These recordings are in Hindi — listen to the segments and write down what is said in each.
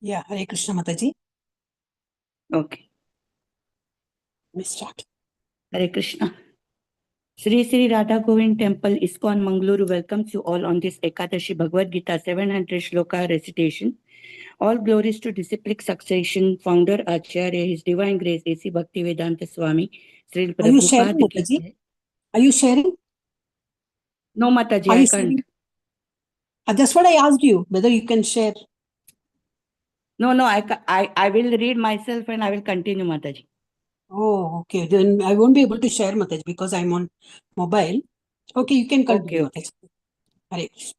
Yeah, Hare Krishna Mataji. Okay. We start. Hare Krishna. Sri Sri Radha Govind Temple, ISKCON Mangaluru welcomes you all on this Ekadashi Bhagavad Gita 700 Shloka recitation. All glories to disciplic succession, founder Acharya, His Divine Grace, A.C. Bhaktivedanta Swami, Srila Are you sharing, Prabhupada ki Mataji? jai. Are you sharing? No, Mataji, Are I you can't. sharing? That's what I asked you, whether you can share. No, I will read myself and I will continue, Mataji. Oh, okay. Then I won't be able to share, Mataji, because I'm on mobile. Okay, you can continue, Okay. Mataji. Hare Krishna.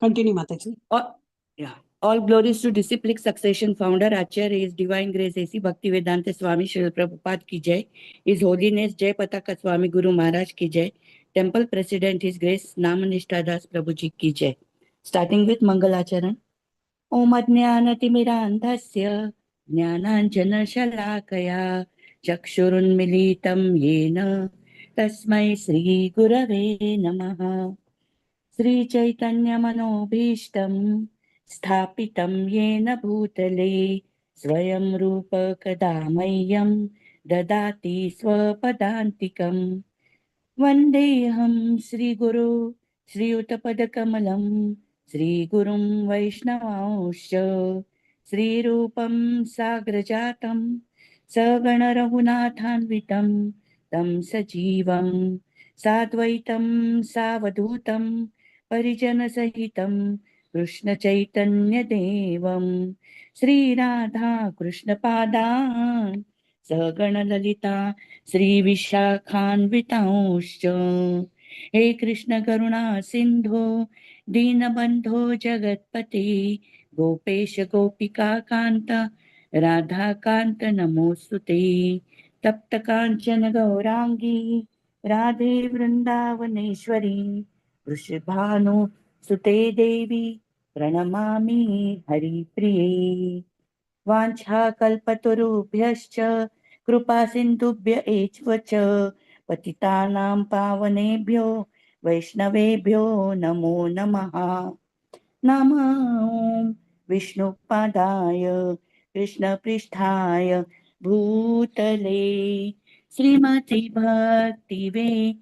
Continue, Mataji. All glories to disciplic succession, founder Acharya, His Divine Grace, A.C. Bhaktivedanta Swami, Srila Prabhupada ki jai, His Holiness Jai Pataka Swami Guru Maharaj ki jai, Temple President, His Grace Namanishta Das Prabhuji ki jai. Starting with Mangalacharan. Om Ajnanatimirandhasya Jnananjanashalakaya Chakshurunmilitam Yena Tasmai Sri Gurave Namaha. Sri Chaitanya Manobhishtam Sthapitam Yena Bhutale Swayam Rupa Kadamayyam Dadati Swapadantikam Vandeham Sri Guru Sri Utapadakamalam Sri Gurum Vaishnavausha Sri Rupam Sagrajatam Sagana Raghunathanvitam Tam Sajivam Sadvaitam Savadutam Parijana Sahitam Krishna Chaitanya Devam Sri Radha Krishna Padan Sagana Lalita Sri Vishakhanvitansh He Krishna Karuna Sindhu Dinabandho Jagatpati Gopesha Gopika Kanta Radha Kanta Namostute Tapta Kanchana Gaurangi Radhe Vrindavaneshwari Vrishabhanu Sute Devi Pranamami Hari Priye Vancha Kalpatarubhyascha कृपा सिंधुभ्य एव च पतितानां पावनेभ्यो वैष्णवेभ्यो नमो नमः नमः विष्णुपादाय कृष्णपृष्ठाय भूतले श्रीमति भक्तिवेदान्त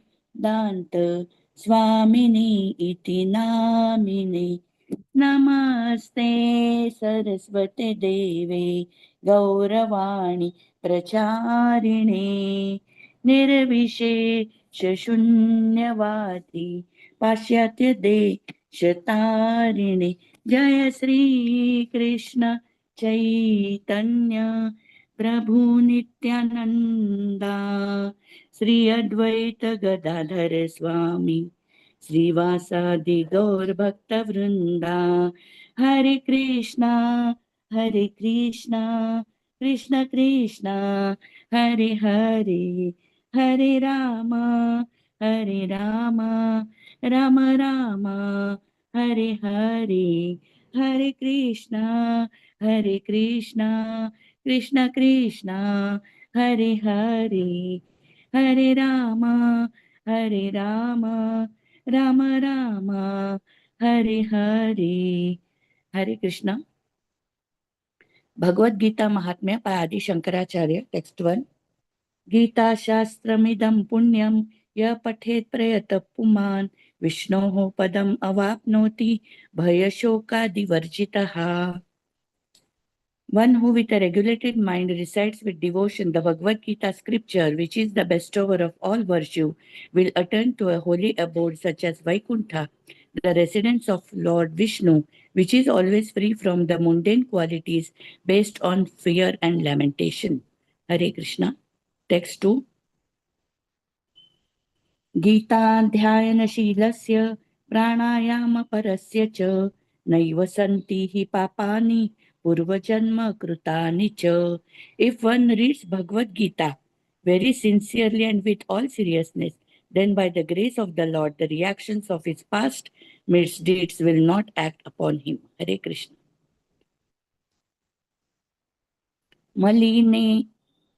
स्वामिनि इति नामिने नमस्ते सरस्वती देवे गौरवाणी प्रचारिणे निर्विशेषशून्यवादी पाश्चात्य देशतारिणे जय श्री कृष्ण चैतन्य प्रभु नित्यानंदा श्री अद्वैत गदाधर स्वामी श्रीवासादि गौर भक्त वृंदा हरे कृष्णा कृष्ण कृष्ण हरे हरे हरे राम राम राम हरे हरे हरे कृष्णा कृष्ण कृष्ण हरे हरे हरे राम राम राम हरे हरे हरे कृष्णा भगवद गीता महात्म्य by Adi Shankaracharya. Text 1. Gita शास्त्रमिदं पुण्यं यः पठेत् प्रयतः पुमान् विष्णोः पदम् अवाप्नोति भयशोकादिवर्जितः. One who with a regulated mind recites with devotion the Bhagavad Gita scripture, which is the bestower of all virtue, will attain to a holy abode such as Vaikuntha, the residence of Lord Vishnu, which is always free from the mundane qualities based on fear and lamentation. Hare Krishna. Text 2. गीताध्यायनशीलस्य प्राणायामपरस्य च नैव सन्ति हि पापानि पूर्वजन्म कृतानि च. If one reads Bhagavad Gita very sincerely and with all seriousness, then by the grace of the Lord, the reactions of his past misdeeds will not act upon him. Hare Krishna. मलिने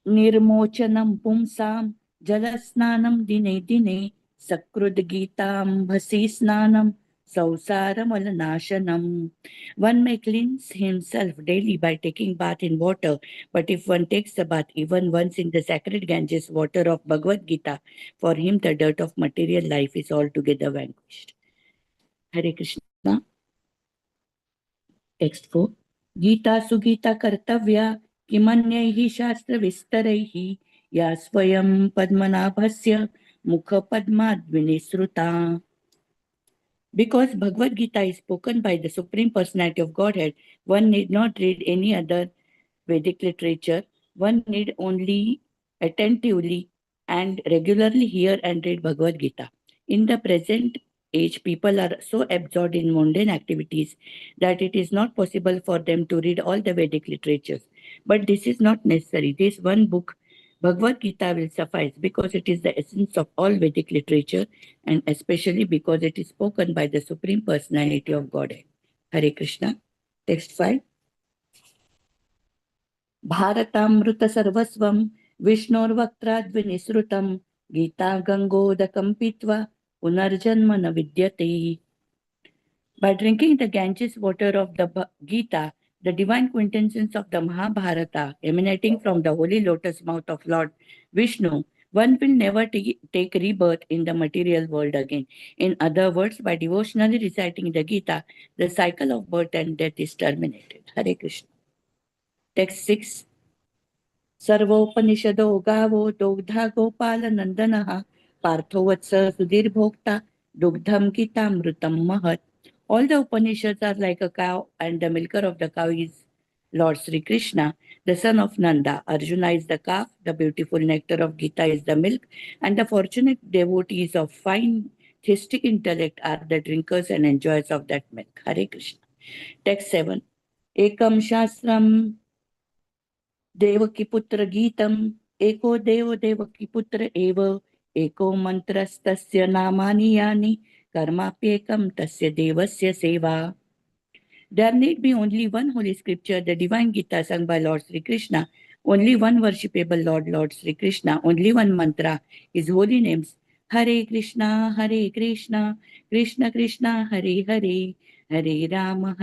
निर्मोचनं पुंसां जलस्नानं दिने दिने सकृद्गीताम्भसि स्नानं samsaramalanášanam. One may cleanse himself daily by taking bath in water, but if one takes the bath even once in the sacred Ganges water of Bhagavad Gita, for him the dirt of material life is altogether vanquished. Hare Krishna. Text 4. Gita Sugita Kartavya Kimanyaihi Shastra Vistaraihi Ya Swayam Padmanabhasya Mukha Padmadvinisruta. Because Bhagavad Gita is spoken by the Supreme Personality of Godhead, one need not read any other Vedic literature. One need only attentively and regularly hear and read Bhagavad Gita. In the present age, people are so absorbed in mundane activities that it is not possible for them to read all the Vedic literatures. But this is not necessary. This one book, Bhagavad Gita, will suffice because it is the essence of all Vedic literature and especially because it is spoken by the Supreme Personality of Godhead. Hare Krishna. Text 5. भारतामृत सर्वस्वं विष्णोर्वक्त्राद्विनिसृतं Gita गंगोदकं पीत्वा पुनर्जन्म न विद्यते. By drinking the Ganges water of the Gita, the divine quintessence of the Mahabharata, emanating from the holy lotus mouth of Lord Vishnu, one will never take rebirth in the material world again. In other words, by devotionally reciting the Gita, the cycle of birth and death is terminated. Hare Krishna. Text 6. सर्वोपनिषदो गावो दोग्धा गोपालनन्दनः पार्थो वत्स सुधीर्भोक्ता दुग्धम गीतामृतम महत्. All the Upanishads are like a cow, and the milker of the cow is Lord Sri Krishna, the son of Nanda. Arjuna is the calf, the beautiful nectar of Gita is the milk, and the fortunate devotees of fine theistic intellect are the drinkers and enjoyers of that milk. Hare Krishna. Text 7. Ekam Shastram Devaki पुत्र गीतम एको देव देवकी पुत्र एव एको मंत्रस्तस्य नामानि यानि कर्माप्येकम तस्य देवस्य सेवा. There need be only one holy scripture, the divine Gita sung by Lord Sri Krishna, only one worshipable Lord, Lord Sri Krishna, only one mantra, his holy names, Hare Krishna, Krishna Krishna, Hare Hare, Hare Rama,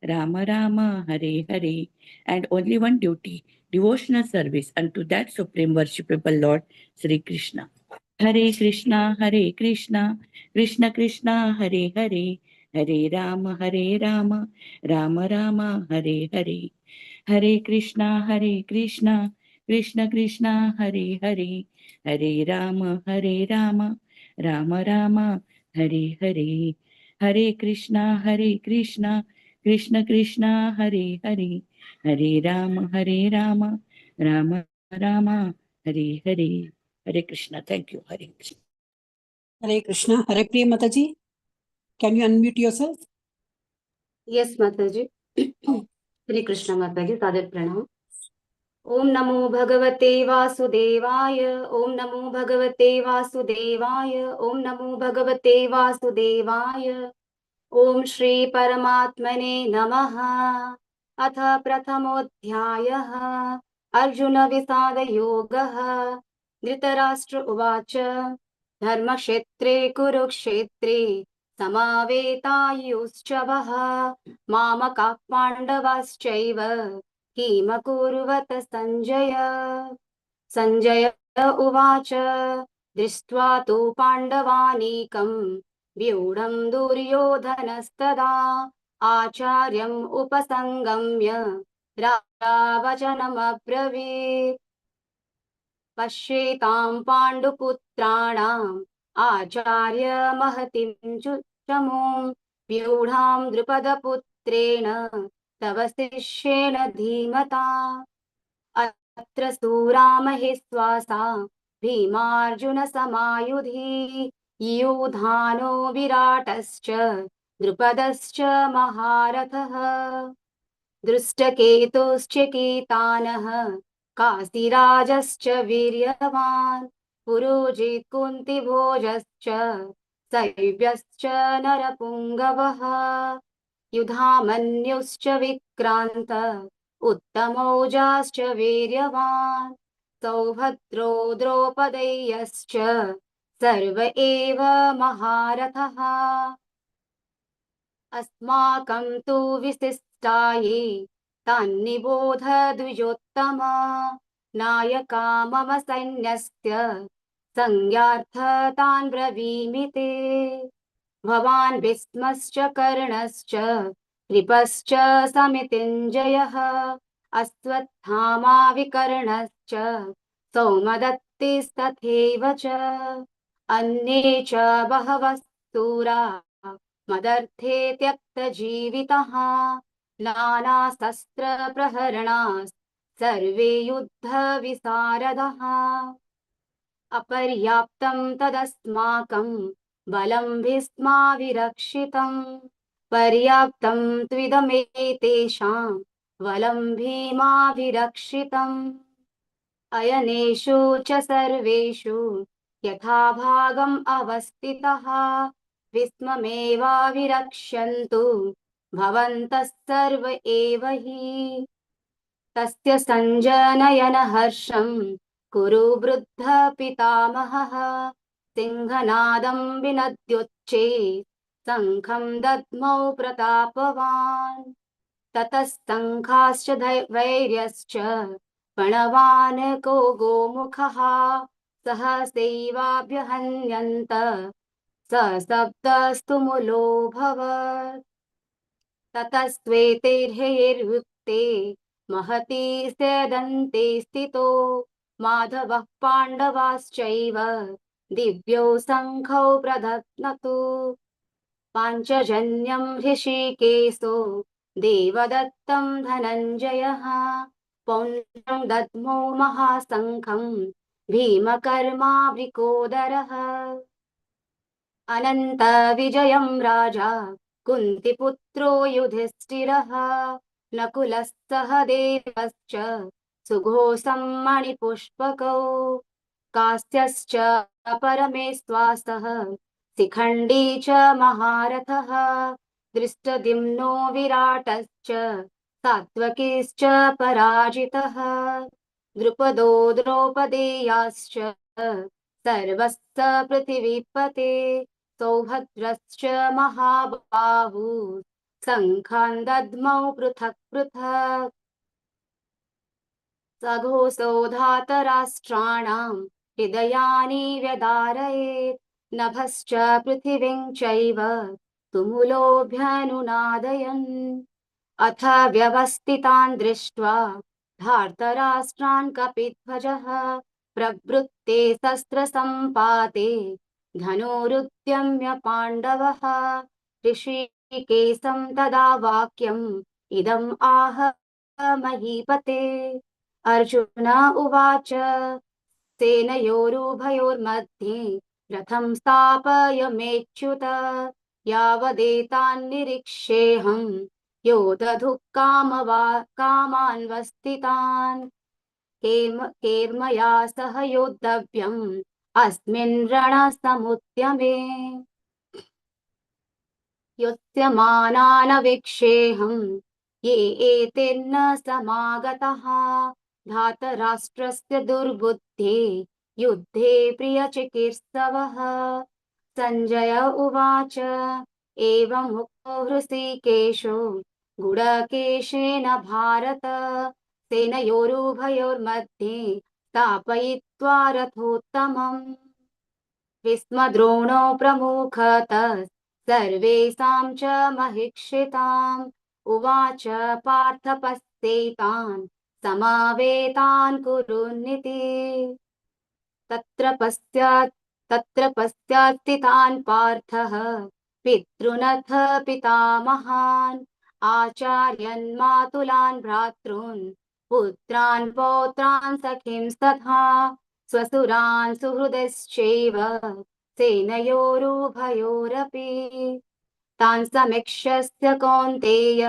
Rama Rama, Hare Hare, and only one duty, devotional service unto that supreme worshipable Lord, Sri Krishna. Hare Krishna, Krishna Krishna, Hare Hare, Hare Rama, Rama Rama, Hare Hare, Hare Krishna, Krishna Krishna, Hare Hare, Hare Rama, Rama Rama, Hare Hare, Hare Krishna, Krishna Krishna, Hare Hare, Hare Rama, Rama Rama, Hare Hare. Hare Krishna. Thank you. Hare Krishna. Hare Krishna. Hare Priya Mataji. Can you unmute yourself? Yes, Mataji. Hare Krishna Mataji. Sadat Pranam. Om Namo Bhagavate Vasudevaya. Om Namo Bhagavate Vasudevaya. Om Namo Bhagavate Vasudevaya. Om Shri Paramatmane Namaha. Atha Prathamodhyayah. Arjuna Visada Yogaha. Dhritarashtra Uvacha. Dharmashetre Kurukshetre. समावेतायुश्चवः मामकाः पाण्डवाश्चैव किमकुर्वत Sanjay. Sanjay उवाच दृष्ट्वा तु पाण्डवानीकं व्यूढं दुर्योधनस्तदा आचार्यम् उपसङ्गम्य रावचनमब्रवीत्. पश्येतां पाण्डुपुत्राणाम् आचार्य महतिं चमूं व्यूढां द्रुपदपुत्रेण तव शिष्येण धीमता. अत्र सुरामहेश्वासा भीमार्जुन समायुधि युधानो विराटश्च द्रुपदश्च महारथः. दृष्टकेतुश्च कीतानः काशीराजश्च वीर्यवान् पुरोजित् कुन्तिभोजश्च शैव्यश्च नरपुङ्गवः. युधामन्युश्च विक्रान्त उत्तमौजाश्च वीर्यवान् सौभद्रो द्रौपदेयश्च सर्व एव महारथः. अस्माकं तु विशिष्टाये तान्निबोध द्विजोत्तम नायका मम सैन्यस्य संज्ञार्थतान् ब्रवीमि ते भवान् भीष्मश्च कर्णश्च कृपश्च समितिञ्जयः अश्वत्थामा विकर्णश्च सौमदत्तिस्तथैव च अन्ये च बहवः शूरा मदर्थे त्यक्तजीवितः नानाशस्त्रप्रहरणाः सर्वे युद्धविशारदः अपर्याप्तं तदस्माकं बलं भीष्माभिरक्षितं पर्याप्तं त्विदमेतेषां बलं भीमाभिरक्षितम् अयनेषु च सर्वेषु यथाभागम् अवस्थितः भीष्ममेवाभिरक्ष्यन्तु भवन्तः सर्व एव हि तस्य सञ्जनयन हर्षं कुरु वृद्ध पितामहः सिंहनादं विनद्योच्चे शङ्खं दद्मौ प्रतापवान् ततः शङ्खाश्च वैर्यश्च प्रणवान् को गोमुखः सहसैवाभ्यहन्यन्त सशब्दस्तु मुलोऽभवत् ततस्त्वेतैर्हयैर्युक्ते महती स्यदन्ते स्थितो माधवः पाण्डवाश्चैव दिव्यौ शङ्खौ प्रदध्नतु पाञ्चजन्यं ऋषिकेशो देवदत्तं धनञ्जयः पौण्ड्रं दद्मौ महाशङ्खं भीमकर्मावृकोदरः अनन्तविजयं राजा कुन्तिपुत्रो युधिष्ठिरः नकुलः सहदेवश्च सुघोषं मणिपुष्पकौ कास्यश्च परमेश्वासः शिखण्डी च महारथः दृष्टद्युम्नो विराटश्च सात्वकीश्च पराजितः द्रुपदो द्रौपदेयाश्च सर्वस्य पृथिवीपते सौभद्रश्च महाबाहु शङ्खान् दद्मौ पृथक् पृथक् सघोषो धातराष्ट्राणां हृदयानि व्यदारयेत् नभश्च पृथिवीं चैव तुमुलोऽभ्यनुनादयन् अथ व्यवस्थितान् दृष्ट्वा धार्तराष्ट्रान् कपिध्वजः प्रवृत्ते शस्त्रसम्पाते धनुरुद्यम्य पाण्डवः ऋषिकेशं तदा वाक्यम् इदम् आह महीपते अर्जुन उवाच सेनयोरुभयोर्मध्ये रथं स्थापयमेच्युत यावदेतान्निरीक्षेऽहं योदधुः कामान्वस्थितान् केर्मया सह योद्धव्यम् अस्मिन् रणसमुद्यमे योत्स्यमानानवीक्षेऽहं ये एतेन्न समागताः धातराष्ट्रस्य दुर्बुद्धे युद्धे प्रियचिकीर्षवः सञ्जय उवाच एवं मुक्तो हृषीकेशो गुडकेशेन भारत सेनयोरुभयोर्मध्ये स्थापयित्वा रथोत्तमम् भीष्मद्रोणो प्रमुखतः सर्वेषां च महीक्षिताम् उवाच पार्थ पश्येतान् समावेतान् कुरुन्निति तत्र पश्चात् स्थितान् पार्थः पितॄनथ पितामहान् आचार्यान् मातुलान् भ्रातॄन् पुत्रान् पौत्रान् सखींस्तथा स्वसुरान् सुहृदश्चैव सेनयोरुभयोरपि तान् समीक्ष्य कौन्तेय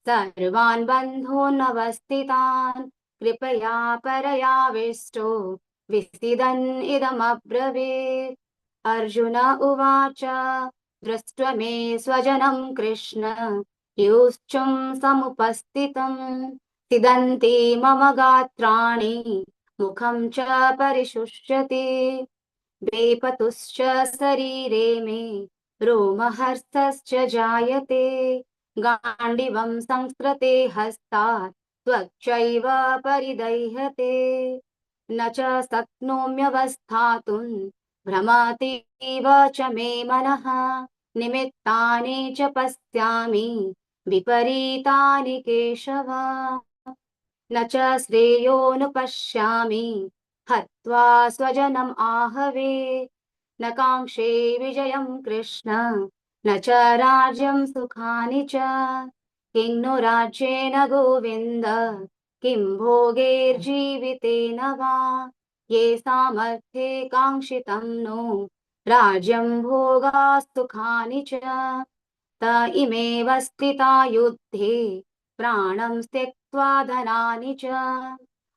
सर्वान् बन्धूनवस्थितान् कृपया परयाविष्टो विषिदन् इदमब्रवीत् अर्जुन उवाच दृष्ट्वा मे स्वजनं कृष्ण योश्चं समुपस्थितं सिदन्ति मम गात्राणि मुखं च परिशुष्यति वेपतुश्च शरीरे मे रोमहर्षश्च जायते गाण्डिवं संस्कृते हस्तात् त्वच्चैव परिदह्यते न च शक्नोम्यवस्थातुं भ्रमतीव च मे मनः निमित्तानि च पश्यामि विपरीतानि केशव न च श्रेयोनुपश्यामि हत्वा स्वजनम् आहवे न काङ्क्षे विजयं कृष्ण न च राज्यं सुखानि च किं नो राज्येन गोविन्द किं भोगैर्जीवितेन वा ये सामर्थ्ये काङ्क्षितं नो राज्यं भोगा सुखानि च त इमेव स्थिता युद्धे प्राणं त्यक्त्वा धनानि च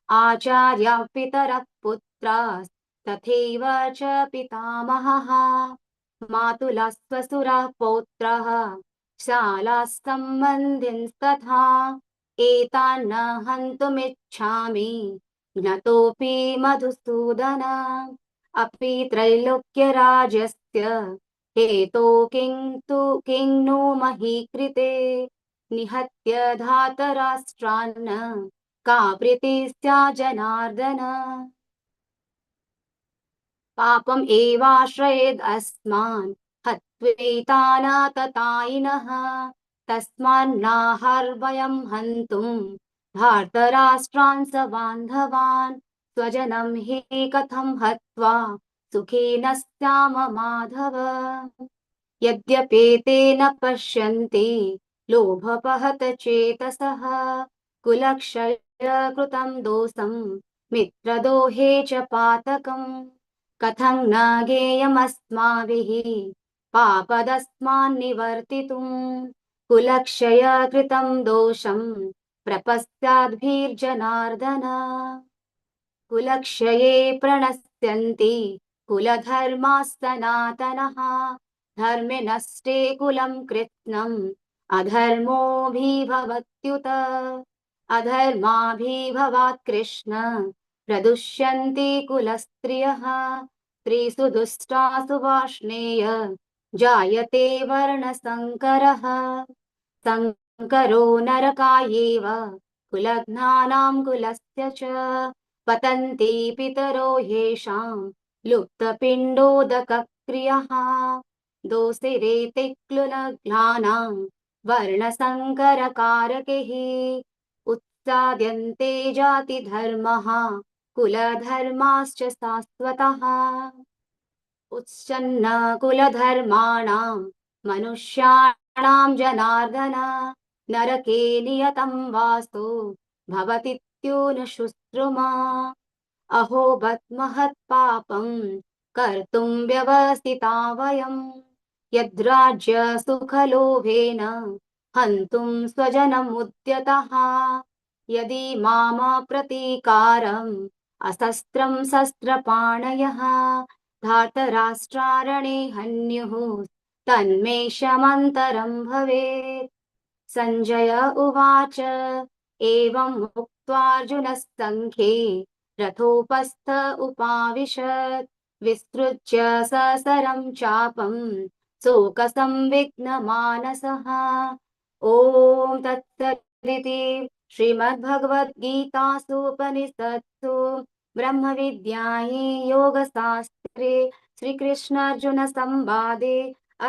आचार्याः पितरः पुत्राः तथैव च पितामहः मातुलः स्वसुरः पौत्रः शालाः सम्बन्धिनस्तथा एतान्न हन्तुमिच्छामि ज्ञतोऽपि मधुसूदन अपि त्रैलोक्यराजस्य हेतो किं नु मही कृते निहत्य धातराष्ट्रान्न का प्रीतिः स्यात् जनार्दन पापम् एवाश्रयेद् अस्मान् हत्वेतानाततायिनः तस्मान्नाहर्वयं हन्तुं धार्तराष्ट्रान् स बान्धवान् स्वजनं हि कथं हत्वा सुखेन स्याम माधव यद्यपेते पश्यन्ति लोभपहत चेतसः कुलक्षय कृतं दोषं मित्रदोहे च पातकम् कथं न गेयमस्माभिः पापदस्मान् निवर्तितुं कुलक्षय कृतं दोषं प्रपश्चाद्भिर्जनार्दन कुलक्षये प्रणश्यन्ति कुलधर्माः सनातनः धर्मे नष्टे कुलं कृत्स्नम् अधर्मोऽभिभवत्युत अधर्माभिभवात् कृष्ण प्रदुष्यन्ति कुलस्त्रियः स्त्रीषु दुष्टासु वार्ष्णेय जायते वर्णसङ्करः सङ्करो नरकायेव कुलघ्नानां कुलस्य च पतन्ति पितरो येषां लुप्तपिण्डोदकक्रियः दोषिरेते कुलघ्नानां वर्णसङ्करकारकैः उत्साद्यन्ते जातिधर्मः कुलधर्माश्च शाश्वतः उच्छन्न कुलधर्माणां मनुष्याणां जनार्दन नरके नियतं वासो भवतीत्युनशुश्रुमा अहो बद्महत्पापं कर्तुं व्यवसिता वयं यद्राज्यसुखलोभेन हन्तुं स्वजनमुद्यतः यदि मामप्रतीकारम् अशस्त्रं शस्त्रपाणयः धार्तराष्ट्रारणे हन्युः तन्मे शमन्तरं भवेत् सञ्जय उवाच एवम् उक्त्वार्जुनः सङ्ख्ये रथोपस्थ उपाविशत् विसृज्य ससरं चापं शोकसंविघ्नमानसः ॐ तत्सदिति श्रीमद्भगवद्गीतासूपनिषत्सु ब्रह्मविद्यायै योगशास्त्रे श्रीकृष्णार्जुनसंवादे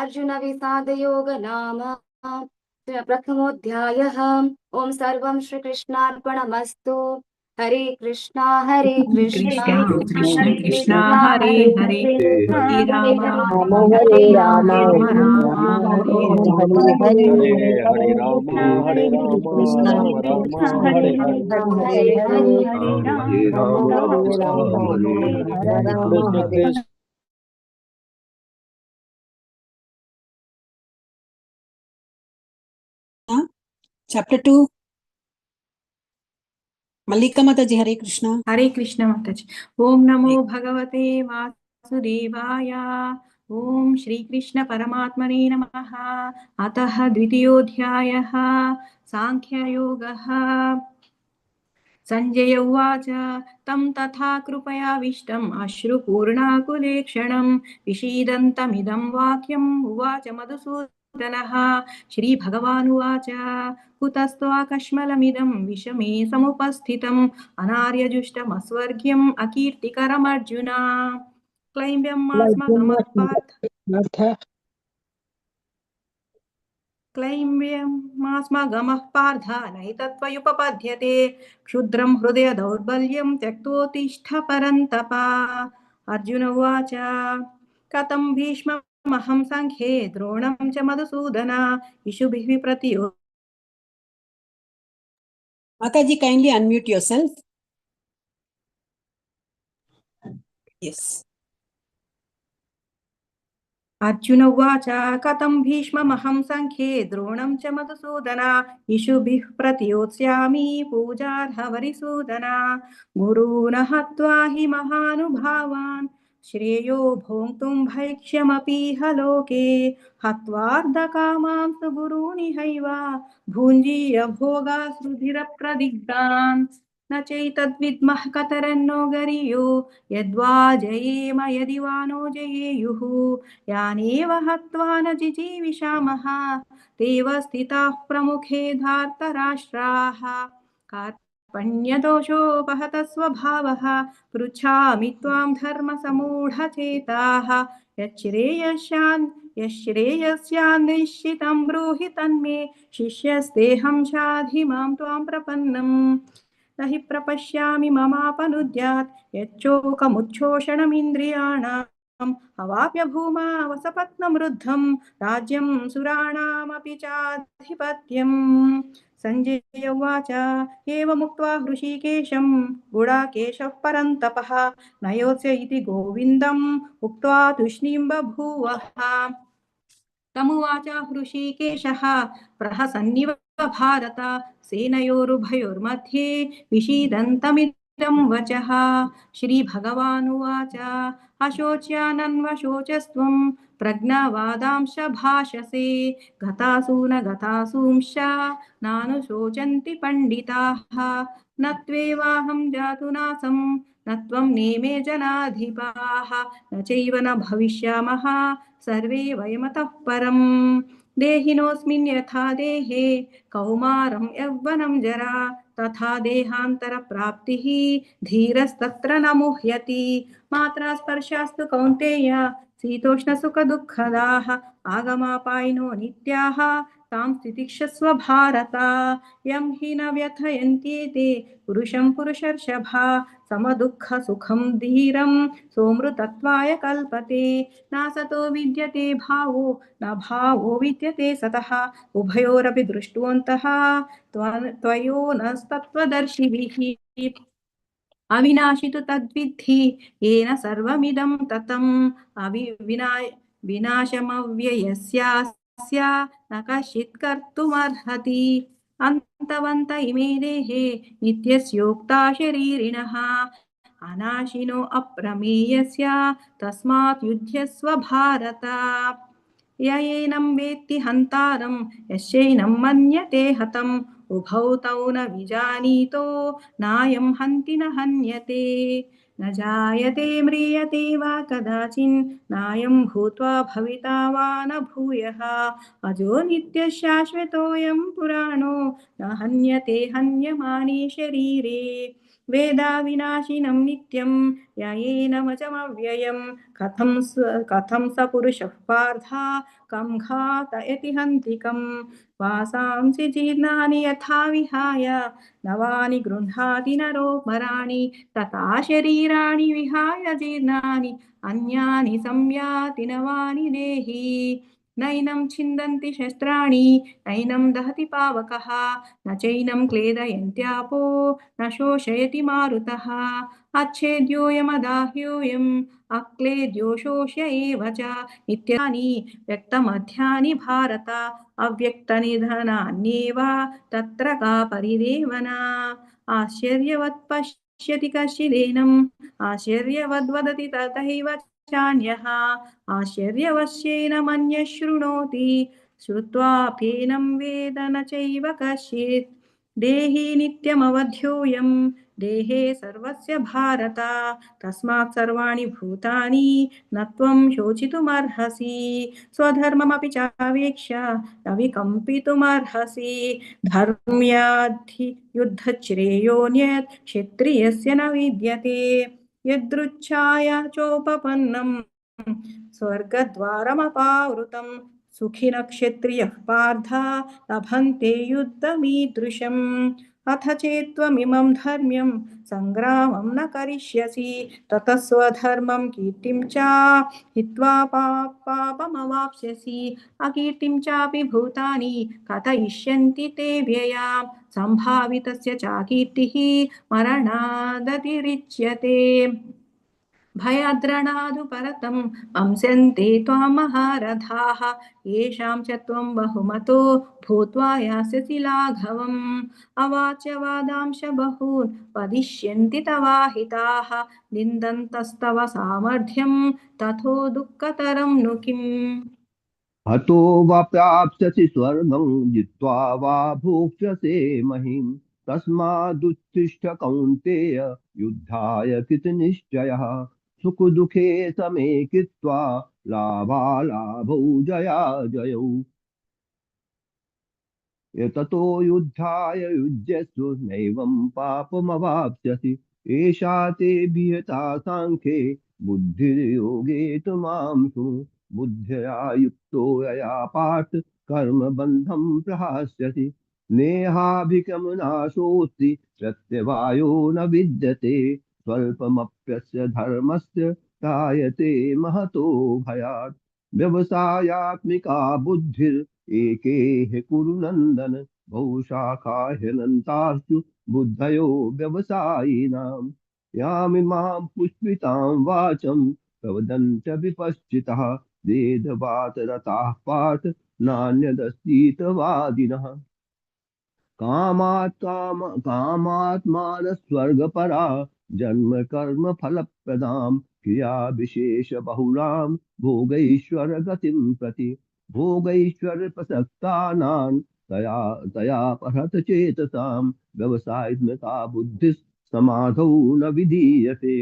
अर्जुनविषादयोग नाम प्रथमोऽध्यायः ॐ सर्वं श्रीकृष्णार्पणमस्तु हरे कृष्णा कृष्ण कृष्ण कृष्ण हरे हरे हरे राम हरे राम राम राम हरे हरे हरे हरे हरे हरे राम हरे राम कृष्ण राम हरे हरे हरे हरे हरे हरे राम राम राम राम हरे हरे राम कृष्ण हरे Krishna Chapter 2. Mallika Mataji, Hare Krishna. हरे कृष्ण माताजी ओम नमो भगवते वासुदेवाय ओम श्री कृष्ण परमात्मने नमः अतः द्वितीयोऽध्यायः सांख्ययोगः सञ्जय उवाच तं तथा कृपयाविष्टम् अश्रुपूर्णाकुलेक्षणं विषीदन्तमिदं वाक्यम् उवाच मधुसूदनः। श्रीभगवानुवाच कुतस्त्वाकश्मलमिदं विषमे समुपस्थितम् अनार्यजुष्टमस्वर्ग्यम् अकीर्तिकरमर्जुन क्लैब्यमास्मगमः पार्थ क्लैब्यमास्मगमः पार्थ नैतत्त्वयुपपद्यते क्षुद्रं हृदय दौर्बल्यं त्यक्तोत्तिष्ठ परन्तप। अर्जुन उवाच कथं भीष्ममहं सङ्ख्ये द्रोणं च Madhusudan इषुभिः प्रतियो Mataji, kindly unmute yourself. Yes. Arjun उवाच कथं भीष्ममहं सङ्ख्ये द्रोणं च मधुसूदन इषुभिः प्रतियोत्स्यामि पूजार्हवरिसूदन गुरून् हत्वा हि महानुभावान् श्रेयो भोक्तुं भैक्ष्यमपीह लोके हत्वार्धकामांस्तु गुरूनिहैव भुञ्जीय भोगासुधिरप्रदिग्धान् न चैतद्विद्मः कतरन्नो गरीयो यद्वा जयेम यदि वा नो जयेयुः यानेव हत्वा न जिजीविषामः तेव स्थिताः प्रमुखे धार्तराष्ट्राः कार्पण्यदोषोपहत स्वभावः पृच्छामि त्वां धर्मसमूढचेताः यश्श्रेयस्यान्निश्चितं ब्रूहि तन्मे शिष्यस्तेऽहं शाधिमां त्वां प्रपन्नम् न हि प्रपश्यामि ममापनुद्यात् यच्चोकमुच्छोषणमिन्द्रियाणाम् अवाप्य भूमा वसपत्नं रुद्धं राज्यं सुराणामपि चाधिपत्यम् सञ्जय उवाच एवमुक्त्वा हृषीकेशं गुडाकेशः परन्तपः न योत्स्य इति गोविन्दम् उक्त्वा तूष्णीं बभूवः तमुवाच हृषीकेशः प्रहसन्निव भारत सेनयोरुभयोर्मध्ये विषीदन्तमिदं वचः श्रीभगवानुवाच अशोच्यानन्वशोचस्त्वं प्रज्ञावादांश भाषसे गतासून गतासूंश्च नानुशोचन्ति पण्डिताः न त्वेवाहं जातुनासं न त्वं नेमे जनाधिपाः न चैव न भविष्यामः सर्वे वयमतः परम् देहिनोऽस्मिन् यथा देहे कौमारं यौवनं जरा तथा देहान्तरप्राप्तिः धीरस्तत्र न मुह्यति मात्रा स्पर्शास्तु कौन्तेय शीतोष्णसुखदुःखदाः आगमापायिनो नित्याः तां तितिक्षस्व भारत यं हि न व्यथयन्त्येते पुरुषं पुरुषर्षभा समदुःखसुखं धीरं सोमृतत्वाय कल्पते नासतो विद्यते भावो न भावो विद्यते सतः उभयोरपि दृष्टवन्तः त्वयोनस्तत्त्वदर्शिभिः अविनाशि तु तद्विद्धि येन सर्वमिदं ततम् विनाशमव्ययस्यास्य न कश्चित् कर्तुमर्हति अन्तवन्त इमे देहे नित्यस्योक्ता शरीरिणः अनाशिनो अप्रमेयस्य तस्मात् युध्यस्व भारत य एनं वेत्ति हन्तारं यश्चैनं मन्यते हतम् उभौ तौ न विजानीतो नायं हन्ति न हन्यते न जायते म्रियते वा कदाचिन् नायं भूत्वा भविता वा न भूयः अजो नित्यः शाश्वतोऽयं पुराणो न हन्यते हन्यमाने शरीरे वेदाविनाशिनं नित्यं ययेनमजमव्ययं कथं स पुरुषः पार्थ कं घातयति हन्तिकं वासांसि जीर्णानि यथा विहाय नवानि गृह्णाति नरोपराणि तथा शरीराणि विहाय जीर्णानि अन्यानि संयाति नवानि देहि नैनं छिन्दन्ति शस्त्राणि नैनं दहति पावकः न चैनं क्लेदयन्त्यापो न शोषयति मारुतः अच्छेद्योऽयमदाह्योऽयम् अक्लेद्यो शोष्य एव च नित्यानि व्यक्तमध्यानि भारत अव्यक्तनिधनान्येव तत्र का परिदेवना आश्चर्यवत् पश्यति कश्चिदेनम् आश्चर्यवद्वदति तथैव चान्यः आश्चर्यवश्येन मन्यः शृणोति श्रुत्वाप्येनं वेद न चैव कश्चित् देहि नित्यमवध्योऽयं देहे सर्वस्य भारत तस्मात् सर्वाणि भूतानि न त्वं शोचितुमर्हसि स्वधर्ममपि चावेक्ष्य न विकम्पितुमर्हसि धर्म्याधियुद्धश्रेयोऽन्यत् क्षत्रियस्य न विद्यते यदृच्छाया चोपपन्नं स्वर्गद्वारमपावृतं सुखिनः क्षत्रियः पार्थ लभन्ते युद्धमीदृशम् अथ चेत्त्वमिमं धर्म्यं सङ्ग्रामं न करिष्यसि ततः स्वधर्मं कीर्तिं च हित्वा पापमवाप्स्यसि अकीर्तिं चापि भूतानि कथयिष्यन्ति ते व्ययां सम्भावितस्य चाकीर्तिः मरणादतिरिच्यते भयाद्रणादु परतं अंस्यन्ते त्वां महारथाः येषां च त्वं बहुमतो भूत्वा यास्यसि लाघवम् अवाच्य वादांश बहून् वदिष्यन्ति तवाहिताः निन्दन्तस्तव सामर्थ्यं तथो दुःखतरं नु किम् हतो वा प्राप्स्यसि स्वर्गं जित्वा वा भोक्ष्यसे महीम् तस्मादुत्तिष्ठ कौन्तेय युद्धाय कृतनिश्चयः सुखदुःखे समे कृत्वा लाभालाभौ जयाजयौ ततो युद्धाय युज्यस्व नैवं पापमवाप्स्यसि एषा ते विहिता सांख्ये बुद्धिर्योगे तु मां शृणु बुद्ध्या युक्तो यया पार्थ कर्मबन्धं प्रहास्यसि नेहाभिक्रमनाशोऽस्ति प्रत्यवायो न विद्यते स्वल्पमप्यस्य धर्मस्य त्रायते महतो भयात् व्यवसायात्मिका बुद्धिर् एके कुरु नन्दन बहुशाखा ह्यनन्तास्तु बुद्धयो व्यवसायिनाम् यामिमां पुष्पितां वाचं प्रवदन्त्य विपश्चितः वेदवातरताः पार्थ नान्यदस्तीतवादिनः कामात्मानस्वर्गपरा जन्म कर्म फलप्रदां क्रिया विशेष बहुलां भोगैश्वर गतिं प्रति भोगैश्वर प्रसक्तानां तया तया परत चेतसां व्यवसायित्मका बुद्धिः समाधौ न विधीयते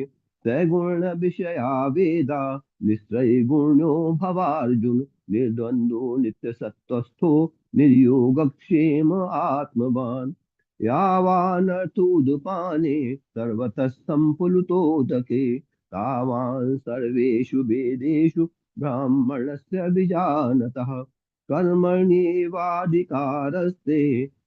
सगुण विषया वेदा निश्चयगुण्यो भवार्जुन निर्द्वन्द्वो नित्यसत्त्वस्थो निर्योगक्षेम आत्मवान् यावानर्थोदपाने सर्वतः सम्प्लुतोदके तावान् सर्वेषु वेदेषु ब्राह्मणस्य विजानतः कर्मण्येवाधिकारस्ते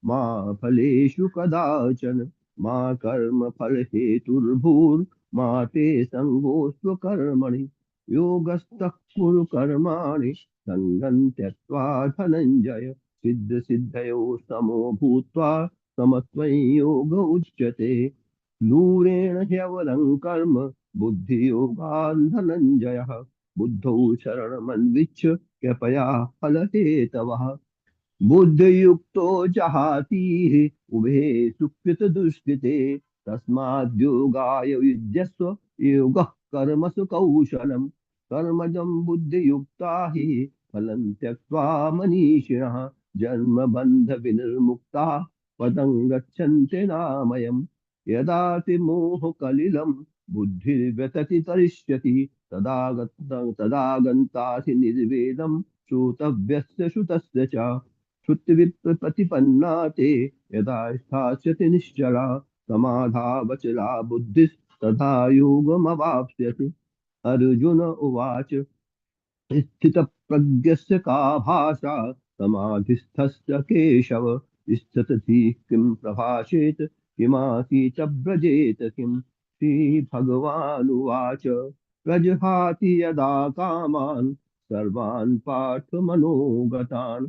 मा फलेषु कदाचन मा कर्मफलहेतुर्भूर्मा ते सङ्गोऽस्त्व कर्मणि योगस्थः कुरु कर्माणि सङ्गं त्यक्त्वा धनञ्जय सिद्धसिद्धयो समो भूत्वा समत्वं योग उच्यते नूरेण ह्यवलं कर्म बुद्धियोगान् धनञ्जयः बुद्धौ शरणमन्विच्छ कृपया फलहेतवः बुद्धियुक्तो जहातीः उभे सुकृतदुष्कृते तस्माद्योगाय युज्यस्व योगः कर्मसु कौशलम् कर्मजं बुद्धियुक्ता हि फलं त्यक्त्वा मनीषिणः जन्मबन्धविनिर्मुक्ताः पदं गच्छन्ति नामयम् यदा ते मोहकलिलं बुद्धिर्व्यतति तरिष्यति तदा गन्तासि निर्वेदं श्रोतव्यस्य श्रुतस्य च श्रुतिविप्रतिपन्ना ते यदा स्थास्यति निश्चला समाधावचला बुद्धिस्तथा योगमवाप्स्यति अर्जुन उवाच स्थितप्रज्ञस्य का भाषा समाधिस्थस्य केशव स्थितधि किं प्रभाषेत किमासीत व्रजेत किम् श्रीभगवानुवाच प्रजहाति यदा कामान् सर्वान् पार्थमनोगतान्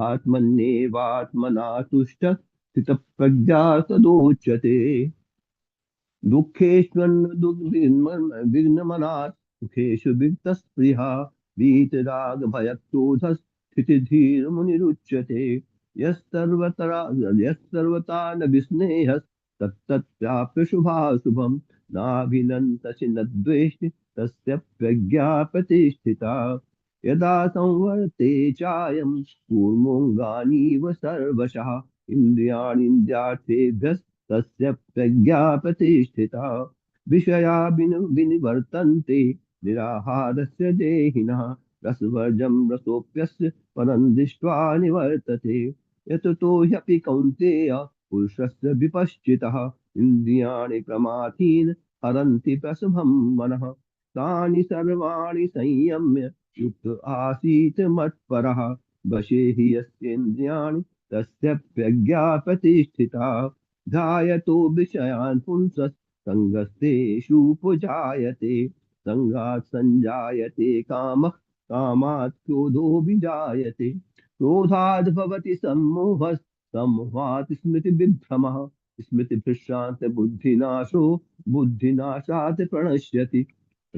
आत्मन्येवात्मना तुष्टः स्थितप्रज्ञा तदोच्यते दुःखेष्वन्नदुर्विघ्नमनात् सुखेषु विगतस्पृहा वीतरागभयक्रोधः स्थितिधीर्मुनिरुच्यते यस्सर्वता न विस्नेहः तत्तत्प्राप्य शुभाशुभम् नाभिनन्दति न द्वेष्टि तस्य प्रज्ञा प्रतिष्ठिता यदा संवर्ते चायं कूर्मोऽङ्गानीव सर्वशः इन्द्रियाणीन्द्रियार्थेभ्यस्तस्य प्रज्ञा प्रतिष्ठिता विषया विनिवर्तन्ते निराहारस्य देहिनः रसवर्जं रसोऽप्यस्य परं दृष्ट्वा निवर्तते यततो ह्यपि कौन्तेय पुरुषस्य विपश्चितः इन्द्रियाणि प्रमाथीन् हरन्ति प्रसभं मनः तानि सर्वाणि संयम्य युक्त आसीत् मत्परः वशे हि यस्येन्द्रियाणि तस्य प्रज्ञा प्रतिष्ठिता ध्यायतो विषयान् पुंसः सङ्गस्तेषुपजायते सङ्गात् सञ्जायते कामः कामात् क्रोधो विजायते क्रोधाद् भवति सम्मोहः सम्मोहात् स्मृतिविभ्रमः स्मृतिभ्रष्टान्त बुद्धिनाशो बुद्धिनाशात् प्रणश्यति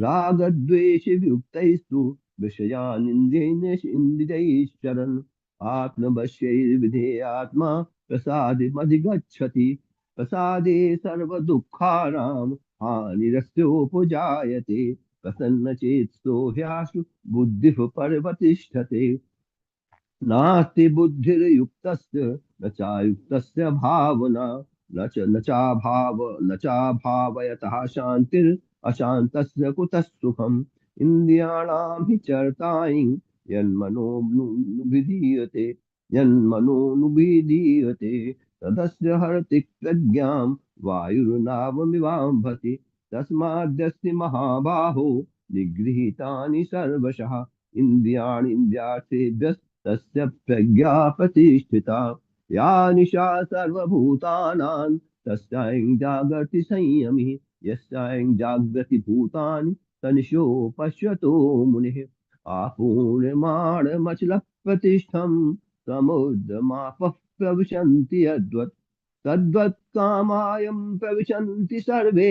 रागद्वेषवियुक्तैस्तु विषयानिन्द्रियैश्चरन् आत्मवश्यैर्विधेयात्मा प्रसादमधिगच्छति प्रसादे सर्वदुःखानां हानिरस्योपजायते प्रसन्नचेत्सो ह्याशु बुद्धिः पर्यवतिष्ठते नास्ति बुद्धिर्युक्तस्य न चायुक्तस्य भावना न चाभावयतः शान्तिरशान्तस्य कुतः सुखम् इन्द्रियाणां हि चरतायि यन्मनोनुविधीयते तदस्य हरति प्रज्ञां वायुर्नावमिवाम्भति तस्माद्यस्य महाबाहो निगृहीतानि सर्वशः इन्द्रियाणीन्द्रियार्थेभ्यस्तस्य प्रज्ञा प्रतिष्ठिता या निशा सर्वभूतानां तस्यां जागर्ति संयमिः यस्यां जागृति भूतानि तनिशो पश्यतो मुनिः आपूर्यमाणमचलः प्रतिष्ठं समुद्रमापः प्रविशन्ति यद्वत् तद्वत् कामायं प्रविशन्ति सर्वे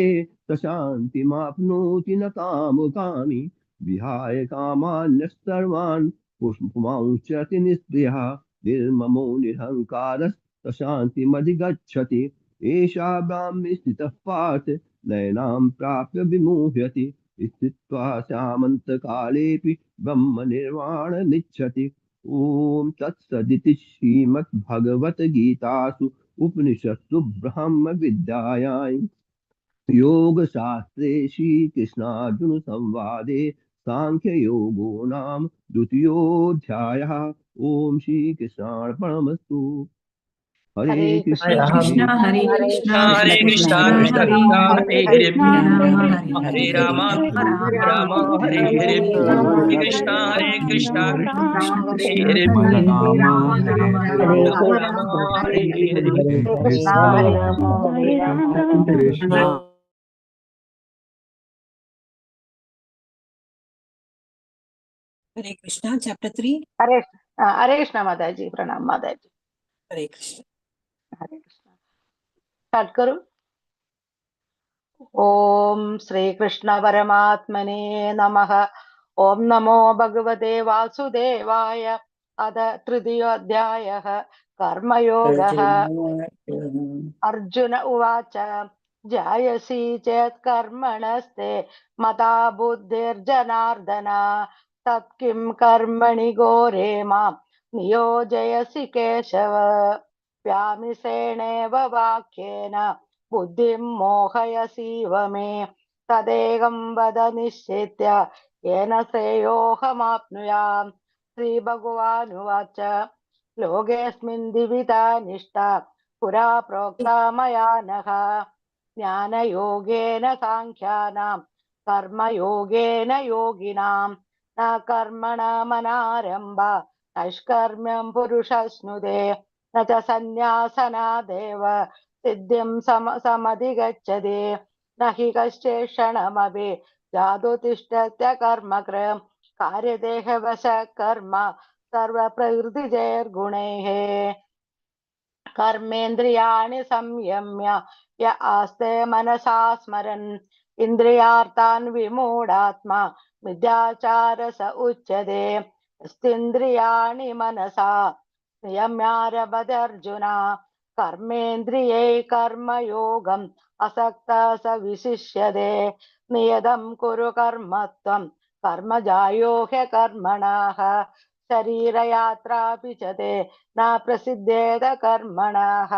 प्रशान्तिमाप्नोति न कामकामी विहाय कामान्यः सर्वान् पुष्पमांश्यति निःस्पृहः निर्ममो निरहङ्कारः शान्तिमधिगच्छति एषा ब्राह्मी स्थितः पार्थ नयनां प्राप्य विमुह्यति स्थित्वा सामन्तकालेऽपि ब्रह्मनिर्वाणमिच्छति ॐ तत्सदिति श्रीमद्भगवद्गीतासु उपनिषत्सु ब्रह्मविद्यायां योगशास्त्रे श्रीकृष्णार्जुनसंवादे सांख्ययोगो नाम द्वितीयोऽध्यायः ॐ श्रीकृष्णार्पणमस्तु हरे कृष्ण कृष्ण हरे कृष्ण हरे कृष्ण कृष्ण कृष्ण हरे कृष्ण हरे हरे हरे हरे हरे राम राम हरे हरे हरे कृष्ण हरे हरे हरे राम कृष्ण राम हरे हरे हरे कृष्ण हरे Krishna Hare Krishna, chapter 3. Hare Hare Krishna माता जी प्रणाम माता जी Hare Krishna. हरे कृष्ण स्टार्ट करो ओम श्री कृष्ण परमात्मने नमः ओम नमो भगवते वासुदेवाय अथ तृतीयोऽध्यायः कर्मयोगः अर्जुन उवाच जायसी चेत् कर्मणस्ते मता बुद्धिर्जनार्दन तत्किं कर्मणि घोरे मां नियोजयसि केशव व्यामिसेणेव वाक्येन बुद्धिं मोहयसीव मे तदेकं वद निश्चित्य येन श्रेयोऽहमाप्नुयाम् श्रीभगवानुवाच लोकेऽस्मिन् द्विविधा निष्ठा पुरा प्रोक्ता मया नघ ज्ञानयोगेन साङ्ख्यानां कर्मयोगेन योगिनां न कर्मणमनारम्भ नैष्कर्म्यं पुरुषस्नुते न च सन्न्यासनादेव सिद्धिं समधिगच्छति न हि कश्चिक्षणमपि जातु तिष्ठत्य कर्मकृ कार्यदेहवश कर्म सर्वप्रकृतिजैर्गुणैः कर्मेन्द्रियाणि संयम्य य आस्ते मनसा स्मरन् इन्द्रियार्थान् विमूढात्मा मिथ्याचार स उच्यते यस्तेन्द्रियाणि मनसा नियम्यारभते कर्मेन्द्रियै कर्मयोगम् असक्तः स विशिष्यते नियतं कुरु कर्म त्वं कर्मजायो ह्यकर्मणः शरीरयात्रापि च ते न प्रसिद्धेत कर्मणः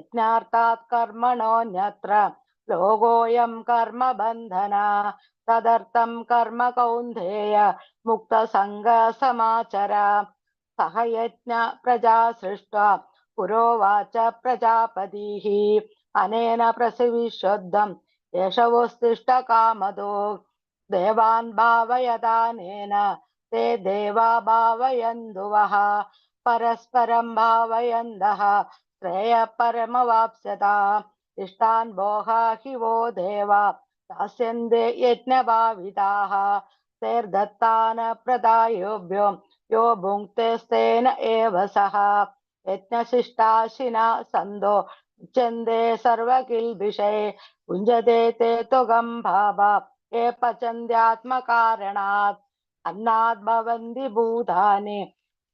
यज्ञार्थात् कर्मणोऽन्यत्र लोकोऽयं कर्म बन्धना तदर्थं कर्म कौन्तेय मुक्तसङ्गसमाचर सह यज्ञ प्रजा सृष्ट्वा पुरोवाच प्रजापतिः अनेन प्रसविष्योद्धं येषवोत्तिष्ठ कामदो देवान् भावयदानेन ते देवा भावयन्दुवः परस्परं भावयन्दः श्रेयः परमवाप्स्यता इष्टान् भोगा हि वो देवा दास्यन्ते यज्ञभाविताः तैर्दत्तान् प्रदायोभ्यो यो भुङ्क्तेस्तेन एव सः यज्ञशिष्टाशिना सन्दो मुच्यन्ते सर्वकिल्बिषे भुञ्जते ते तुगं भावा ये पचन्त्यात्मकारणात् अन्नात् भवन्ति भूतानि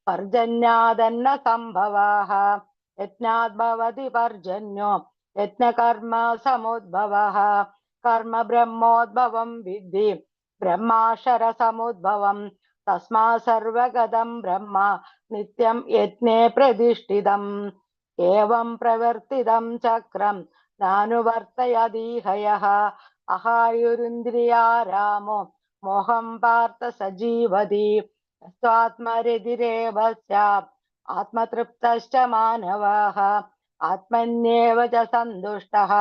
पर्जन्यादन्न सम्भवाः यज्ञात् भवति पर्जन्यो यज्ञकर्म समुद्भवः कर्म ब्रह्मोद्भवं विद्धि ब्रह्माक्षर समुद्भवम् तस्मात् सर्वगतं ब्रह्म नित्यं यज्ञे प्रतिष्ठितम् एवं प्रवर्तितं चक्रं नानुवर्तयदीहयः अहायुरिन्द्रियारामो मोहं पार्थ सजीवति स्वात्मरितिरेव स्यात् आत्मतृप्तश्च मानवः आत्मन्येव च सन्तुष्टः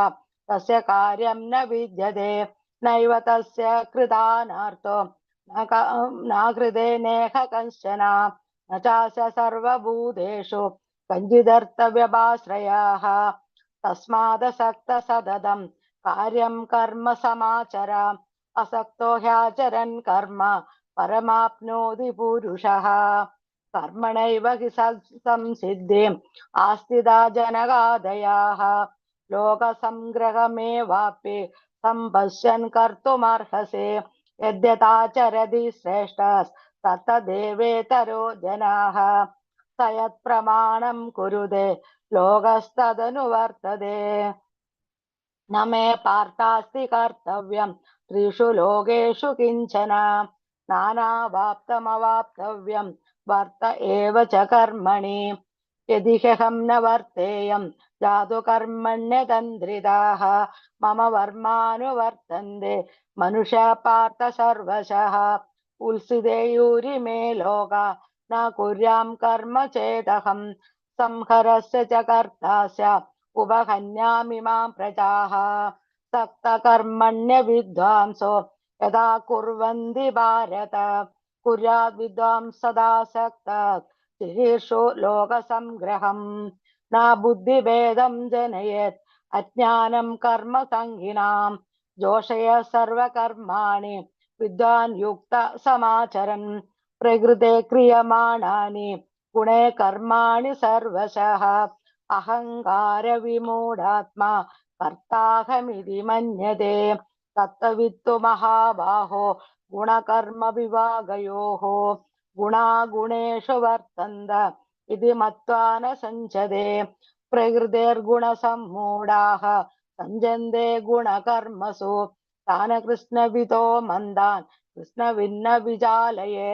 तस्य कार्यं न विद्यते नैव तस्य कृतानार्थो न कृते नेह कश्चन न चास्य सर्वभूतेषु कञ्चिदर्थव्यपाश्रयः तस्मादसक्त सततं कार्यं कर्म समाचर असक्तो ह्याचरन् कर्म परमाप्नोति पुरुषः कर्मणैव हि संसिद्धिम् आस्थिता जनकादयाः लोकसङ्ग्रहमेवापि सम्पश्यन् कर्तुमर्हसि यद्यथाचरति श्रेष्ठस्तत्तदेवेतरो जनाः स यत्प्रमाणं कुरुते लोकस्तदनुवर्तते न मे पार्थास्ति कर्तव्यं त्रिषु लोकेषु किञ्चन नानावाप्तमवाप्तव्यं वर्त एव च कर्मणि यदि ह्यहं न वर्तेयं जातु कर्मण्यतन्द्रिताः मम वर्मानुवर्तन्ते मनुष्या पार्थ सर्वशः उल्सिदेयुरिमे लोका न कुर्यां कर्म चेदहं संहरस्य च कर्ता स्यात् उपहन्यामि मां प्रजाः सक्तकर्मण्य विद्वांसो यदा कुर्वन्ति भारत कुर्याद् विद्वांस सदा सक्तः चिकीर्षो लोकसंग्रहम् न बुद्धिभेदं जनयेत् अज्ञानं कर्म संहिनां जोषय सर्वकर्माणि विद्वान् युक्त समाचरन् प्रकृते क्रियमाणानि गुणे कर्माणि सर्वशः अहंकार विमूढात्मा कर्ताहमिति मन्यते तत्त्ववित्तु महाबाहो गुणकर्म विभागयोः गुणा गुणेषु वर्तन्त इति मत्वा न सञ्चते प्रकृतेर्गुणसम्मूढाः सञ्जन्ते गुणकर्मसु तान् कृष्णविदो मन्दान् कृष्णविन्न विजालये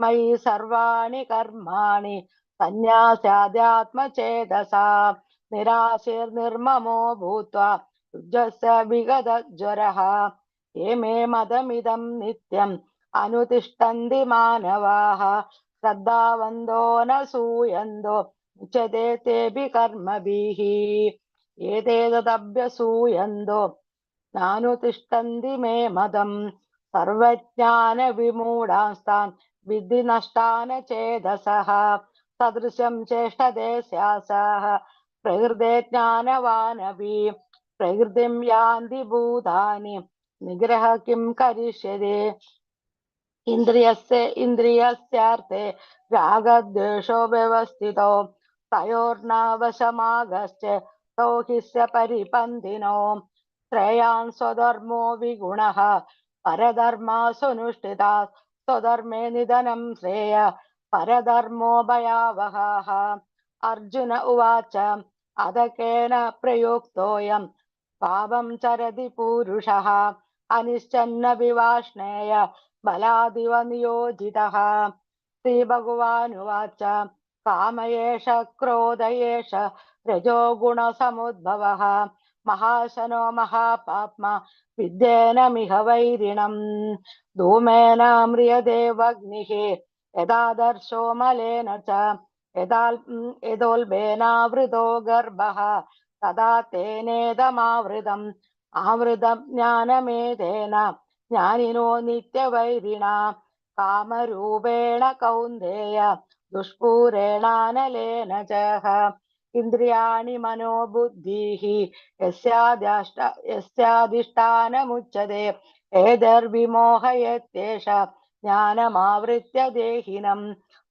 मयि सर्वाणि कर्माणि सन्न्यास्याध्यात्मचेतसा निराशीर्निर्ममो भूत्वा युद्धस्य विगतज्वरः ये मे मदमिदं नित्यम् अनुतिष्ठन्ति मानवाः श्रद्धावन्तो न सूयन्तो मुच्यते तेऽपि कर्मभिः एते तदभ्यसूयन्तो नानुतिष्ठन्ति मे मदम् सर्वज्ञानविमूढांस्तान् विद्धि नष्टान् चेतसः सदृशं चेष्टते स्यासः प्रकृते ज्ञानवानपि प्रकृतिं यान्ति भूतानि निग्रह किं करिष्यते इन्द्रियस्यार्थे रागद्वेषो व्यवस्थितो तयोर्नवशमागश्च तौ हि परिपन्थिनो श्रेयान् स्वधर्मो विगुणः परधर्मासुनुष्ठिता स्वधर्मे निधनं श्रेय परधर्मो भयावहः अर्जुन उवाच अदकेन प्रयुक्तोऽयं पापं चरति पुरुषः अनिश्चन्न विवाष्णेय बलादिव नियोजितः श्रीभगवानुवाच काम एष क्रोध एष रजोगुणसमुद्भवः महाशनो महापाप्मा विद्येनमिह वैरिणम् धूमेन म्रियदेवग्निः यदादर्शो मलेन च यदोल्बेनावृतो गर्भः तदा तेनेदमावृतम् आवृतं ज्ञानमेतेन ज्ञानिनो नित्यवैरिणा कामरूपेण कौन्तेय दुष्पूरेणानलेन च इन्द्रियाणि मनो बुद्धिः यस्याधिष्ठानमुच्यते एतद्विमोहयत्येष ज्ञानमावृत्य देहिनम्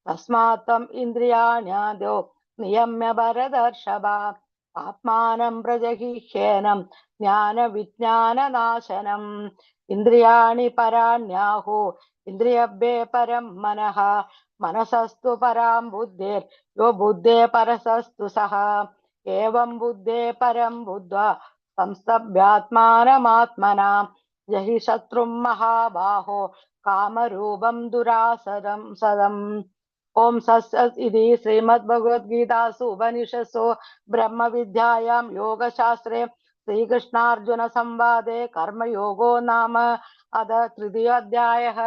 तस्मात् त्वम् इन्द्रियाण्यादौ नियम्य भरतर्षभ आत्मानं प्रजहिह्येनं ज्ञानविज्ञाननाशनम् इन्द्रियाणि पराण्याहुः इन्द्रियभ्ये परं मनः मनसस्तु परां बुद्धिर् यो बुद्धे परसस्तु सः एवं बुद्धे परं बुद्ध्वा संस्तभ्यात्मानमात्मना जहि शत्रुं महाबाहो कामरूपं दुरासदं सदम् ओम सत्सत् इति श्रीमद्भगवद्गीतासु उपनिषत्सु ब्रह्मविद्यायां योगशास्त्रे श्रीकृष्णार्जुन संवादे कर्मयोगो नाम अथ तृतीयोऽध्यायः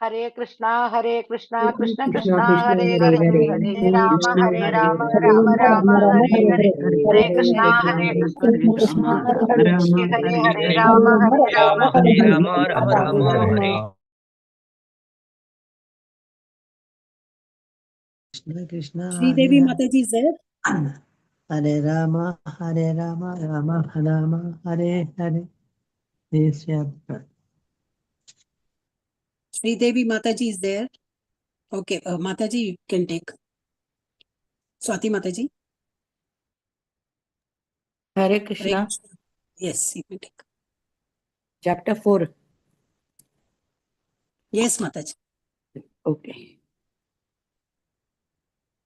हरे कृष्णा कृष्ण कृष्ण हरे हरे हरे राम राम राम हरे हरे हरे कृष्णा कृष्ण हरे हरे राम हरे राम राम राम हरे Krishna Krishna Sridevi Hare Mataji is there. Hare Rama Rama Rama Hare Hare. Yes, yeah. Sridevi Mataji is there. Okay, Mataji, you can take. Swati Mataji. Hare Hare Krishna Krishna. Yes, you can take. Chapter 4 Yes, Mataji. Okay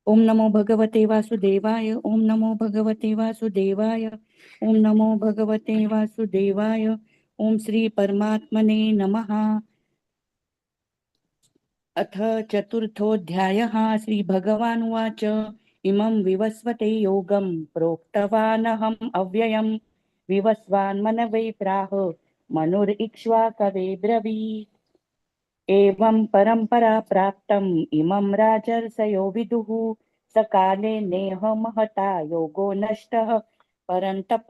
ओम नमो भगवते वासुदेवाय ओम नमो भगवते वासुदेवाय ओम नमो भगवते वासुदेवाय ओम श्री परमात्मने नमः अथ चतुर्थोऽध्यायः श्री भगवानुवाच इमं विवस्वते योगं प्रोक्तवानहम् अव्ययम् विवस्वान् मनवे प्राह मनुरिक्ष्वाकवे ब्रवीत् एवं परंपरा प्राप्तम् इमं राजर्षयो विदुः सकाले नेह महता योगो नष्टः परन्तप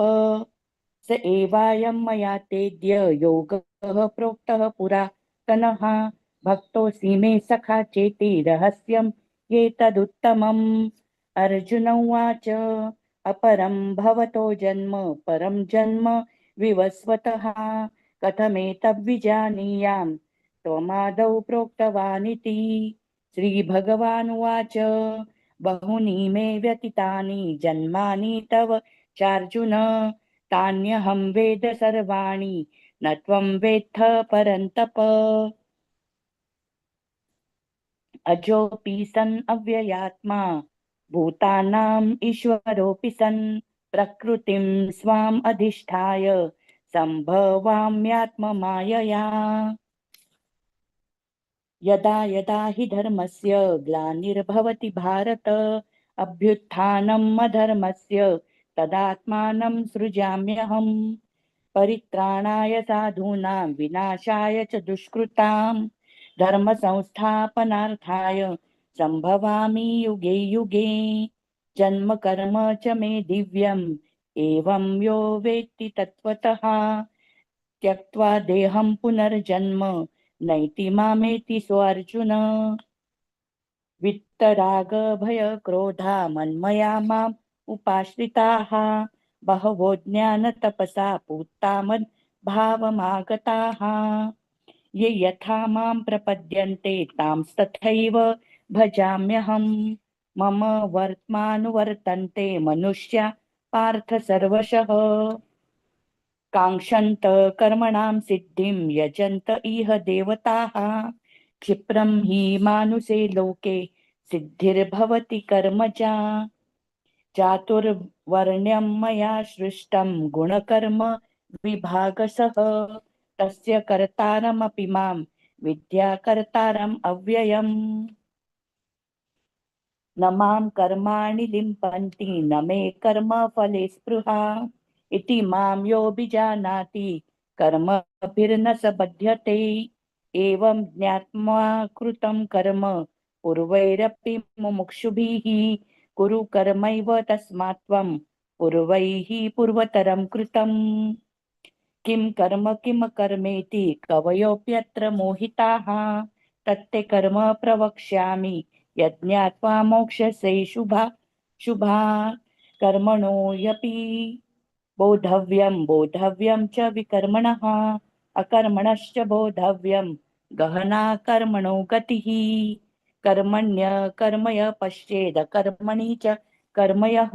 स एवायं मया तेद्य योगः प्रोक्तः पुरातनः भक्तोऽसि मे सखा चेति रहस्यम् एतदुत्तमम् अर्जुन उवाच अपरं भवतो जन्म परं जन्म विवस्वतः कथमेतद्विजानीयाम् त्वमादौ प्रोक्तवानिति श्रीभगवानुवाच बहूनि मे व्यतीतानि जन्मानि तव चार्जुन तान्यहं वेद सर्वाणि न त्वं वेत्थ परन्तप अजोऽपि सन् अव्ययात्मा भूतानाम् ईश्वरोऽपि सन् प्रकृतिं स्वाम् अधिष्ठाय सम्भवाम्यात्ममायया यदा यदा हि धर्मस्य ग्लानिर्भवति भारत अभ्युत्थानम् अधर्मस्य तदात्मानं सृजाम्यहम् परित्राणाय साधूनां विनाशाय च दुष्कृतां धर्म संस्थापनार्थाय संभवामि युगे युगे जन्म कर्म च मे दिव्यम् एवं यो वेत्ति तत्त्वतः त्यक्त्वा देहं पुनर्जन्म नैति मामेति सोऽर्जुन वित्तराग भय क्रोधा मन्मया माम् उपाश्रिताः बहवो ज्ञानतपसा पूता मद्भावमागताः ये यथा मां प्रपद्यन्ते तांस्तथैव भजाम्यहम् मम वर्त्मानुवर्तन्ते मनुष्या पार्थ सर्वशः काङ्क्षन्त कर्मणां सिद्धिं यजन्त इह देवताः क्षिप्रं हि मानुषे लोके सिद्धिर्भवति कर्मजा चातुर्वर्ण्यं मया सृष्टं गुणकर्म विभागसः तस्य कर्तारमपि मां विद्या कर्तारम् अव्ययम् न मां कर्माणि लिम्पन्ति न मे कर्मफले स्पृहा इति मां योऽभिजानाति कर्मभिर्न स बध्यते एवं ज्ञात्वा कृतं कर्म पूर्वैरपि मुमुक्षुभिः कुरु कर्मैव तस्मात् त्वं पूर्वैः पूर्वतरं कृतम् किं कर्म किम कर्मेति कवयोऽप्यत्र मोहिताः तत्ते कर्म प्रवक्ष्यामि यज्ञात्वा मोक्षसे शुभा कर्मणो यपि बोधव्यं च विकर्मणः अकर्मणश्च बोधव्यं गहना कर्मणो गतिः कर्मण्य कर्मय पश्येद कर्मणि च कर्मयः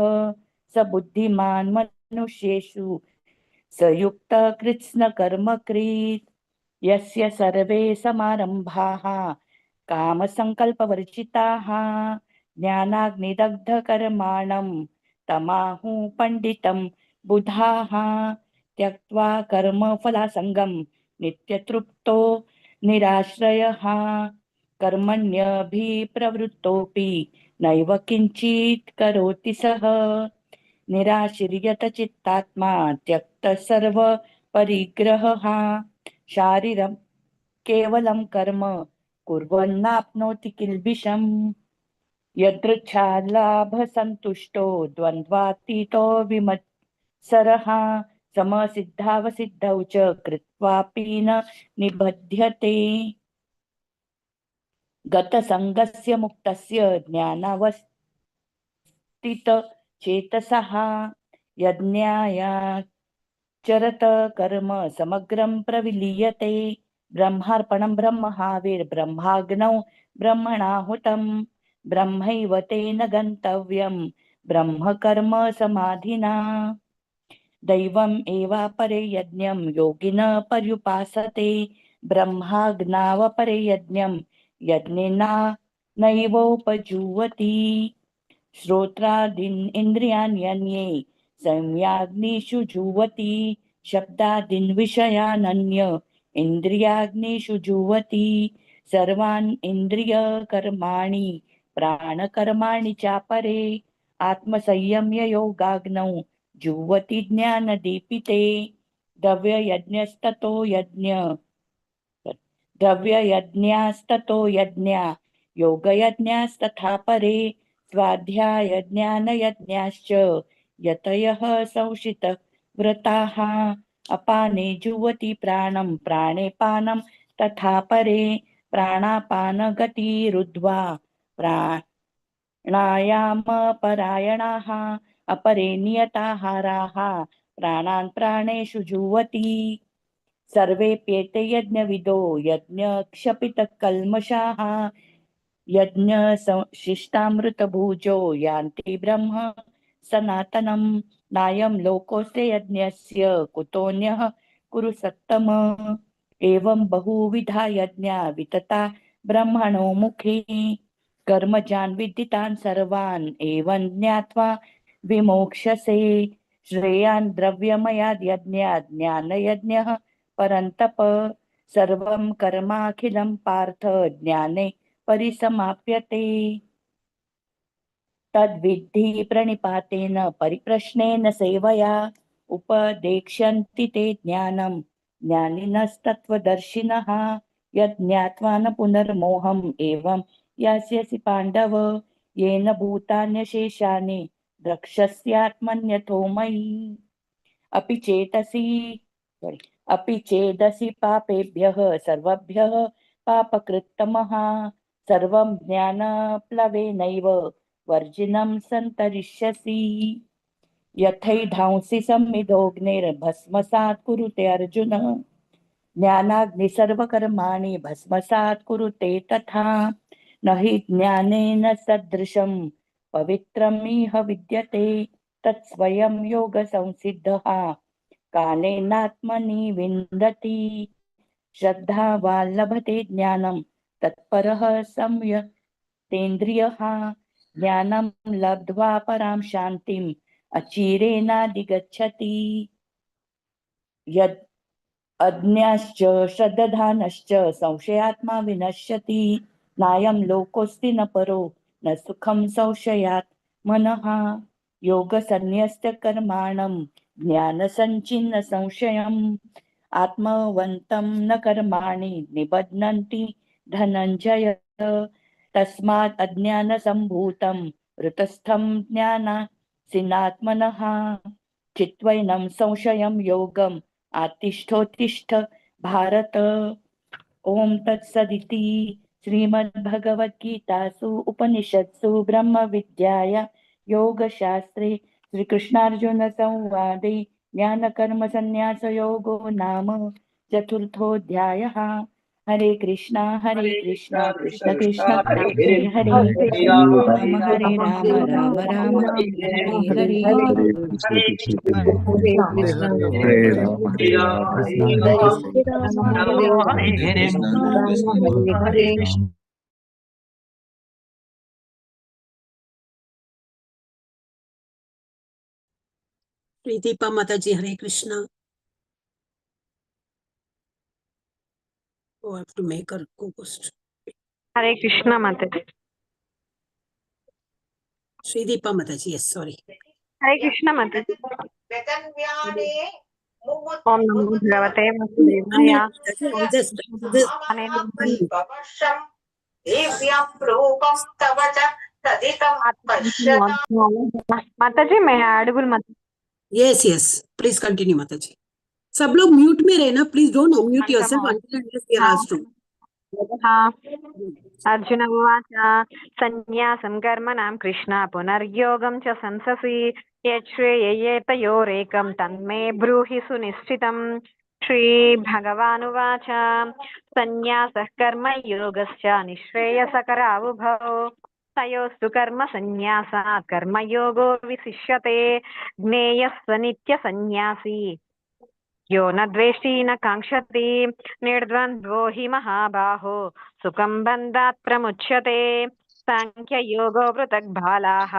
स बुद्धिमान् मनुष्येषु स युक्त कृत्स्न कर्म कृत् यस्य सर्वे समारंभाः कामसङ्कल्पवर्जिताः ज्ञानाग्निदग्धकर्माणं तमाहुः पण्डितं बुधाः त्यक्त्वा कर्मफलासङ्गं नित्यतृप्तो निराश्रयः कर्मण्यभिप्रवृत्तोऽपि नैव किञ्चित् करोति सः निराशीर्यत चित्तात्मा त्यक्त सर्व परिग्रहः शारीरं केवलं कर्म कुर्वन्नाप्नोति किल्बिषम् यदृच्छालाभसन्तुष्टो द्वन्द्वातीतो विमत्सरः समसिद्धावसिद्धौ च कृत्वापि न निबध्यते गतसङ्गस्य मुक्तस्य ज्ञानावस्थितचेतसः यज्ञायाचरत कर्म समग्रं प्रविलीयते ब्रह्मार्पणं ब्रह्महाविर्ब्रह्माग्नौ ब्रह्मणाहुतं ब्रह्मैव तेन गन्तव्यं ब्रह्मकर्म समाधिना दैवम् एवापरे यज्ञं योगिनः पर्युपासते ब्रह्माग्नावपरे यज्ञं यज्ञेना नैवोपजुह्वति श्रोत्रादीन् इन्द्रियाण्यन्ये संयाग्निषु जुह्वति शब्दादीन् विषयानन्य इन्द्रियाग्निषु जुह्वति सर्वान् इन्द्रियकर्माणि प्राणकर्माणि चापरे आत्मसंयम्य योगाग्नौ जुह्वति ज्ञानदीपिते द्रव्ययज्ञास्ततो यज्ञा योगयज्ञास्तथा परे स्वाध्यायज्ञानयज्ञाश्च यतयः संशितव्रताः अपाने जुह्वति प्राणं प्राणे पानं तथा परे प्राणापानगतिरुद्ध्वा प्राणायामपरायणाः अपरे नियताहाराः प्राणान् प्राणेषु जुह्वति सर्वेप्येते यज्ञविदो यज्ञक्षपितकल्मषाः यज्ञशिष्टामृतभुजो यान्ति ब्रह्म सनातनं नायं लोकोऽस्ति यज्ञस्य कुतोऽन्यः कुरु सत्तम एवं बहुविधा यज्ञा वितता ब्रह्मणो मुखे कर्मजान् विदितान् सर्वान् एवं ज्ञात्वा विमोक्ष्यसे श्रेयान् द्रव्यमयाद् यज्ञात् ज्ञानयज्ञः परन्तप सर्वं कर्माखिलं पार्थ ज्ञाने परिसमाप्यते तद्विद्धि प्रणिपातेन परिप्रश्नेन सेवया उपदेक्ष्यन्ति ते ज्ञानं ज्ञानिनस्तत्त्वदर्शिनः यज्ञात्वा न पुनर्मोहम् एवं यास्यसि पाण्डव येन भूतान्यशेषानि द्रक्ष्यस्यात्मन्यथो मयि अपि चेदसि पापेभ्यः सर्वभ्यः पापकृत्तमः सर्वं ज्ञानप्लवेनैव वर्जिनं सन्तरिष्यसि यथैधांसि संविदोऽग्निर्भस्मसात् कुरुते अर्जुन ज्ञानाग्नि सर्वकर्माणि भस्मसात् कुरुते तथा न हि ज्ञानेन सदृशं पवित्रमिह विद्यते तत्स्वयं योगसंसिद्धः कालेनात्मनि विन्दति श्रद्धावान् लभते ज्ञानं तत्परः संयतेन्द्रियः ज्ञानं लब्ध्वा परां शान्तिम् अचिरेणाधिगच्छति यद् अज्ञाश्च श्रद्धानश्च संशयात्मा विनश्यति नायं लोकोऽस्ति न परो न सुखं संशयात् मनः योगसन्न्यस्तकर्माणं ज्ञानसञ्चिन्न संशयम् आत्मवन्तं न कर्माणि निबध्नन्ति धनञ्जय तस्मात् अज्ञानसम्भूतं ऋतस्थं ज्ञानासीनात्मनः चित्वैनं संशयं योगम् आतिष्ठोत्तिष्ठ भारत। ओम तत्सदिति श्रीमद्भगवद्गीतासु उपनिषत्सु ब्रह्मविद्याया योगशास्त्रे श्रीकृष्णार्जुन संवादे ज्ञानकर्मसन्न्यासयोगो नाम चतुर्थोऽध्यायः। हरे कृष्णा कृष्ण कृष्ण हरे हरे हरे राम राम राम हरे हरे हरे कृष्ण हरे राम हरे Ram Deepa Mataji, Hare Krishna. Oh, I have to make her co-host. Hare Krishna Mataji. Sri Deepa Mataji, yes, sorry. Hare Krishna Mataji. Om Namo Bhagavate Vasudevaya. I'll just this. Mataji, मैं audible Mataji. Yes, yes. Please continue, Mataji. सब लोग म्यूट में रहना, please don't unmute yourself until unless they are asked to. हाँ अर्जुन उवाच संन्यासं कर्मणां कृष्ण पुनर्योगं च संससि यच्छ्रेययेतयोरेकं तन्मे ब्रूहि सुनिश्चितम् श्रीभगवानुवाच संन्यासः कर्मयोगश्च निःश्रेयसकरावुभौ तयोस्तु कर्मसन्न्यासात् कर्मयोगो विशिष्यते ज्ञेयः स नित्यसन्न्यासी यो न द्वेष्टि न काङ्क्षति निर्द्वन्द्वो हि महाबाहो सुखं बन्धात् प्रमुच्यते साङ्ख्ययोगो पृथक् बालाः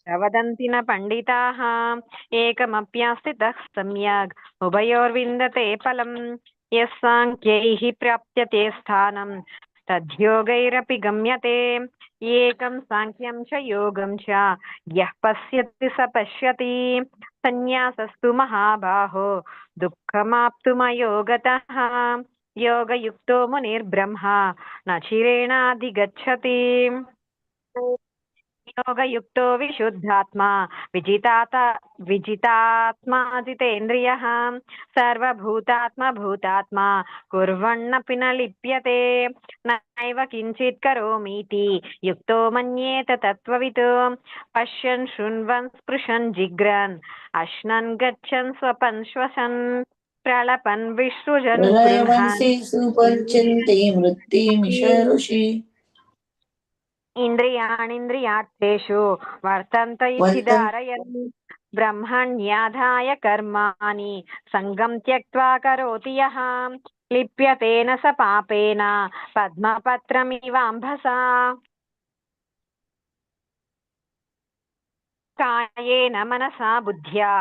प्रवदन्ति न पण्डिताः एकमप्यास्थितः सम्यग् उभयोर्विन्दते फलम् यः साङ्ख्यैः प्राप्यते स्थानं तद्योगैरपि गम्यते एकं साङ्ख्यं च योगं च यः पश्यति स पश्यति संन्यासस्तु महाबाहो दुःखमाप्तुमयोगतः योगयुक्तो मुनिर्ब्रह्मा न चिरेणाधिगच्छति योगयुक्तो विशुद्धात्मा विजितात्मा जितेन्द्रियः सर्वभूतात्मा भूतात्मा कुर्वन्नपि न लिप्यते नैव किञ्चित् करोमीति युक्तो मन्येत तत्त्ववित् पश्यन् शृण्वन् स्पृशन् जिघ्रन् अश्नन् गच्छन् स्वपन् श्वसन् प्रलपन् विसृजन् मृत्युमिषरुषि इन्द्रियाणीन्द्रियार्थेषु वर्तन्त इति धारयन् ब्रह्मण्याधाय कर्माणि सङ्गं त्यक्त्वा करोति यः लिप्यतेन स पापेन पद्मपत्रमिवाम्भसा कायेन मनसा बुद्ध्या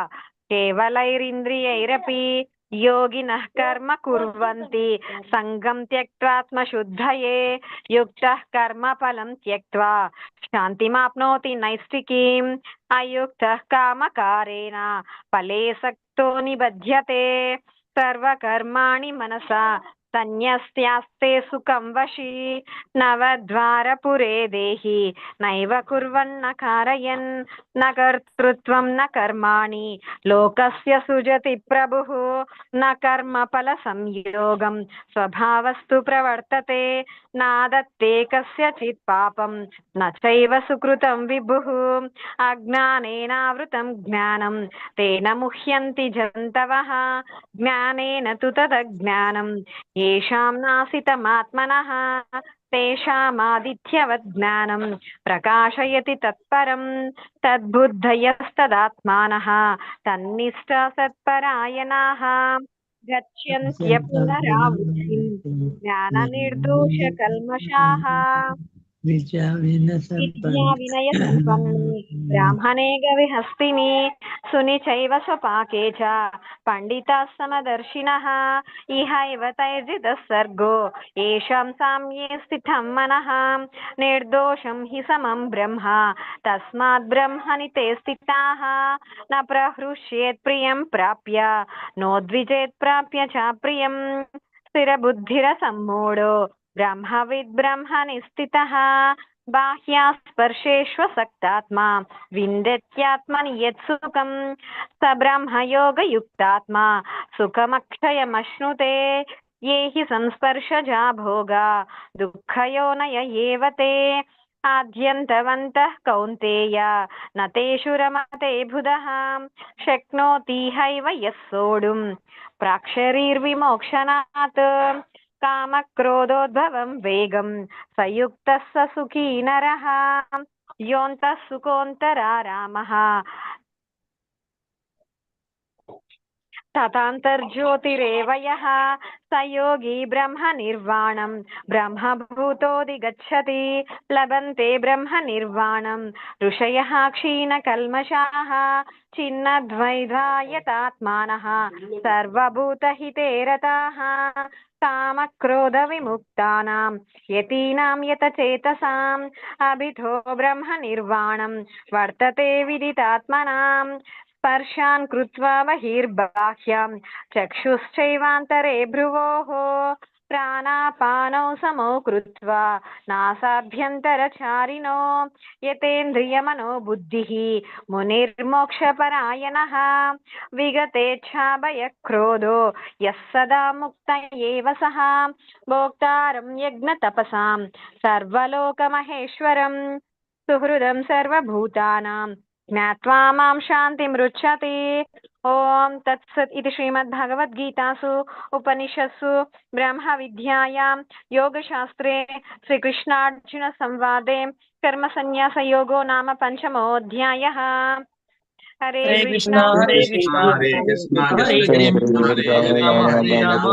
केवलैरिन्द्रियैरपि योगिनः कर्म कुर्वन्ति सङ्गं त्यक्त्वात्मशुद्धये युक्तः कर्मफलं त्यक्त्वा शान्तिमाप्नोति नैष्ठिकीम् अयुक्तः कामकारेण फले सक्तो निबध्यते सर्वकर्माणि मनसा संन्यस्यास्ते सुखं वशी नवद्वारपुरे देहि नैव कुर्वन्न कारयन् न कर्तृत्वं न कर्माणि लोकस्य सृजति प्रभुः न कर्मफलसंयोगं स्वभावस्तु प्रवर्तते नादत्ते कस्यचित् पापं न चैव सुकृतं विभुः अज्ञानेनावृतं ज्ञानं तेन मुह्यन्ति जन्तवः ज्ञानेन तु तदज्ञानं येषां नासितमात्मनः तेषामादित्यवत् ज्ञानं प्रकाशयति तत्परं तद्बुद्धयस्तदात्मानः तन्निष्ठा सत्परायणाः गच्छन्त्यपि नरावृत्तिं ज्ञाननिर्दोषकल्मषाः विद्याविनयसम्पन्ने ब्राह्मणे गविहस्तिनि सुनि चैव स्वपाके च पण्डिताः समदर्शिनः इहैव तैर्जितः सर्गो येषां साम्ये स्थितं मनः निर्दोषं हि समं ब्रह्म तस्मात् ब्रह्मणि ते स्थिताः न प्रहृष्येत् प्रियं प्राप्य नोद्विजेत् प्राप्य च प्रियं स्थिरबुद्धिरसम्मूढो ब्रह्मविद् ब्रह्मणि स्थितः बाह्यास्पर्शेष्वसक्तात्मा विन्दत्यात्मनि यत्सुखं स ब्रह्मयोगयुक्तात्मा सुखमक्षयमश्नुते ये हि संस्पर्शजा भोगा दुःखयोनय एव ते आद्यन्तवन्तः कौन्तेय न तेषु रमते बुधः शक्नोति हैव यः सोढुं प्राक्शरीर्विमोक्षणात् कामक्रोधोद्भवं वेगं स युक्तः स सुखी नरः योऽन्तः सुखोऽन्तरारामः तथान्तर्ज्योतिरेव यः स योगी ब्रह्मनिर्वाणं ब्रह्मभूतोऽधिगच्छति लभन्ते ब्रह्मनिर्वाणं ऋषयः क्षीणकल्मषाः छिन्नद्वैधायतात्मानः सर्वभूतहिते रताः कामक्रोधविमुक्तानां यतीनां यतचेतसाम् अभितो ब्रह्मनिर्वाणं वर्तते विदितात्मनां स्पर्शान् कृत्वा बहिर्बाह्यं चक्षुश्चैवान्तरे भ्रुवोः प्राणापानौ समौ कृत्वा नासाभ्यन्तरचारिणो यतेन्द्रियमनो बुद्धिः मुनिर्मोक्षपरायणः विगतेच्छाभयक्रोधो यः सदा मुक्त एव सः भोक्तारं यज्ञतपसां सर्वलोकमहेश्वरं सुहृदं सर्वभूतानां ज्ञात्वा मां शान्तिमृच्छति। ॐ तत्सत् इति श्रीमद्भगवद्गीतासु उपनिषत्सु ब्रह्मविद्यायां योगशास्त्रे श्रीकृष्णार्जुनसंवादे कर्मसन्न्यासयोगो नाम पञ्चमोऽध्यायः। हरे हरे कृष्णा कृष्णा हरे कृष्णा हरे कृष्ण हरे कृष्ण हरे कृष्ण हरे हरे राम हरे राम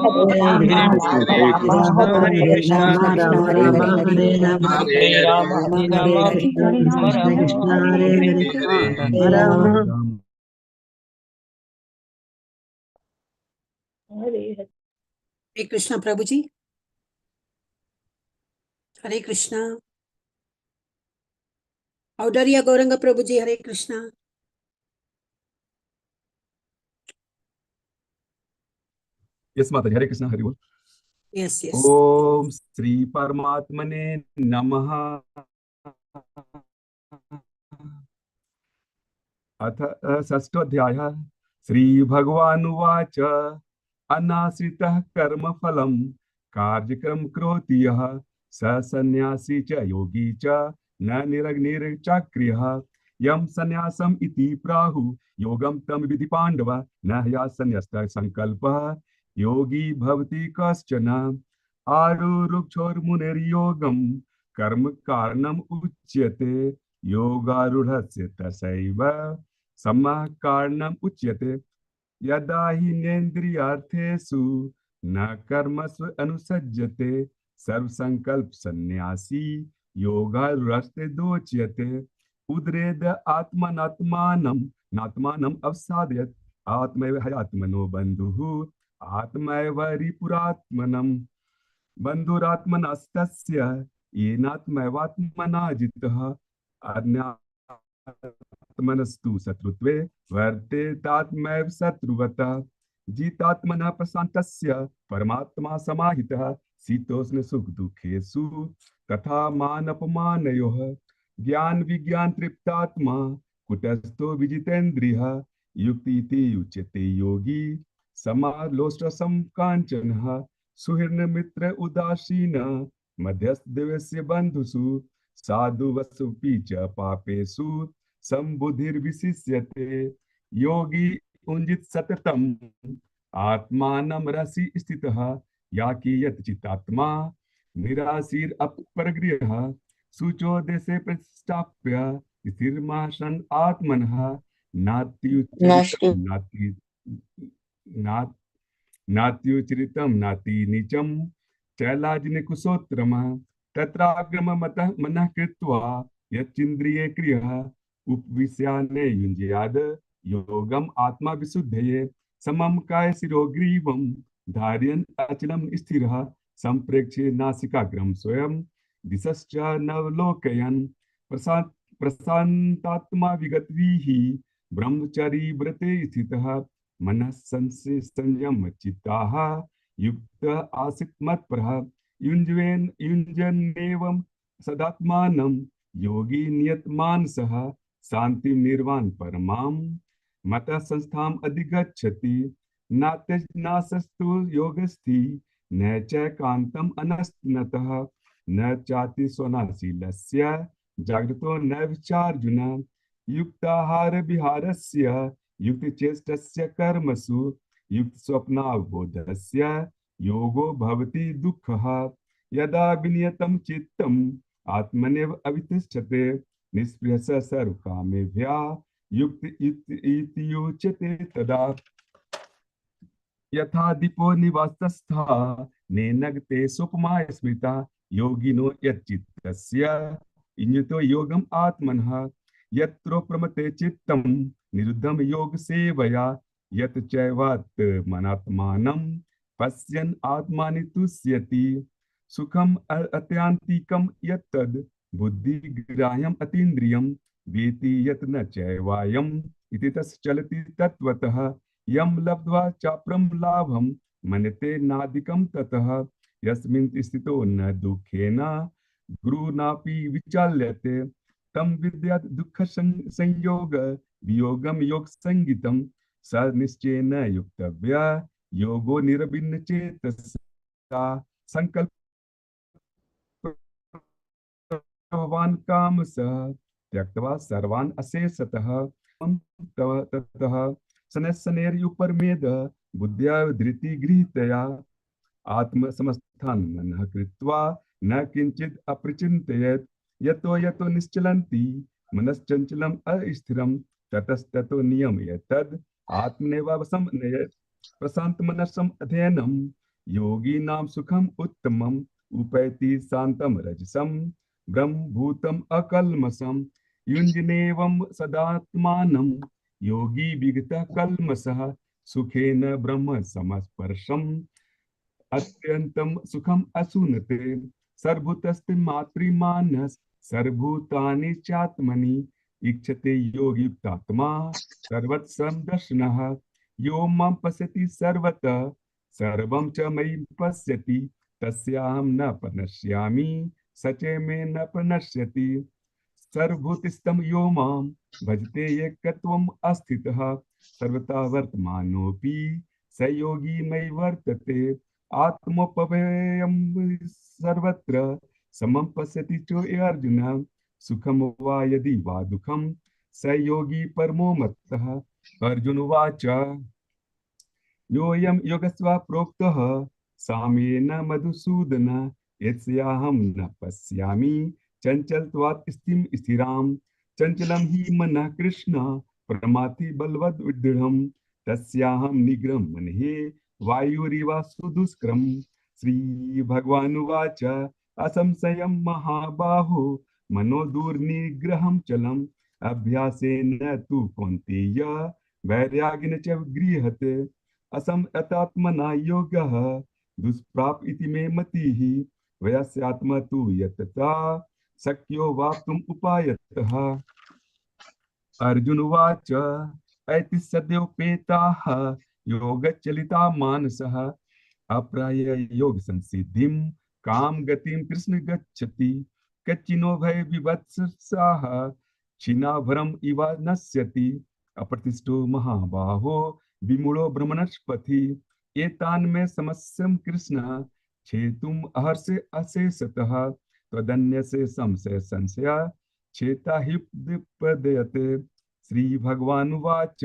हरे हरे कृष्ण हरे कृष्णा हरे राम हरे राम हरे राम हरे राम कृष्ण राम कृष्ण हरे हरे हरे हरे हरे राम हरे कृष्णा प्रभु जी। हरे कृष्णा। औडरिया गौरंग प्रभु जी, हरे कृष्णा। यस माता जी, हरे कृष्ण, हरि बोल। Yes yes. ओम श्री परमात्मने नमः। अथ षष्ठोऽध्यायः। श्री भगवानुवाच अनाश्रितः कर्मफलं कार्यक्रम करोति यः स सन्यासी च योगी च न निरग्निर्चाक्रियः यं सन्यासम् इति प्राहुः योगं तं विधि पाण्डव न ह्यासन्यस्तः संकल्पः योगी भवति कश्चन आरुरुक्षोर्मुनिर्योगं कर्म कारणम् उच्यते योगारूढस्य तथैव सम्यः कारणम् उच्यते यदा हि नेन्द्रियार्थेषु न कर्मसु अनुसज्जते सर्वसंकल्प सन्यासी योगारूढस्य दोच्यते उद्रेद आत्मनात्मानम् अवसादयत् आत्मैव ह्यात्मनो बन्धुः आत्मैव रिपुरात्मनम् बन्धुरात्मनस्तस्य येनात्मैवात्मना जितः आत्मनस्तु शत्रुत्वे वर्तेतात्मैव शत्रुवतः जितात्मनः प्रशान्तस्य परमात्मा समाहितः शीतोष्ण सुख दुःखेषु तथा मानपमानयोः ज्ञान विज्ञान तृप्तात्मा कुटस्थो विजितेन्द्रियः युक्ति इति उच्यते योगी समालोष्टसं काञ्चनः सुहृन्मित्र उदासीन मध्यस्थ देवस्य बन्धुषु साधुवसुपि च पापेषु संबुधिर्विशिष्यते योगी उञ्जित सततम् आत्मानं रसि स्थितः याकीयत चित्तात्मा निराशीर अपरगृहः शुचो देशे प्रतिष्ठाप्य स्थिरमासन् आत्मनः नात्युचरितं नाति नीचं चैलाजिनकुशोत्तमः तत्राग्रममतः मनः कृत्वा यच्चिन्द्रिये क्रियः उपविश्याने युञ्ज्याद योगम आत्मा विशुद्धये समम काय शिरोग्रीवम धारयन् अचलम स्थिरः संप्रेक्ष्य नासिकाग्रम स्वयं दिशश्च नवलोकयन् प्रशान्तात्मा विगतभिः ब्रह्मचारी व्रते स्थितः मनः संयम चित्ताः युक्त आसीत् मत्परः युञ्जन्नेवं सदात्मानं योगी नियतमानसः शांति निर्वाण परमाम मतः संस्थाम अधिगच्छति नासस्तु योगस्थि न च कांतम अनस्तनतः न चाति सोनाशीलस्य जागृतो न विचार्जुन युक्ताहार विहारस्य युक्तचेष्टस्य कर्मसु युक्त स्वप्नावबोधस्य योगो भवति दुःखः यदा विनियतं चित्तम् आत्मनेव अवितिष्ठते निष्प्रिय सर्वकामेभ्यः युक्त इति उच्यते तदा यथा दीपो निवासस्थः नेनगते सोपमा स्मृता योगिनो यच्चित्तस्य इञ्जतो योगम आत्मनः यत्रो प्रमते चित्तं निरुद्धं योग सेवया यत् चैवात् मनात्मानं पश्यन् आत्मानि तुष्यति सुखम अत्यांतिकम यत्तद् बुद्धिग्राह्यम् अतीन्द्रियं वेति यत् न चैवायम् इति तस् चलति तत्त्वतः यं लब्ध्वा चाप्रं लाभं मन्यते नादिकं ततः यस्मिन् स्थितो न दुःखेन गुरुनापि विचाल्यते तं विद्यात् दुःख संयोग वियोगं योग संगीतं स निश्चयेन युक्तव्या योगो निरभिन्न चेतसा संकल्प भगवान काम सह त्यक्त्वा सर्वान् अशेषतः ततः सनस्सनेर्युपरमेद बुद्ध्या धृति गृहीतया आत्मसमस्थान् मनः कृत्वा न किंचित् अप्रचिन्तयेत् यतो निश्चलन्ति मनश्चञ्चलम् अस्थिरं ततस्ततो नियमयेत् तद् आत्मनेवावसं नयेत् प्रशान्तमनसम् अध्ययनं योगिनां सुखम् उत्तमम् उपैति शान्तं रजसं ब्रह्मभूतम् अकल्मषं युञ्जनेवं सदात्मानं योगी विगतः कल्मषः सुखेन ब्रह्म समस्पर्शम् अत्यन्तं सुखम् असूनते सर्वभूतस्ते मातृमानस सर्वभूतानि चात्मनि इच्छते योगियुक्तात्मा सर्वत्सं दर्शनः यो मां पश्यति सर्वतः सर्वं च मयि पश्यति तस्याहं न प्रणश्यामि स च मे न प्रणश्यति सर्वभूतस्थं यो मां भजते एकत्वम् अस्थितः सर्वथा वर्तमानोऽपि स योगी मयि वर्तते आत्मोपभयं सर्वत्र समं पश्यति च अर्जुन सुखम वा यदि वा दुःखं स योगी परमो मत्तः अर्जुन उवाच योऽयं योगस्त्वा प्रोक्तः सामेन मधुसूदन यस्याहं न पश्यामि चञ्चलत्वात् स्थिरां चञ्चलं हि मनः कृष्ण प्रमाथि बलवद् दृढं तस्याहं निग्रहं मन्ये वायुरिव सुदुष्करम् श्री भगवानुवाच असंशयं महाबाहो मनो दुर्निग्रहं चलम् अभ्यासेन तु कौन्तेय वैराग्येन च गृह्यते असंयतात्मना योगः दुष्प्राप इति मे मतिः वयस्यात्मा तु यतता शक्यो वाप्तुम् उपायतः अर्जुन उवाच ऐति सद्योपेताः योगचलिता मानसः अप्राय योग संसिद्धिं काम गतिं कृष्ण गच्छति कच्चिनो भय विवत्साः क्षीणाभरम इव नश्यति अप्रतिष्ठो महाबाहो विमूढ़ो ब्रह्मणस्पथि एतान्मे समस्यं कृष्ण छेतुम् अहर्षे अशेषतः त्वदन्यसे संशय छेता ह्युपद्यते श्री भगवानुवाच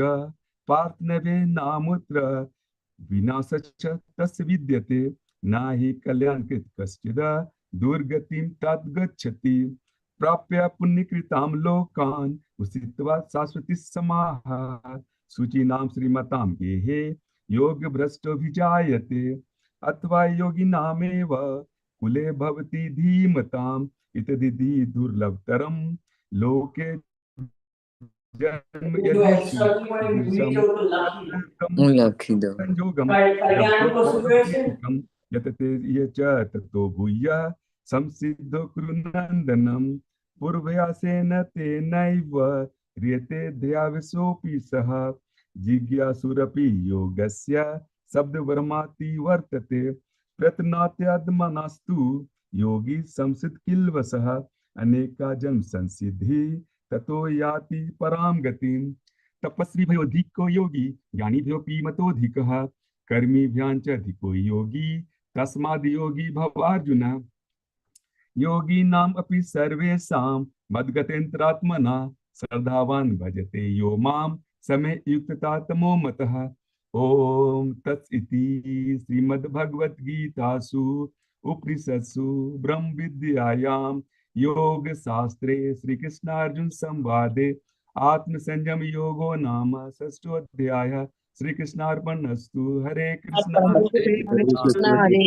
पार्थनवे नामुत्र विनाशश्च तस्य विद्यते न हि कल्याणकृत् कश्चिद् दुर्गतिं तद्गच्छति प्राप्य पुण्यकृतां लोकान् उषित्वा शाश्वती समाः शुचीनां श्रीमतां गेहे योगभ्रष्टोऽभिजायते अथवा योगिनामेव कुले भवति धीमताम् इतदिति दुर्लभतरं लोके जन्म यदेषु संयोगम यब्बोधेकं यतते ये च ततो भूयः संसिद्धो कृनन्दनं पूर्वयासेन तेनैव ह्रियते ध्याविसोऽपि सः जिज्ञासुरपि योगस्य शब्दवर्माति वर्तते प्रयत्नात्यात्मनास्तु योगी संसिद्ध किल्वसः अनेका जन्म संसिद्धि ततो याति परां गतिं तपस्वी भयोधिको योगी ज्ञानी भयोपि मतोधिकः कर्मीभ्याञ्च अधिको योगी तस्माद् योगी भव अर्जुन योगीनाम् अपि सर्वेषां मद्गतेन्द्रात्मना श्रद्धावान् भजते यो मां समे युक्ततमो मतः ओम तत्सदिति श्रीमद्भगवद्गीतासु उपनिषत्सु ब्रह्म विद्यायां योग शास्त्रे श्री कृष्णार्जुन संवादे आत्मसंयम योगो नाम षष्ठोऽध्यायः श्री कृष्णार्पणमस्तु हरे कृष्णा हरे कृष्णा हरे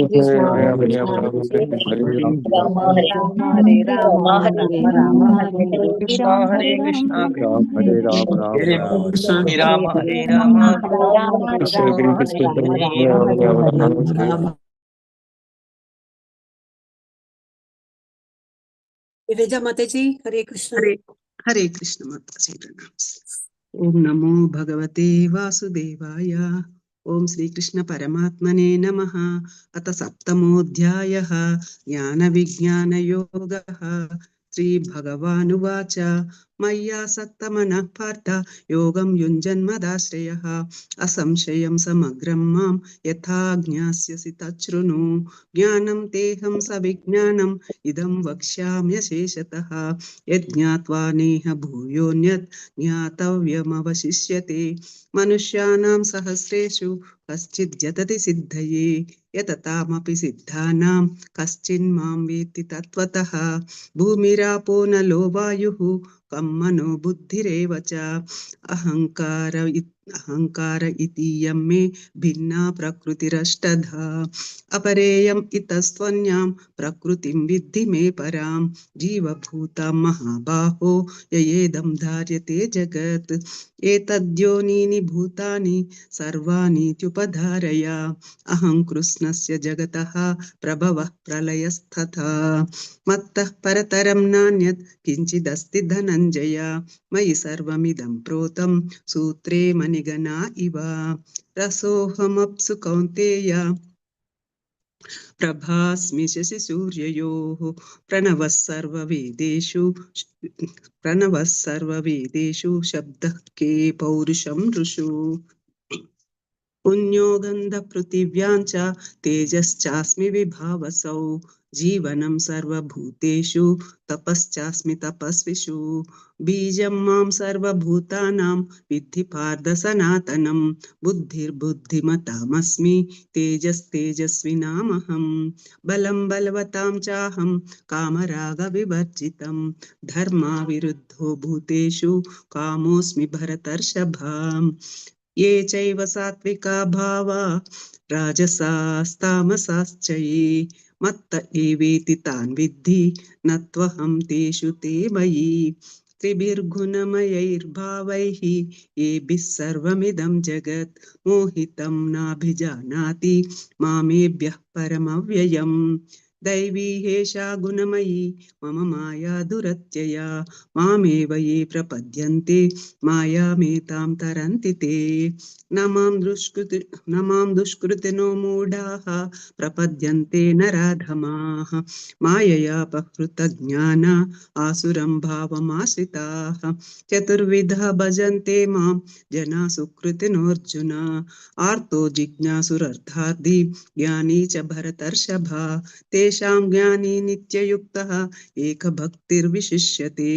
कृष्णा हरे राम हरे राम राम राम हरे हरे हरे कृष्णा हरे राम हरे राम राम हरे राम विवेजा माताजी हरे कृष्ण। हरे कृष्ण माताजी प्रणाम। ओम नमो भगवते वासुदेवाय। ओम श्री कृष्ण परमात्मने नमः। अथ सप्तमोऽध्यायः ज्ञान विज्ञान योगः। श्री भगवानुवाच मय्यासक्तमनः पार्थ योगं युञ्जन्मदाश्रयः असंशयं समग्रं मां यथा ज्ञास्यसि तच्छृणु ज्ञानं तेहं सविज्ञानम् इदं वक्ष्याम्यशेषतः यज्ञात्वा नेह भूयोऽन्यत् ज्ञातव्यमवशिष्यते मनुष्याणां सहस्रेषु कश्चित् यतति सिद्धये यततामपि सिद्धानां कश्चिन्मां वेत्ति तत्त्वतः भूमिरापो नलो वायुः कं मनो बुद्धिरेव च अहङ्कार इतीयं मे भिन्ना प्रकृतिरष्टधा अपरेयम् इतस्त्वन्यां प्रकृतिं विद्धि मे परां जीवभूतां महाबाहो ययेदं धार्यते जगत् एतद्योनीनि भूतानि सर्वाणीत्युपधारय अहं कृष्णस्य जगतः प्रभवः प्रलयस्तथा मत्तः परतरं नान्यत् किञ्चिदस्ति धनञ्जय मयि सर्वमिदं प्रोतं सूत्रे मणिगणा इव रसोऽहमप्सु कौन्तेय प्रभास्मि शशिसूर्ययोः प्रणवः सर्ववेदेषु शब्दः के पौरुषं ऋषु पुण्यो गन्धपृथिव्यां च तेजश्चास्मि विभावसौ जीवनं सर्वभूतेषु तपश्चास्मि तपस्विषु बीजं मां सर्वभूतानां विद्धि पार्थ सनातनं बुद्धिर्बुद्धिमतामस्मि तेजस्तेजस्विनामहं बलं बलवतां चाहं कामरागविवर्जितं धर्माविरुद्धो भूतेषु कामोऽस्मि भरतर्षभाम् ये चैव सात्विका भावा राजसास्तामसाश्च ये मत्त एवेति तान् विद्धि न त्वहं तेषु ते मयि त्रिभिर्गुणमयैर्भावैः येभिः सर्वमिदं जगत् मोहितं नाभिजानाति मामेभ्यः परमव्ययम् दैवी हेषा गुणमयी मम माया दुरत्यया मामेव ये प्रपद्यन्ते मायामेतां तरन्ति ते न मां दुष्कृतिनो मूढाः प्रपद्यन्ते नराधमाः माययापहृतज्ञाना आसुरं भावमाश्रिताः चतुर्विधः भजन्ते मां जना सुकृतिनोऽर्जुन आर्तो जिज्ञासुरर्थार्थी ज्ञानी च भरतर्षभा तेषां ज्ञानी नित्ययुक्तः एकभक्तिर्विशिष्यते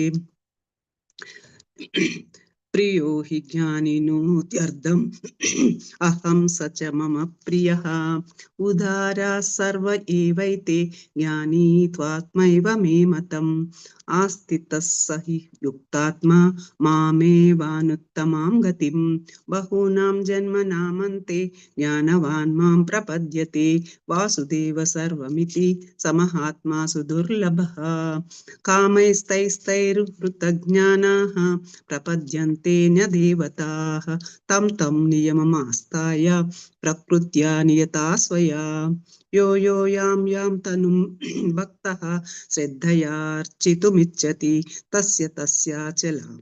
प्रियो हि ज्ञानिनोत्यर्धम् अहं स च मम प्रियः उदारा सर्व एवैते ज्ञानी त्वात्मैव मे मतम् आस्थितः स हि युक्तात्मा मामेवानुत्तमां गतिं बहूनां जन्मनामन्ते ज्ञानवान् मां प्रपद्यते वासुदेव सर्वमिति समहात्मा सुदुर्लभः कामैस्तैस्तैर्हृतज्ञानाः प्रपद्यन्ते न्यदेवताः तं नियममास्ताय प्रकृत्या नियता स्वया यो यां तनुं भक्तः श्रद्धयार्चितुमिच्छति तस्य तस्याचलां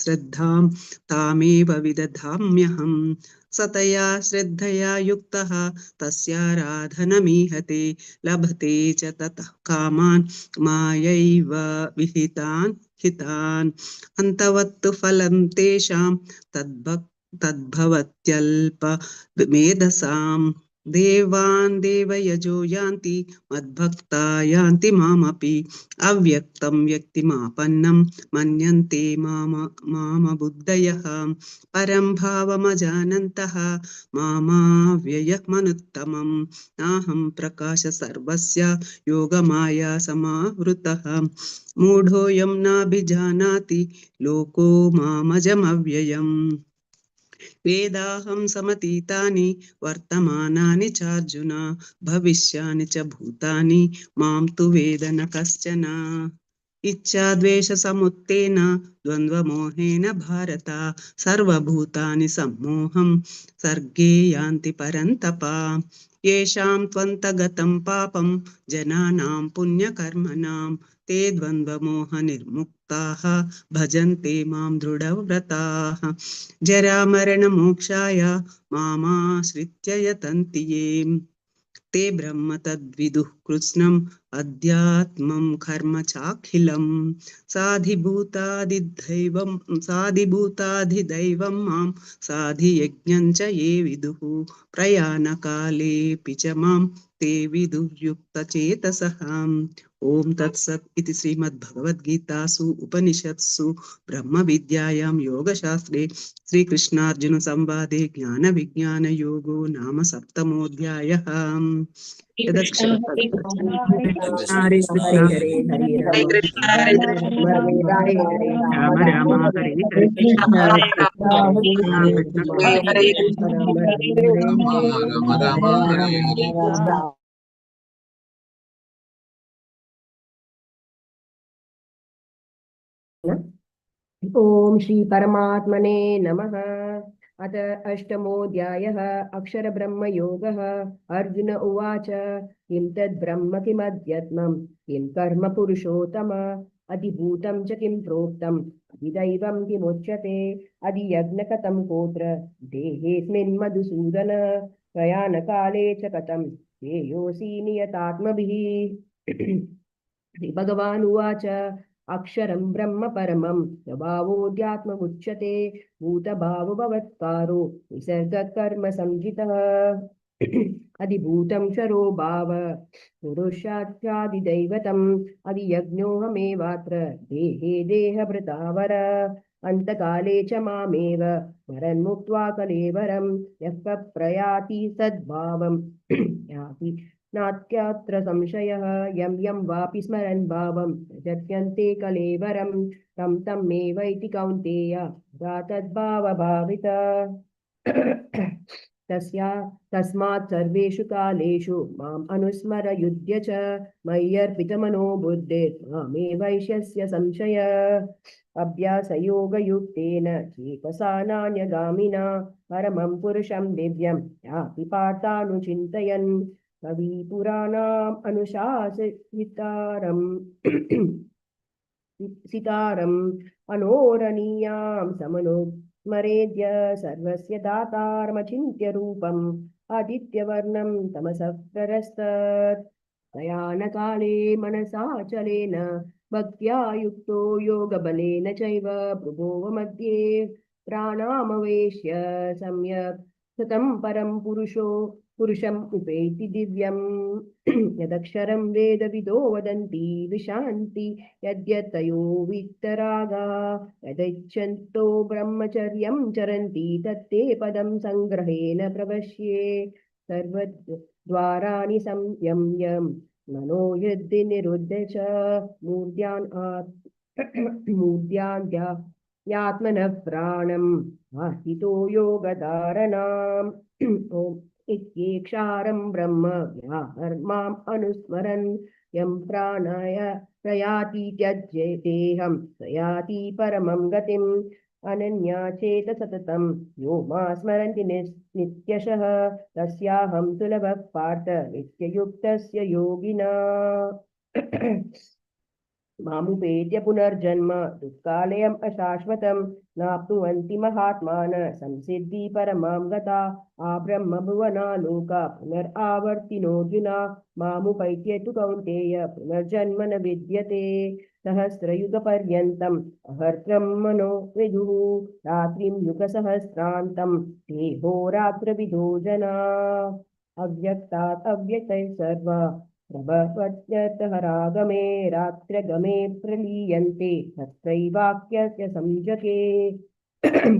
श्रद्धां तामेव विदधाम्यहम् सतया श्रद्धया युक्तः तस्याराधनमीहते लभते च ततः कामान् मायैव विहितान् हितान् अन्तवत्तु फलं तेषां तद्भवत्यल्पमेधसाम् देवान् देवयजो यान्ति मद्भक्ता यान्ति मामपि अव्यक्तं व्यक्तिमापन्नं मन्यन्ते माम बुद्धयः परं भावमजानन्तः मामाव्ययमनुत्तमम् नाहं प्रकाश सर्वस्य योगमाया समावृतः मूढोऽयं नाभिजानाति लोको मामजमव्ययम् वेदाहं समतीतानि वर्तमानानि चार्जुन भविष्यानि च भूतानि मां तु वेद न कश्चन इच्छाद्वेषसमुत्तेन द्वन्द्वमोहेन भारत सर्वभूतानि सम्मोहं सर्गे यान्ति परन्तप येषां त्वन्तगतं पापं जनानां पुण्यकर्मणां ते द्वन्द्वमोहनिर्मुक्ताः भजन्ते मां दृढव्रताः जरामरणमोक्षाय मामाश्रित्य यतन्ति ये ते ब्रह्म तद्विदुः कृत्स्नम् अध्यात्मं कर्म चाखिलम् साधिभूताधिदैवं मां साधियज्ञं च ये विदुः प्रयाणकालेऽपि च मां ते विदुर्युक्तचेतसः ओम तत्सत् इति श्रीमद्भगवद्गीतासु उपनिषत्सु ब्रह्मविद्यायां योगशास्त्रे श्रीकृष्णार्जुन संवादे ज्ञानविज्ञानयोगो नाम सप्तमोऽध्यायः। कृष्ण हरे हरे कृष्ण हरे हरे हरे कृष्ण हरे राम राम हरे राम राम हरे हरे कृष्ण कृष्ण कृष्ण हरे कृष्ण राम राम हरे हरे ॐ श्री परमात्मने नमः। अथ अष्टमोऽध्यायः अक्षरब्रह्मयोगः। अर्जुन उवाच किं तद्ब्रह्म किमध्यात्मं किं कर्म पुरुषोत्तम अधिभूतं च किं प्रोक्तम् अधिदैवं किमुच्यते अधियज्ञकथं कोत्र देहेऽस्मिन् मधुसूदन प्रयाणकाले च कथं श्रेयोऽसि नियतात्मभिः। श्रीभगवान् उवाच अक्षरं ब्रह्म परमं स्वभावोऽध्यात्ममुच्यते भूतभावभवत्कारो निसर्गकर्म संहितः अधिभूतं क्षरो भाव पुरुषाख्यादिदैवतम् अधियज्ञोऽहमेवात्र देहे देहभृतावर अन्तकाले च मामेव स्मरन्मुक्त्वा कलेवरं यः प्रयाति सद्भावं याति नात्यत्र संशयः यं यं वापि स्मरन् भावं त्यजत्यन्ते कलेवरं तं मेवैति कौन्तेय सा तद्भावभावित तस्मात् सर्वेषु कालेषु माम् अनुस्मर युध्य च मय्यर्पितमनो बुद्धिर्मामेवैष्यस्य संशय अभ्यासयोगयुक्तेन चेतसा नान्यगामिना परमं पुरुषं दिव्यं याति पार्थानुचिन्तयन् कविपुराणाम् अनुशासितारम् अनोरणीयां समनुस्मरेद्य सर्वस्य दातारमचिन्त्य रूपम् आदित्यवर्णं तमसः प्ररस्तत् प्रयाणकाले मनसाचलेन भक्त्या युक्तो योगबलेन चैव भ्रुवोः मध्ये प्राणामवेश्य सम्यक् सतं परं पुरुषम् उपेति दिव्यम् यदक्षरं वेदविदो वदन्ति विशान्ति यद्यतयो वित्तरागा यदिच्छन्तो ब्रह्मचर्यं चरन्ति तत्ते पदं सङ्ग्रहेण प्रवश्ये सर्वद्वाराणि संयम्य मनो यद्धि निरुद्ध च मूर्ध्यान् मूर्ध्याद्यात्मनः प्राणम् आस्थितो योगधारणाम् ॐ इत्येक्षारं ब्रह्म व्याहर्माम् अनुस्मरन् यं प्राणाय प्रयाति त्यज्येतेऽहं स याति परमं गतिम् अनन्या चेत सततं यो मा स्मरन्ति नित्यशः तस्याहं सुलभः पार्थ नित्ययुक्तस्य योगिना मामुपेत्य पुनर्जन्म दुःखालयम् अशाश्वतं नाप्नुवन्ति महात्मानः संसिद्धि परमां गता आब्रह्मभुवनालोका पुनरावर्तिनोऽर्जुना मामुपैत्य तु कौन्तेय पुनर्जन्म न विद्यते सहस्रयुगपर्यन्तम् अहर्त्रं मनो विदुः रात्रिं युगसहस्रान्तं देहोरात्रविदो जना अव्यक्तात् अव्यक्तैः सर्वा प्रभवत्यतहरागमे रात्रगमे प्रलीयन्ते तत्रैवाक्यस्य संजके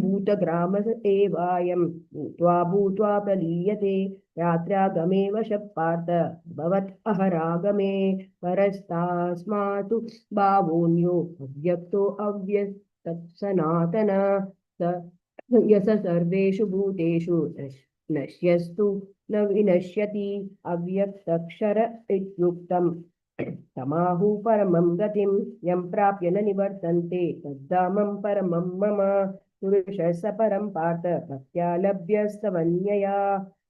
भूतग्राम एवायं भूत्वा भूत्वा प्रलीयते रात्रागमे वशः पार्थ भवत् अहरागमे परस्तास्मातु भावोऽन्यो अव्यक्तो अव्यक्तः स यस सर्वेषु भूतेषु नश्यस्तु न विनश्यति अव्यक्तक्षर इत्युक्तम् तमाहुः परमं गतिं यं प्राप्य न निवर्तन्ते तद्धामं परमं मम पुरुषः स परं पार्थ भक्त्या लभ्यस्तवन्यया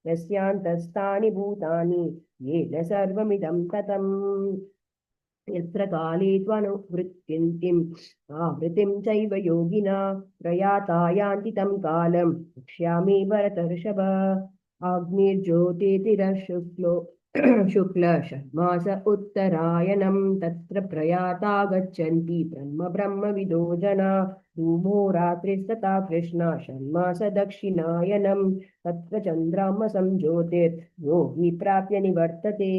यस्यान्तस्थानि भूतानि येन सर्वमिदं ततम् यत्र काले त्वनुवृत्तिम् आवृत्तिं चैव योगिना प्रयाता यान्ति तं कालं वक्ष्यामि भरतर्षभ अग्निर्ज्योतिरशुक्लो शुक्ल षड्मास उत्तरायणं तत्र प्रयाता गच्छन्ति ब्रह्मविदो जना धूमो रात्रिस्तथा कृष्णा षण्मास दक्षिणायनं तत्र चन्द्रामसं ज्योतिर्योगी प्राप्य निवर्तते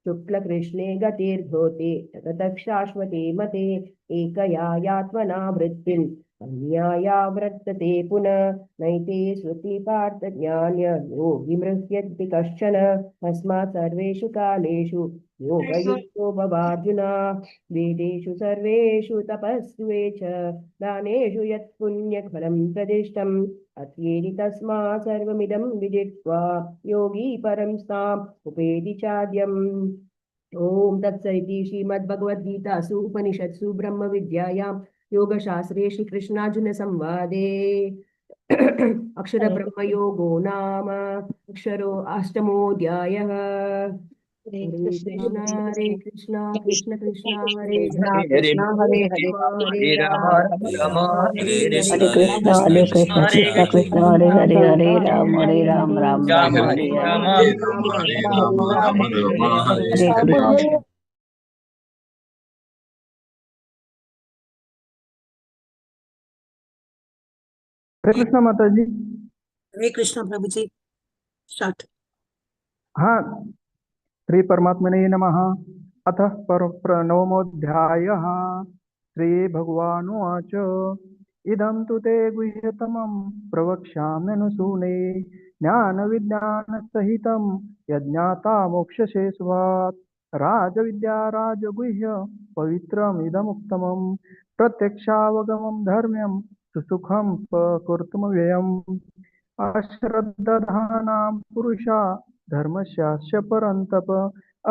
शुक्लकृष्णे गतिर्भूते ततः शाश्वते मते एकया यात्मना वृत्तिम् अन्याया वर्तते पुनः नैते श्रुति पार्थ ज्ञान्य योगी मृह्यति कश्चन तस्मात् सर्वेषु कालेषु योगयुक्तो भवार्जुना वेदेषु सर्वेषु तपस्वे च दानेषु यत् पुण्यफलं प्रदिष्टम् अत्येति तस्मात् सर्वमिदं विदित्वा योगी परं स्थाम् उपेति चाद्यम् ॐ तत्सदिति श्रीमद्भगवद्गीतासु उपनिषत्सु ब्रह्मविद्यायां योगशास्त्रे श्रीकृष्णार्जुन संवादे अक्षरब्रह्मयोगो नाम अष्टमोऽध्यायः हरे कृष्णा कृष्ण कृष्ण हरे हरे हरे हरे हरे राम राम हरे हरे हरे कृष्ण कृष्ण कृष्ण कृष्ण हरे हरे हरे राम राम राम राम हरे हरे हरे राम हरे कृष्ण हरे कृष्णा माता जी। हरे कृष्ण प्रभु जी स्टार्ट हाँ, श्री परमात्मने नमः। अथ प्रणवमोऽध्यायः। श्रीभगवानुवाच इदं तु ते गुह्यतमं प्रवक्ष्याम्यनुसूने ज्ञानविज्ञानसहितं यज्ञाता मोक्षसे स्वात् राजविद्या राजगुह्य पवित्रमिदमुत्तमं प्रत्यक्षावगमं धर्म्यं सुसुखं प्रकृतमव्ययम् अश्रद्धधानां पुरुषा धर्मस्यास्य परन्तप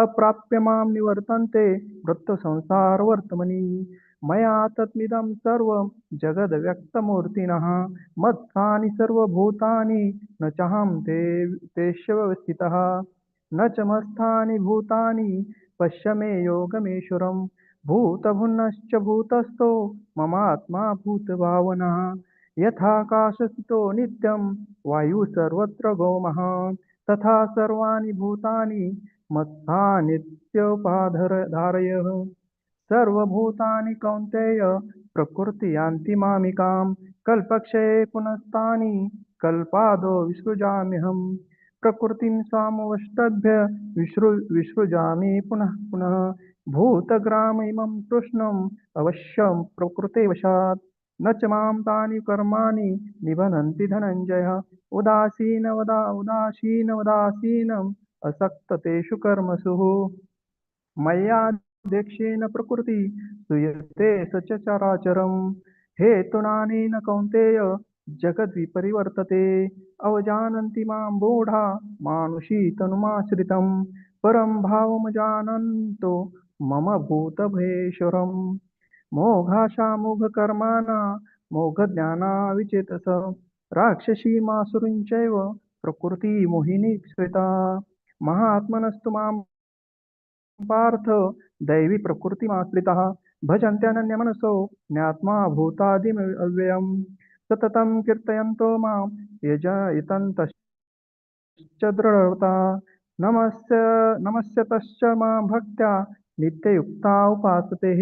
अप्राप्य मां निवर्तन्ते वृत्तसंसारवर्तमनि मया तत्मिदं सर्वं जगद्व्यक्तमूर्तिनः मत्स्थानि सर्वभूतानि न चाहं तेष्वस्थितः न च मत्स्थानि भूतानि पश्य मे योगमेश्वरं भूतभुन्नश्च भूतस्थो ममात्मा भूतभावनः यथाकाशस्थितो नित्यं वायुः सर्वत्र गौमः तथा सर्वाणि भूतानि मत्स्थानीत्युपाधारयः सर्वभूतानि कौन्तेय प्रकृति यान्ति मामिकां कल्पक्षये पुनस्तानि कल्पादो विसृजाम्यहं प्रकृतिं स्वामवष्टभ्य विसृजामि पुनः पुनः भूतग्राममिमं कृष्णम् अवश्यं प्रकृते वशात् न च मां तानि कर्माणि निबध्नन्ति धनञ्जय उदासीनम् असक्ततेषु कर्मसु मय्याध्यक्षेण प्रकृती सूयते सचराचरम् हेतुनानेन कौन्तेय जगद्विपरिवर्तते अवजानन्ति मां मूढा मानुषी तनुमाश्रितं परं भावमजानन्तो मम भूतभयेश्वरम् मोघाशामोघकर्माणा मोघज्ञाना विचेतस राक्षसीमासुरींचैव प्रकृती मोहिनी श्रिता महात्मनस्तु मां पार्थ दैवी प्रकृतिमाश्रितः भजन्त्यनन्यमनसो ज्ञात्मा भूतादिमव्ययम् सततं कीर्तयन्तो मां यजयन्तश्च दृढता नमस्यतश्च मां भक्त्या नित्ययुक्ता उपासते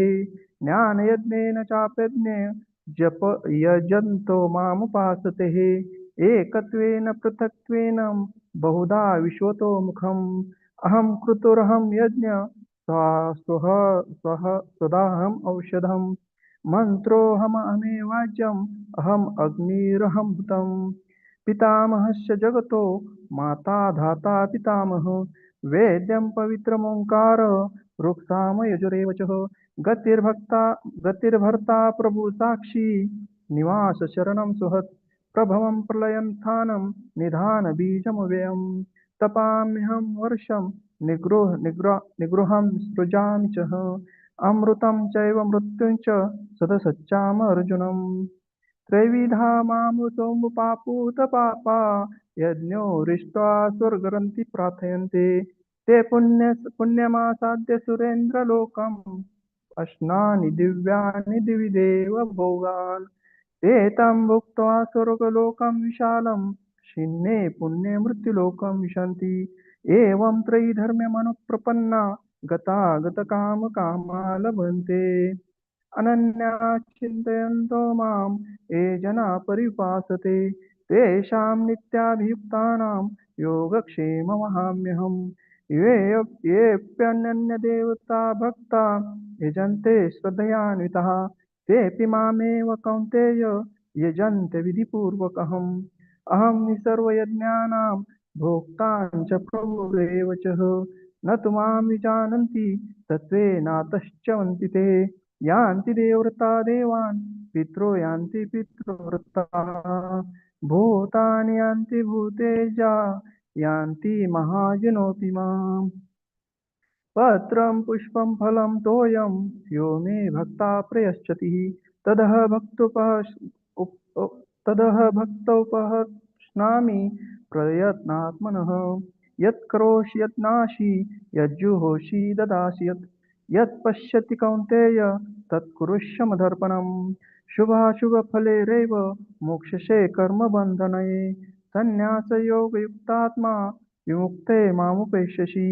ज्ञानयज्ञेन चाप्यज्ञे जप यजन्तो मामुपासते एकत्वेन पृथक्त्वेन बहुधा विश्वतो मुखम् अहं कृतुरहं यज्ञ स्वदाहम् औषधम् मन्त्रोऽहमहमेवाज्यम् अहम् अग्निरहं भूतम् पितामहश्च जगतो माता धाता पितामह वेद्यं पवित्रमोङ्कार रुक्साम यजुरेव च गतिर्भर्ता प्रभु साक्षी निवास शरणं सुहत् प्रभवं प्रलयं स्थानं निधान बीजमव्ययम् तपाम्यहं वर्षं निगृहं सृजामि च अमृतं चैव मृत्युं च सदसच्चाम अर्जुनम् त्रैविधा मामृतोमुपापूत पापा यज्ञो हृष्ट्वा स्वर्गरन्ति प्रार्थयन्ते ते पुण्यमासाद्य सुरेन्द्रलोकम् अश्नानि दिव्यानि दिवि देव भोगान् ते तं भुक्त्वा स्वर्गलोकं विशालं क्षिन्ने पुण्ये मृत्युलोकं विशन्ति एवं त्रयीधर्म्यमनुप्रपन्ना गतागतकामकामा लभन्ते अनन्या चिन्तयन्तो मां ये जना पर्युपासते तेषां नित्याभियुक्तानां योगक्षेममहाम्यहम् येऽप्यनन्यदेवता भक्ता यजन्ते श्रद्धयान्वितः तेऽपि मामेव कौन्तेय यजन्ते विधिपूर्वकम् अहं हि सर्वयज्ञानां भोक्तां च प्रभुरेव च न तु मां विजानन्ति तत्त्वेनातश्च वन्ति ते यान्ति देवव्रता देवान् पितरो यान्ति पितृव्रताः भूतानि यान्ति भूतेजा यान्ति महाजनोऽपि माम् पत्रं पुष्पं फलं तोयं यो मे भक्ता प्रयच्छति तदह भक्तोपहर्ष्णामि प्रयत्नात्मनः यत् करोषि यत् नाशि यज्जुहोषि ददासि यत् पश्यति कौन्तेय तत् कुरुष्व मदर्पणम् शुभाशुभफलेरेव मोक्षसे कर्मबन्धने संन्यासयोगयुक्तात्मा विमुक्ते मामुपैष्यसि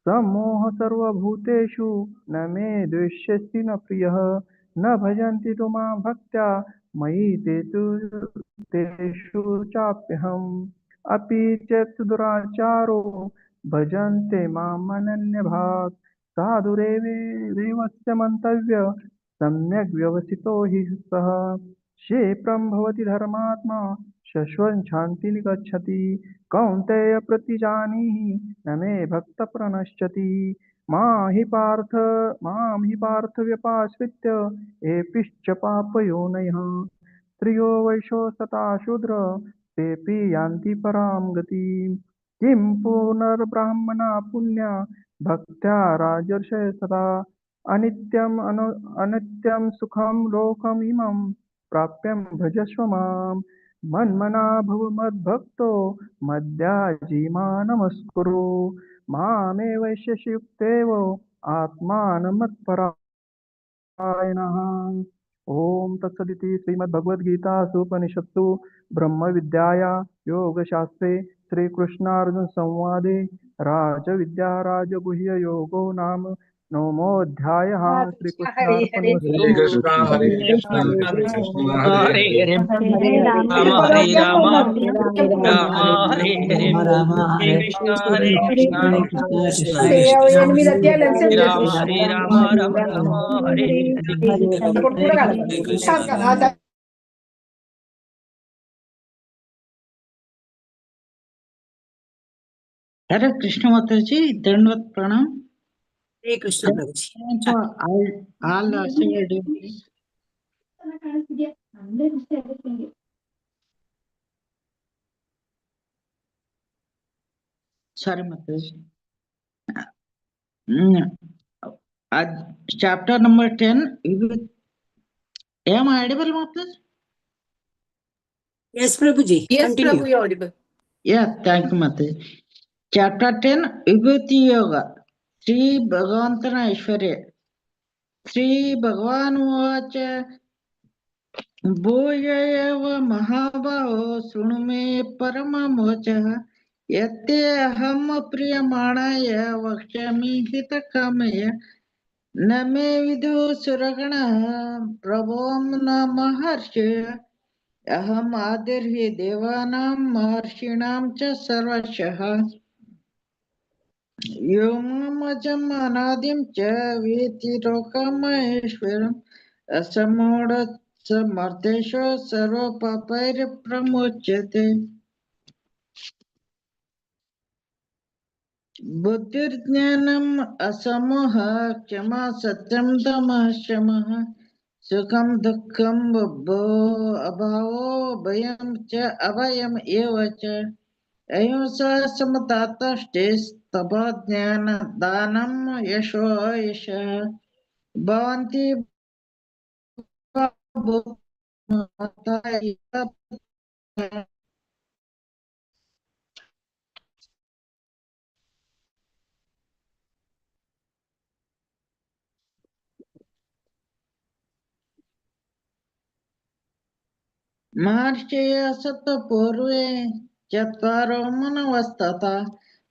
सम्मोह सर्वभूतेषु न मे द्वेष्यसि न प्रियः न भजन्ति तु मां भक्त्या मयि तेषु चाप्यहम् अपि चेत् दुराचारो भजन्ते माम् अनन्यभाक् साधुरेवस्य मन्तव्य सम्यग् व्यवसितो हि सः क्षिप्रं भवति धर्मात्मा शश्वत् शान्तिं गच्छति कौन्तेय प्रतिजानीहि न मे भक्तप्रणश्यति मां हि पार्थ व्यपाश्रित्य एपिश्च पापयोनयः स्त्रियो वैशो सता शूद्र तेऽपि यान्ति परां गतिम् किं पुनर्ब्राह्मणा पुण्या भक्त्या राजर्षय सदा अनित्यं सुखं लोकम् इमं प्राप्यं भजस्व माम् मन्मना भव मद्भक्तो मद्याजी मां नमस्कुरु मामे वैश्यसि युक्तेव आत्मानमत्परायणः ॐ तत्सदिति श्रीमद्भगवद्गीतासु उपनिषत्सु ब्रह्मविद्याया योगशास्त्रे श्रीकृष्णार्जुनसंवादे राजविद्या राजगुह्ययोगो नाम नवमोऽध्यायः श्रीकृष्णार्पणमस्तु हरे कृष्णा हरे कृष्णा कृष्ण हरे हरे हरे राम हरे राम राम राम हरे हरे हरे कृष्णा हरे कृष्णा कृष्ण हरे हरे हरे राम हरे हरे राम राम राम हरे हरे हरे कृष्ण माता जी दंडवत प्रणाम। Hare Krishna Prabhuji. All assured duties. Sorry, Mataji. Chapter number 10. Am I audible, Mataji? Yes, Prabhuji. Yes, Continue. Prabhu, you're audible. Yeah, thank you, Mataji. Chapter 10. Vibhuti Yoga. Sri Bhagavantana Aishwarya. Sri Bhagavan Uvacha भूयैव महाबाहो शृणु मे परममोचः यत्ते अहं प्रियमाणाय वक्ष्यामि हितकामय न मे विदुः सुरगणः प्रभवं न महर्षयः अहम् आदिर्हि देवानां महर्षीणां च सर्वशः यो मामजम् अनादिं च वेत्ति लोकमहेश्वरम् असमूढ समर्थेषु सर्वपापैर्प्रमुच्यते बुद्धिर्ज्ञानम् असमोह क्षमा सत्यं दमः शमः सुखं दुःखं बुद्धो अभावो भयं च अभयम् एव च अहिंसा समता स्तपः ज्ञान दानं यशो यशः भवन्ति महर्षय सतपूर्वे चत्वारो मनवस्तथा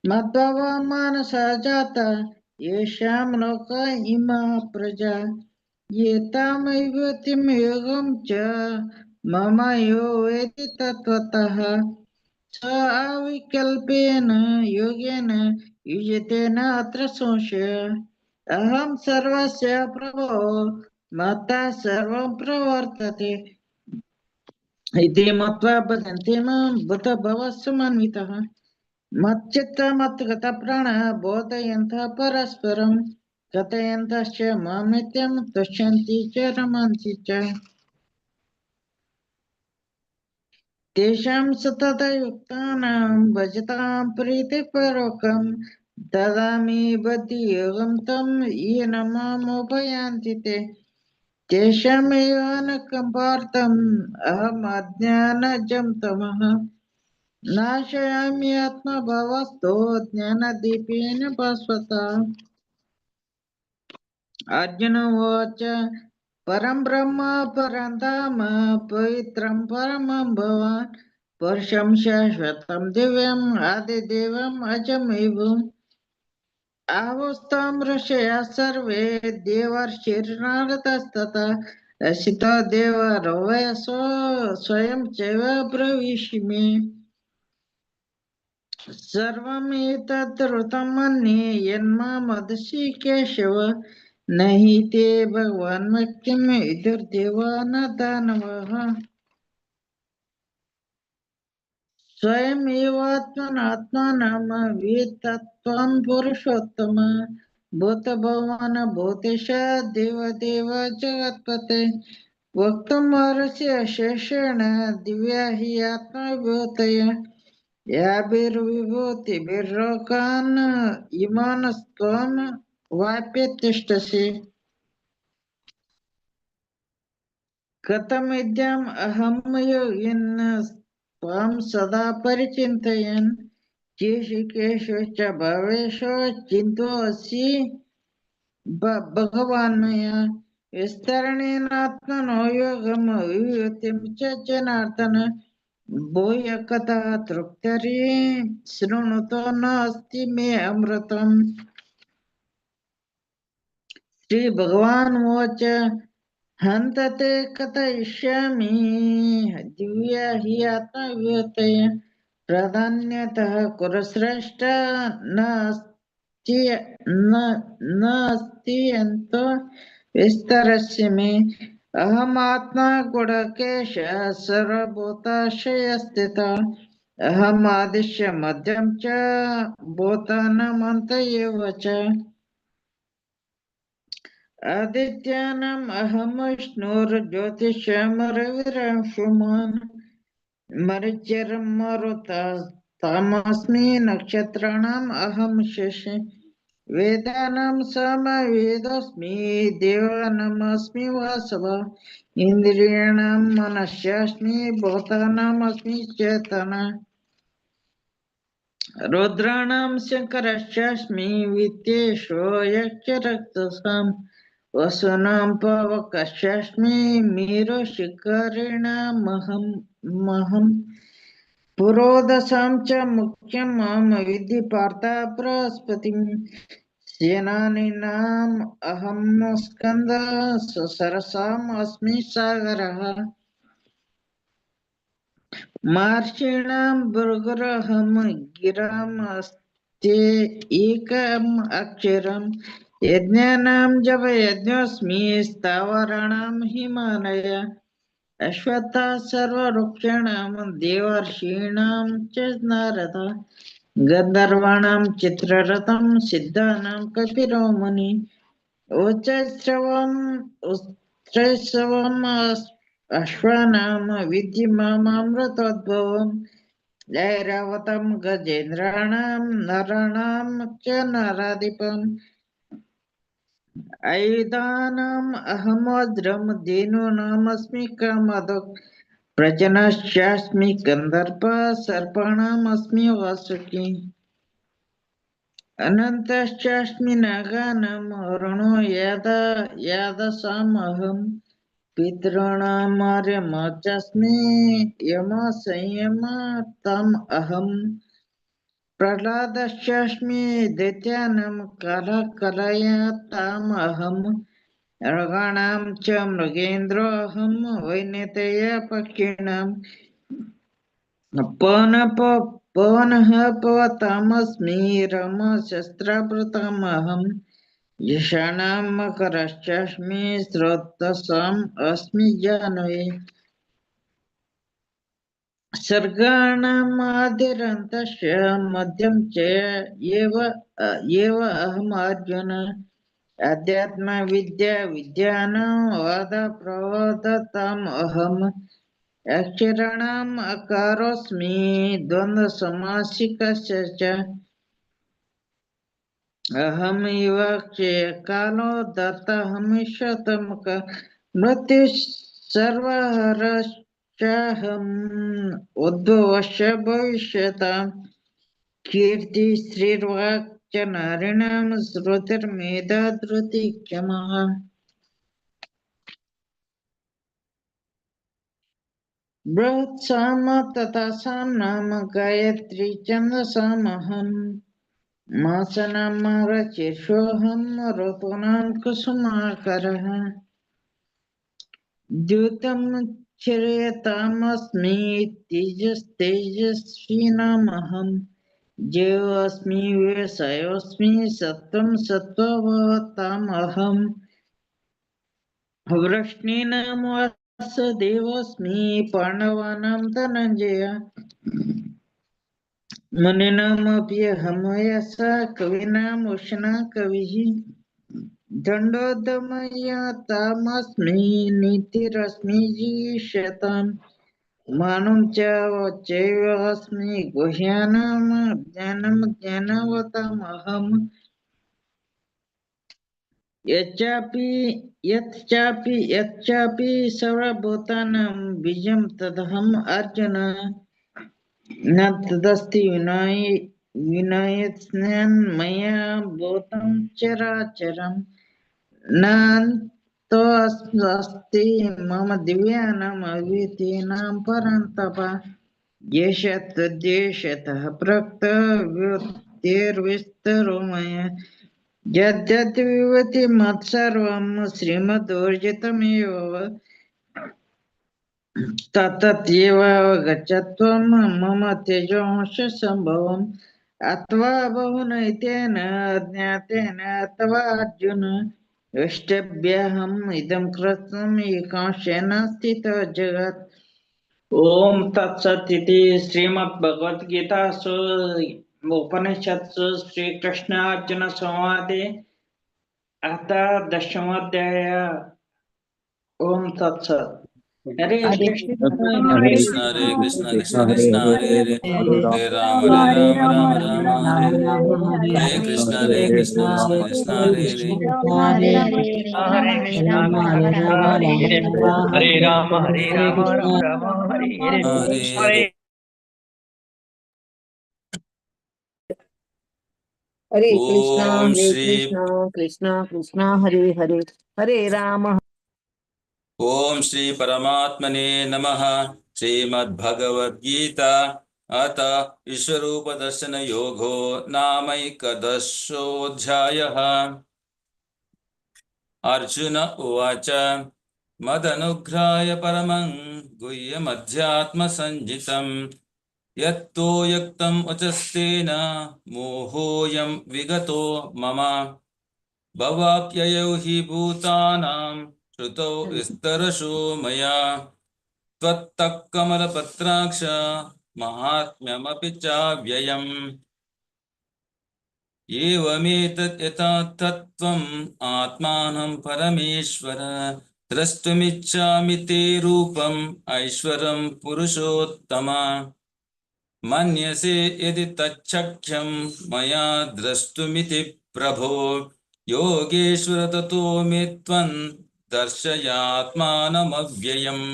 मद्भवा मानसा जाता येषां लोक इमा प्रजा एतामैवतिं योगं च मम यो वेति तत्त्वतः स अविकल्पेन योगेन युज्यते न अत्र संशयः अहं सर्वस्य प्रभो मत्तः सर्वं प्रवर्तते इति मत्वा भजन्ते मां बत भवस्समन्वितः मच्चित्तमत्गतः प्राणः बोधयन्तः परस्परं कथयन्तश्च मां नित्यं तुष्यन्ति च रमन्ति च तेषां सततयुक्तानां भजतां प्रीतिपूर्वकं ददामि बुद्धियोगं तं येन मामुपयान्ति ते तेषामेव अनुकम्पार्थम् अहम् अज्ञानजं तमः नाशयामि आत्मभावस्तो ज्ञानदीपेन भास्वता अर्जुन उवाच परं ब्रह्म परं धाम पवित्रं परमं भवान् पुरुषं शाश्वतं दिव्यम् आदिदेवम् अजमेव आहुस्तं ऋषयः सर्वे देवर्षिर्नारदस्तथा असितो देवरो वयसो स्वयं चैव ब्रवीषि सर्वमेतद्रुतं मन्ये यन्मामदसि केशव न हि ते भगवान् मह्यं विदुर्देवा न दानवः स्वयमेवात्मनात्मानं वेत्तत्वं पुरुषोत्तम भूतभवान् भूतेश देवदेव जगत्पते वक्तुमर्हसि शेषेण दिव्या हि आत्मविभूतय याभिर्विभूतिभिर्लोकान् इमानस्त्वं वाप्य तिष्ठसि कथमिद्यम् अहं योगिन् त्वां सदा परिचिन्तयन् केषु च भवेषु चिन्तोऽसि भगवान् मया विस्तरणेनात्मनो योगं विभूतिं च जनार्दन भूय कथः तृप्तरि शृणुतो नास्ति मे अमृतम् श्री भगवान् उवाच हन्त ते कथयिष्यामि दिव्या हि आत्मविभूतय प्राधान्यतः कुरु श्रेष्ठ नास्ति अन्तो विस्तरस्य मे अहमात्मा गुडकेश सर्वभूताशयस्थितः अहम् आदिश्य मध्यं च भूतानामन्त एव च आदित्यानाम् अहं विष्णुर्ज्योतिषमरविरंशुमान् मरिचिरं मरुतामस्मि नक्षत्राणाम् अहं शशि वेदानां समवेदोऽस्मि देवानामस्मि वासवः इन्द्रियाणां मनस्यास्मि भूतानामस्मि चेतना रुद्राणां शङ्करश्चास्मि वित्तेषु यक्षरक्तसाम् वसूनां पावकश्चास्मि मेरुशिखरिणामहम् पुरोदशां च मुख्यं मां विद्धि पार्थ बृहस्पतिम् सेनानीनाम् अहं स्कन्दः सरसाम् अस्मि सागरः महर्षीणां भृगुरहं गिरामस्ते एकम् अक्षरम् यज्ञानां जपयज्ञोऽस्मि स्थावराणां हिमालय अश्वत्थः सर्ववृक्षाणां देवर्षीणां च नारद गन्धर्वाणां चित्ररथं सिद्धानां कपिलो मुनि उच्चैश्रवम् अश्वानां विद्धि मामृतोद्भवम् ऐरावतं गजेन्द्राणां नराणां च नराधिपम् आयुधानाम् अहं वज्रं धेनूनामस्मि कामधुक् प्रजनश्चास्मि गन्धर्प सर्पाणामस्मि वासुकी अनन्तश्चास्मि नागानां ऋणो यादसामहं पितॄणामार्यमचास्मि यमसंयमतम् अहम् प्रह्लादश्चास्मि दैत्यानां कलकलयताम् अहम् मृगाणां च मृगेन्द्रोऽहं वैनेतय पक्षिणां पवनः पवतामस्मि रमशस्त्राभृतमहं यशानां मकरश्चास्मि स्रोतसाम् अस्मि जाह्नवी सर्गाणाम् आदिरन्तस्य मध्यं च एव अहम् अर्जुन अध्यात्मविद्या विद्यानां वादप्रवदताम् अहम् अक्षराणाम् अकारोऽस्मि द्वन्द्वसमासिकस्य च अहम् इव क्षयकालो दत्तहमिष्यतमुक मृत्युः सर्वहरश्चाहम् उद्भवश्च भविष्यताम् कीर्ति श्रीर्वाक् च नारीणां श्रुतिर्मेधा धृतिः क्षमः बृहत्साम तथा साम्नाम गायत्री छन्दसामहम् मासनामरचिर्षोऽहं ऋतूनां कुसुमाकरः द्यूतं चिरयतामस्मि तेजस्वीनामहम् जीवोऽस्मि व्यवसायोऽस्मि सत्त्वं सत्त्ववतामहम् वृष्णीनां वासुदेवोऽस्मि पाण्डवानां धनञ्जय मुनीनामपि अहं यशः कवीनाम् उष्णः कविः दण्डोदमयतामस्मि नीतिरस्मि जीविष्यताम् मानं चैवास्मि गुह्यानां ज्ञानं ज्ञानवतामहम् यच्चापि सर्वभूतानां बीजं तदहम् अर्जुन न तदस्ति विनयत्स्नान् मया भूतं चराचरम् नान्तोऽस्ति मम दिव्यानाम् अद्वितीयानां परन्तप येष तद्देशतः प्रक्तव्युत्तिर्विस्तरो मया यद्यद्विवति मत्सर्वं श्रीमदूर्जितमेव तत्तत्येव गच्छत्वं मम तेजोंशसम्भवम् अथवा बहुनैतेन अज्ञातेन अथवा अर्जुन इष्टभ्यहम् इदं कृतम् एकांशेन स्थितो जगत् ओम तत्सत् इति श्रीमद्भगवद्गीतासु उपनिषत्सु श्रीकृष्ण अर्जुन संवादे आता दशमाध्याय. ओम तत्सत. हरे कृष्ण हरे कृष्ण हरे कृष्ण कृष्ण कृष्ण हरे हरे हरे राम राम राम हरे हरे कृष्ण कृष्ण कृष्ण हरे हरे हरे राम हरे राम राम राम हरे हरे हरे हरे ओम श्री कृष्णा कृष्णा हरे हरे हरे राम ओम श्री परमात्मने नमः. श्रीमद्भगवद्गीता अथ विश्वरूपदर्शन योगो नामैकदशोऽध्यायः. अर्जुन उवाच मदनुग्रहाय परमं गुह्यमध्यात्मसञ्जितं यत्तो यक्तं वचस्तेन मोहोऽयं विगतो मम भवाप्ययौ हि भूतानां श्रुतौ विस्तरशो मया त्वत्तः कमलपत्राक्ष महात्म्यमपि चाव्ययम् एवमेतत् यथा तत्त्वम् आत्मानं परमेश्वर द्रष्टुमिच्छामि ते रूपम् ऐश्वरं पुरुषोत्तम मन्यसे यदि तच्छक्यं मया द्रष्टुमिति प्रभो योगेश्वर ततो मे त्वं दर्शयात्मानमव्ययम्.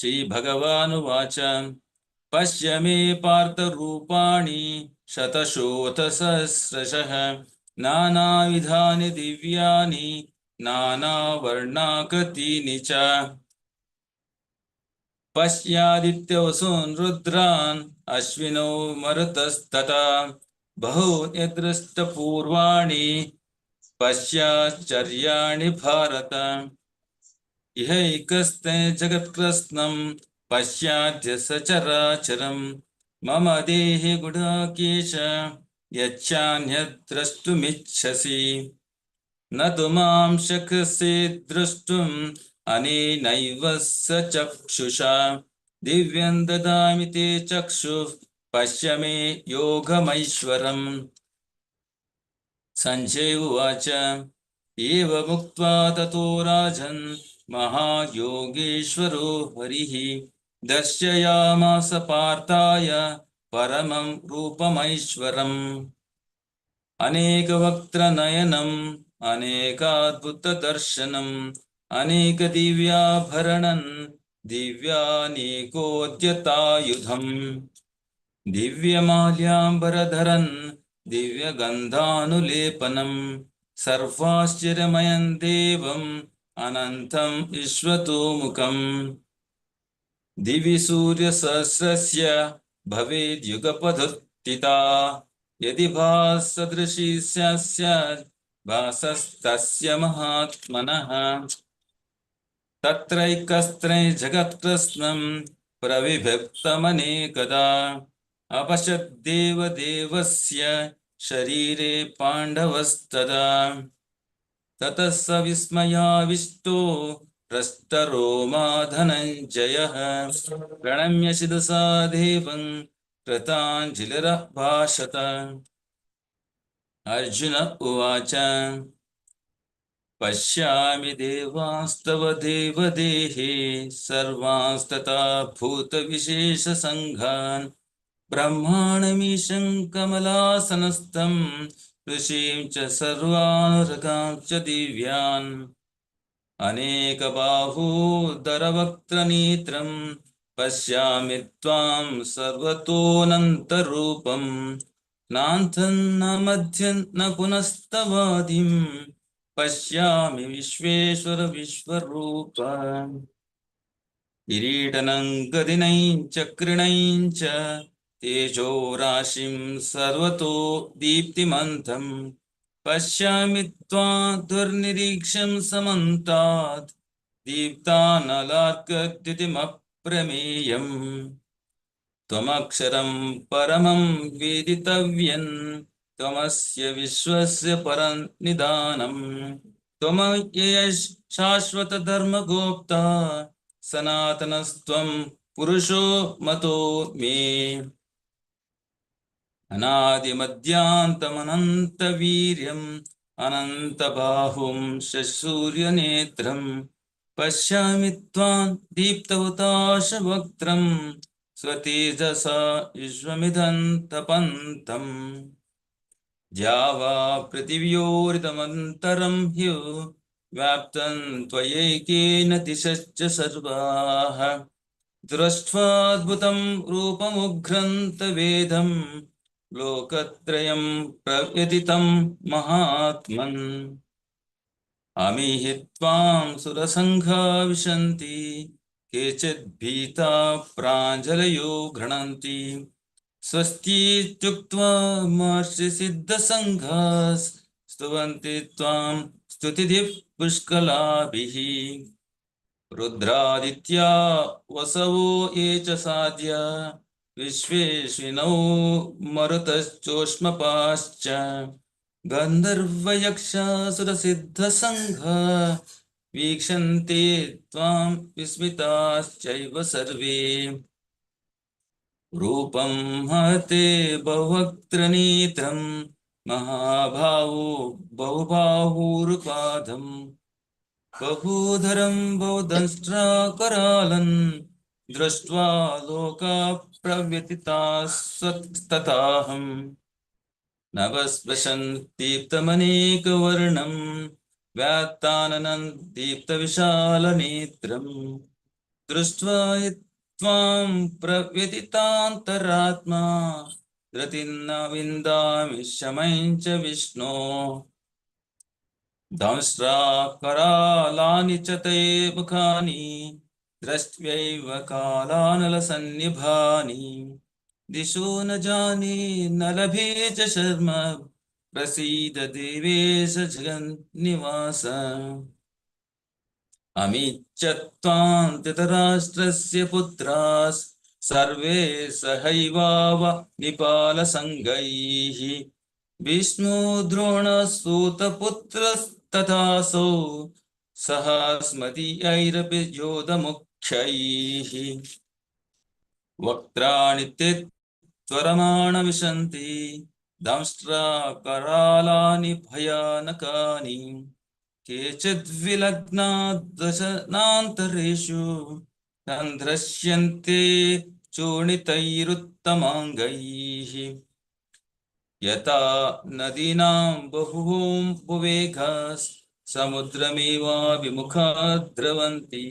श्रीभगवानुवाच पश्य मे पार्थरूपाणि शतशोथसहस्रशः नानाविधानि दिव्यानि नानावर्णाकृतीनि च पश्यादित्यवसून् रुद्रान् अश्विनौ मरुतस्तथा बहूनि दृष्टपूर्वाणि पश्याश्चर्याणि भारत इहैकस्ते जगत्कृत्स्नं पश्याद्य सचराचरं मम देहे गुडाकेश यच्चान्यद्द्रष्टुमिच्छसि न तु मां शक्यसे द्रष्टुम् अनेनैव सचक्षुषा दिव्यं ददामि ते चक्षुः पश्य मे योगमैश्वरम्. सञ्जय उवाच एवमुक्त्वा ततो राजन् महायोगेश्वरो हरिः दर्शयामास पार्थाय परमं रूपमैश्वरम् अनेकवक्त्रनयनम् अनेकाद्भुतदर्शनम् अनेकदिव्याभरणम् दिव्यानेकोद्यतायुधम् दिव्यमाल्याम्बरधरन् दिव्यगन्धानुलेपनम् सर्वाश्चर्यमयं देवम् अनन्तम् विश्वतोमुखम् दिवि सूर्यसहस्रस्य भवेद्युगपधुत्थिता यदि भासदृशी स्यात् भासस्तस्य महात्मनः तत्रैकस्त्रैर्जगत्कृत्स्नं प्रविभक्तमनेकदा अपश्यद्देवदेवस्य शरीरे पाण्डवस्तदा ततः स विस्मयाविष्टो हृष्टरोमा धनञ्जयः प्रणम्य शिरसा देवं कृताञ्जलिरभाषत. अर्जुन उवाच पश्यामि देवांस्तव देवदेहे सर्वांस्तथा भूतविशेषसङ्घान् ब्रह्माणमीशं कमलासनस्थं ऋषीं च सर्वानुरगां च दिव्यान् अनेकबाहूदरवक्त्रनेत्रं पश्यामि त्वां सर्वतोऽनन्तरूपं नान्तं न मध्यं न पुनस्तवादिं पश्यामि विश्वेश्वर विश्वरूप. किरीटनं गदिनं चक्रिणं च तेजो राशिं सर्वतो दीप्तिमन्तं पश्यामि त्वां दुर्निरीक्षं समन्तात् दीप्तानलार्कद्युतिमप्रमेयम् त्वमक्षरं परमं वेदितव्यं त्वमस्य विश्वस्य परन्निधानम् त्वमव्ययः शाश्वतधर्मगोप्ता सनातनस्त्वं पुरुषो मतो मे. अनादिमध्यान्तमनन्तवीर्यम् अनन्तबाहुं शशसूर्यनेत्रम् पश्यामि त्वां दीप्तहुताशवक्त्रं स्वतेजसा विश्वमिदन्तपन्तम् द्यावा पृथिव्योरिदमन्तरं ह्यो व्याप्तं त्वयैकेन दिशश्च सर्वाः दृष्ट्वाद्भुतं रूपमुग्रं तवेदं लोकत्रयं प्रव्यथितं महात्मन् अमीहि त्वां सुरसङ्घा विशन्ति केचित् भीता प्राञ्जलयो गृह्णन्ति स्वस्तीत्युक्त्वा महर्षिसिद्धसङ्घाः स्तुवन्ति त्वां स्तुतिभिः पुष्कलाभिः रुद्रादित्या वसवो ये च साध्या विश्वेश्विनौ मरुतश्चोष्मपाश्च गन्धर्वयक्षासुरसिद्धसङ्घा वीक्षन्ते त्वां विस्मिताश्चैव सर्वे रूपं महते बहुवक्त्रनेत्रं महाभावो बहुबाहुरुपाधं बहूधरं बहुदंष्ट्राकरालं दृष्ट्वा लोका प्रव्यथितास्तथाहं नभस्पृशन् दीप्तमनेकवर्णं व्यात्ताननं दीप्तविशालनेत्रं दृष्ट्वा त्वां प्रव्यथितान्तरात्मा धृतिर्न विन्दामि शमं च विष्णो दंष्ट्राकरालानि च ते मुखानि दृष्ट्वैव कालानलसन्निभानि दिशो न जाने न लभे च शर्म प्रसीद देवेश जगन्निवास अमीच्च त्वां धृतराष्ट्रस्य पुत्रास् सर्वे सहैवाव निपालसङ्गैः विष्णु द्रोणसूतपुत्रस्तथासौ सह स्मदीयैरपि योधमुख्यैः वक्त्राणि ते त्वरमाण विशन्ति दंष्ट्राकरालानि भयानकानि केचिद्विलग्ना दशनान्तरेषु तन्द्रश्यन्ते चूर्णितैरुत्तमाङ्गैः यथा नदीनां बहुं बुवेगास् समुद्रमेवाभिमुखा द्रवन्ति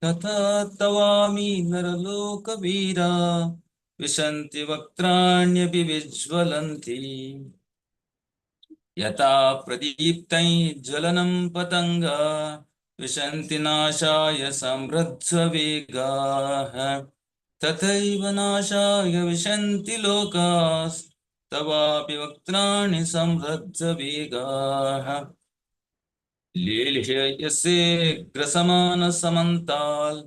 तथा तवामि नरलोकवीरा विशन्ति वक्त्राण्यपि विज्वलन्ति यथा प्रदीप्तै ज्वलनं पतङ्गा विशन्ति नाशाय समृद्धवेगाः तथैव नाशाय विशन्ति लोकास्तवापि वक्त्राणि समृद्धवेगाः लील्यसे ग्रसमानसमन्ताल्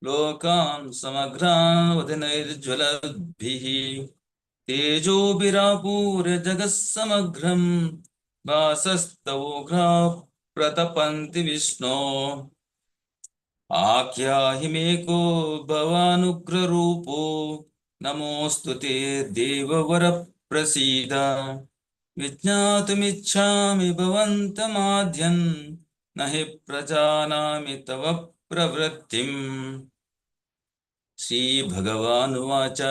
लोकान् समग्रान् वदनैर्ज्वलद्भिः तेजोभिरापूर्य जगत्समग्रं वासस्तवोग्रा प्रतपन्ति विष्णो आख्याहि मे को भवानुग्ररूपो नमोऽस्तु ते देववर प्रसीद विज्ञातुमिच्छामि भवन्तमाद्यन् न हि प्रजानामि तव प्रवृत्तिम् श्रीभगवानुवाच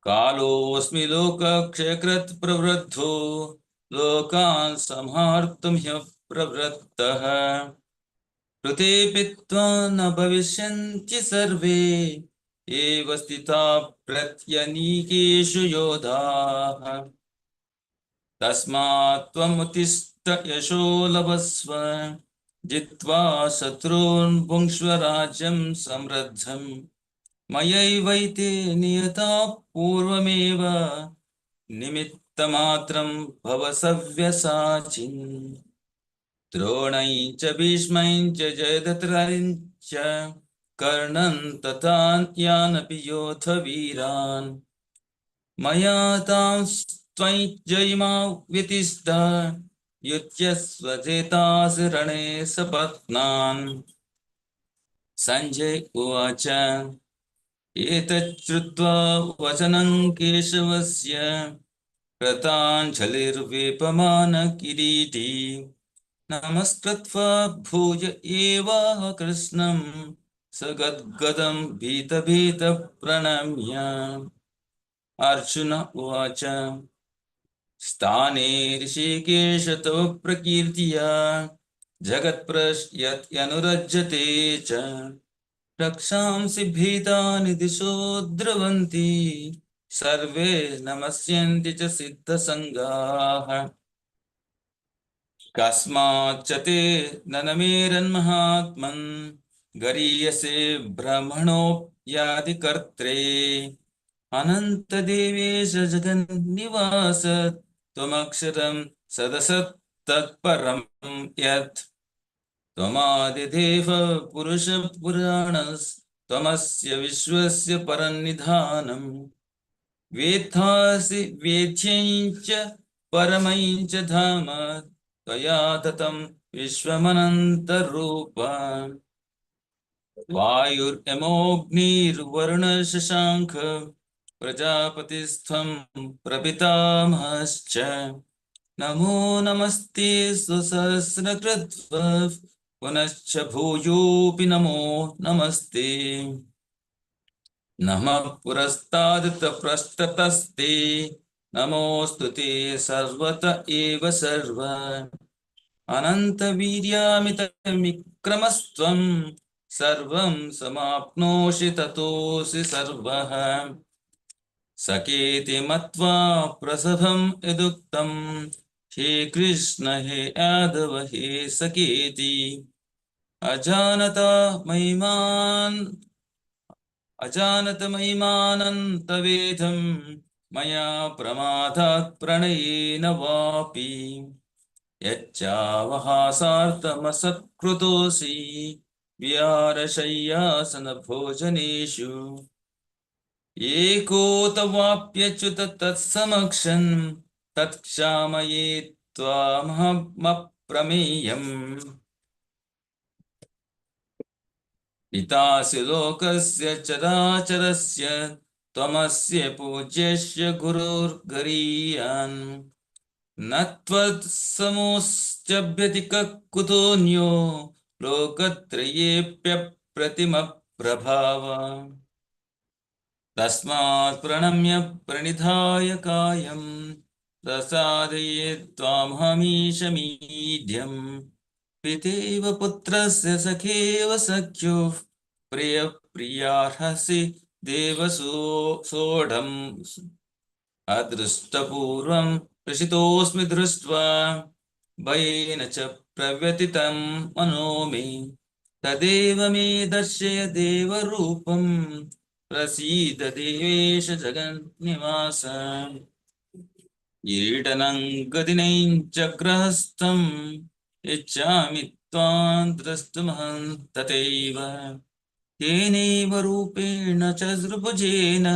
कालोऽस्मि लोकक्षयकृत् प्रवृद्धो लोकान् संहर्तुं ह्यः प्रवृत्तः ऋतेऽपि त्वा न भविष्यन्ति सर्वे एव स्थिता प्रत्यनीकेषु योधाः तस्मात् त्वमुत्तिष्ठ यशो लभस्व जित्वा शत्रून् भुङ्क्ष्व राज्यं समृद्धम् मयैवैते नियता पूर्वमेव निमित्तमात्रं भव सव्यसाचिन् द्रोणै च भीष्मै च जयद्रथै च कर्णन् तथान्यानपि योधवीरान् मया तां त्वयि जयिमा व्यतिष्ठ युध्यस्व जेतासि रणे सपत्नान् संजय उवाच एतच्छ्रुत्वा वचनं केशवस्य कृताञ्जलिर्वेपमानकिरीटी नमस्कृत्वा भूय एवाह कृष्णं स गद्गदं भीतभीतप्रणम्य अर्जुन उवाच स्थाने ऋषिकेश तव प्रकीर्त्या जगत्प्रश्यत्यनुरज्यते च रक्षांसि भीतानि दिशो द्रवन्ति सर्वे नमस्यन्ति च सिद्धसङ्गाः कस्माच्च ते ननमेरन्महात्मन् गरीयसे ब्रह्मणोऽप्यादिकर्त्रे अनन्तदेवेश जगन्निवास त्वमक्षरं सदसत्तत्परं यत् त्वमादिदेव पुरुषपुराणस्त्वमस्य विश्वस्य परन्निधानम् वेत्थासि वेद्यं च परमं च धाम त्वया ततं विश्वमनन्तरूप वायुर्यमोऽग्निर्वरुणशशाङ्ख प्रजापतिस्त्वं प्रपितामहश्च नमो नमस्ते स्वसहस्रकृत्वः पुनश्च भूयोऽपि नमो नमस्ते नमः पुरस्तादतः पृष्ठतस्ते नमोऽस्तु ते सर्वत एव सर्व अनन्तवीर्यामितविक्रमस्त्वं सर्वं समाप्नोषि ततोऽसि सर्वः सकेति मत्वा प्रसभं यदुक्तं हे कृष्ण हे यादव हे सकेति अजानतमहिमानन्तवेदं मया प्रमादात् प्रणयेन वापि यच्चावहासार्थमसत्कृतोऽसि विहारशय्यासनभोजनेषु एकोतवाप्यच्युत तत्समक्षं तत्क्षामये त्वामहमप्रमेयम् पितासि लोकस्य चराचरस्य त्वमस्य पूज्यस्य गुरुर्गरीयान् न त्वत्समोऽस्त्यभ्यतिकः कुतोऽन्यो लोकत्रयेऽप्यप्रतिमप्रभाव तस्मात् प्रणम्य प्रणिधाय कायं प्रसादये त्वामहमीशमीड्यम् पितेव पुत्रस्य सखेव सख्यो प्रियप्रियार्हसि देवसोढम् अदृष्टपूर्वं प्रसितोऽस्मि दृष्ट्वा भयेन च प्रव्यथितं मनो मे तदेव मे दर्शय देवरूपं प्रसीद देवेश जगन्निवास ईडनं गदिनं च ग्रहस्थं इच्छामि त्वां द्रष्टुमहं तथैव तेनैव रूपेण च चतुर्भुजेन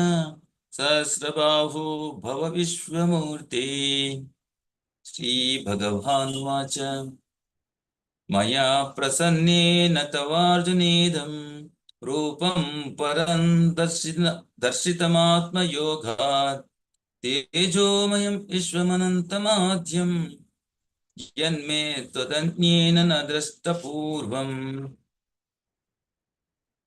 सहस्रबाहु भव विश्वमूर्ते श्रीभगवानुवाच मया प्रसन्नेन तवार्जुनेदं रूपं परं दर्शितमात्मयोगात् तेजोमयं विश्वमनन्तमाद्यं यन्मे त्वदन्येन न दृष्टपूर्वम्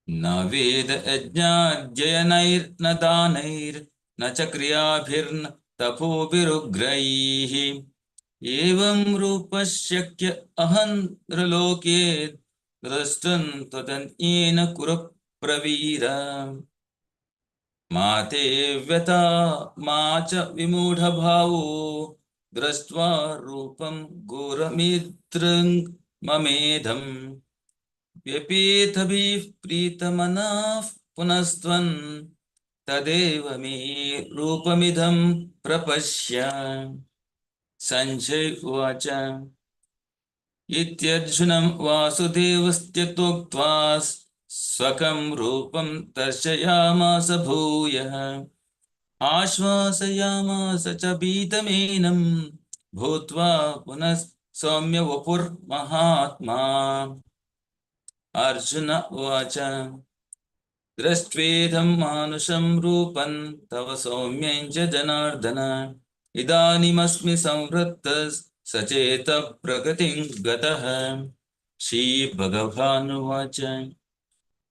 न वेद यज्ञाध्ययनैर्न दानैर्न च क्रियाभिर्न तपोभिरुग्रैः एवं रूपशक्य अहन्त्रलोके द्रष्टुं त्वदन्येन कुरु प्रवीर मा ते व्यथा मा च विमूढभावो दृष्ट्वा रूपं घोरमिदं ममेधम् व्यपेतभिः प्रीतमनाः पुनस्त्वं तदेव मे रूपमिदं प्रपश्य सञ्जय उवाच इत्यर्जुनं वासुदेवस्त्यक्त्वा स्वकं रूपं दर्शयामास भूयः आश्वासयामास च भीतमेनं भूत्वा पुनः सौम्य वपुर्महात्मा अर्जुन उवाच दृष्ट्वेदं मानुषं रूपं तव सौम्यं च जनार्दन इदानीमस्मि संवृत्तः सचेतः प्रकृतिं गतः श्रीभगवानुवाच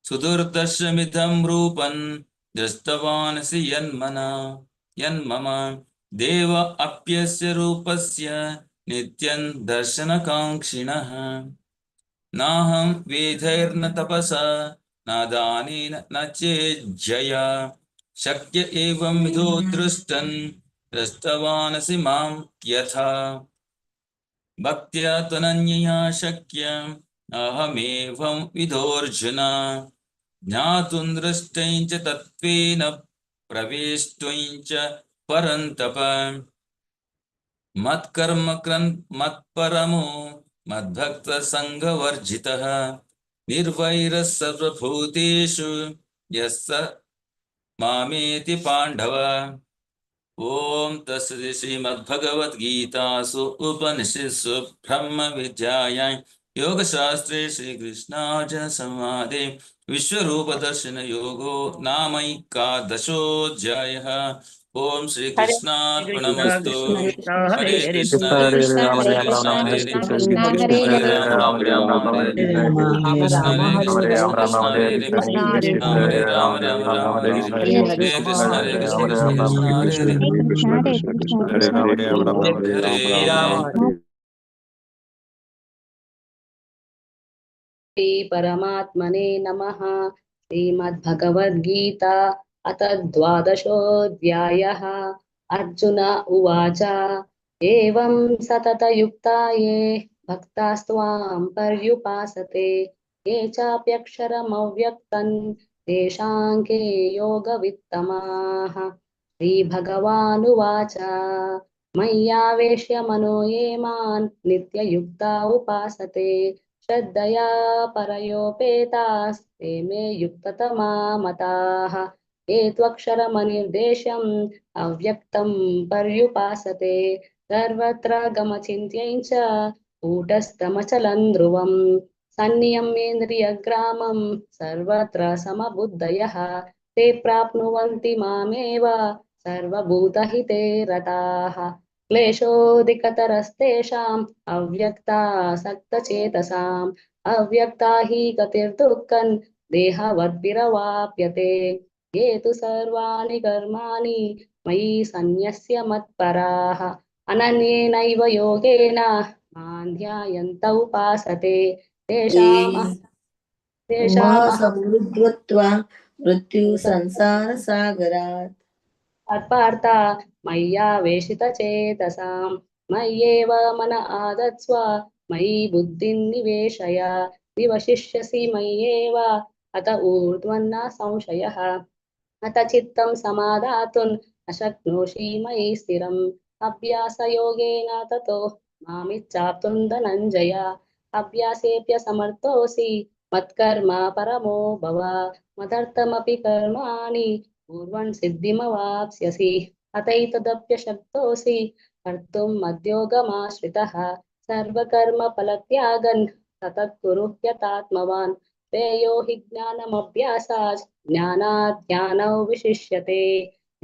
सुदुर्दर्शमिदं रूपं दृष्टवानसि यन्मम देव अप्यस्य रूपस्य नित्यं दर्शनकाङ्क्षिणः नाहं वेदैर्न तपसा न दानेन न चेज्जया शक्य एवं विधो दृष्टवानसि मां यथा भक्त्या त्वनन्यया शक्य अहमेवं विधोऽर्जुन ज्ञातुं दृष्टं च तत्त्वेन प्रवेष्टुं च परन्तप मत्कर्म मत्परमो मद्भक्तसङ्गवर्जितः निर्वैरः सर्वभूतेषु यः स मामेति पाण्डव। ओम तत्सदिति श्रीमद्भगवद्गीतासु उपनिषत्सु ब्रह्मविद्यायां योगशास्त्रे श्रीकृष्णार्जुन संवादे विश्वरूपदर्शनयोगो नामैकादशोऽध्यायः। ओम श्रीकृष्णार्पणमस्तु। हरे कृष्ण हरे कृष्ण कृष्ण कृष्ण हरे हरे हरे राम राम हरे हरे हरे कृष्ण कृष्ण हरे हरे कृष्ण हरे राम राम हरे हरे हरे कृष्ण कृष्ण कृष्ण हरे हरे हरे राम। श्री परमात्मने नमः। श्रीमद्भगवद्गीता अथ द्वादशोऽध्यायः। अर्जुन उवाच एवं सततयुक्ता ये भक्तास्त्वां पर्युपासते ये चाप्यक्षरमव्यक्तं तेषां के योगवित्तमाः। श्रीभगवानुवाच मय्यावेश्य मनो ये मां नित्ययुक्ता उपासते श्रद्धया परयोपेतास्ते मे युक्ततमा मताः। ये त्वक्षरमनिर्देश्यम् अव्यक्तं पर्युपासते सर्वत्र गमचिन्त्यं च कूटस्थमचलं ध्रुवम् सन्नियम्येन्द्रियग्रामं सर्वत्र समबुद्धयः ते प्राप्नुवन्ति मामेव सर्वभूतहिते रताः। क्लेशोऽधिकतरस्तेषाम् अव्यक्तासक्तचेतसाम् अव्यक्ता हि गतिर्दुःखं देहवद्भिरवाप्यते ये तु सर्वाणि कर्माणि मयि सन्न्यस्य मत्पराः अनन्येनैव योगेन मां ध्यायन्त उपासते समृद्धत्वा मृत्यु संसारसागरात् अपार्था मय्यावेशितचेतसां मय्येव मन आदत्स्व मयि बुद्धिं निवेशय निवशिष्यसि मय्येव अत ऊर्ध्वन्न संशयः अत चित्तं समादातुं न शक्नोषि मयि स्थिरम् अभ्यासयोगेन ततो मामिच्छाप्तुं धनञ्जय अभ्यासेऽप्यसमर्थोऽसि मत्कर्म परमो भव मदर्थमपि कर्माणि कुर्वन् सिद्धिमवाप्स्यसि अतैतदप्यशक्तोऽसि कर्तुं मद्योगमाश्रितः सर्वकर्मफलत्यागन् ततः कुरु ह्यतात्मवान् श्रेयो हि ज्ञानमभ्यासात् ज्ञानात् ध्यानौ विशिष्यते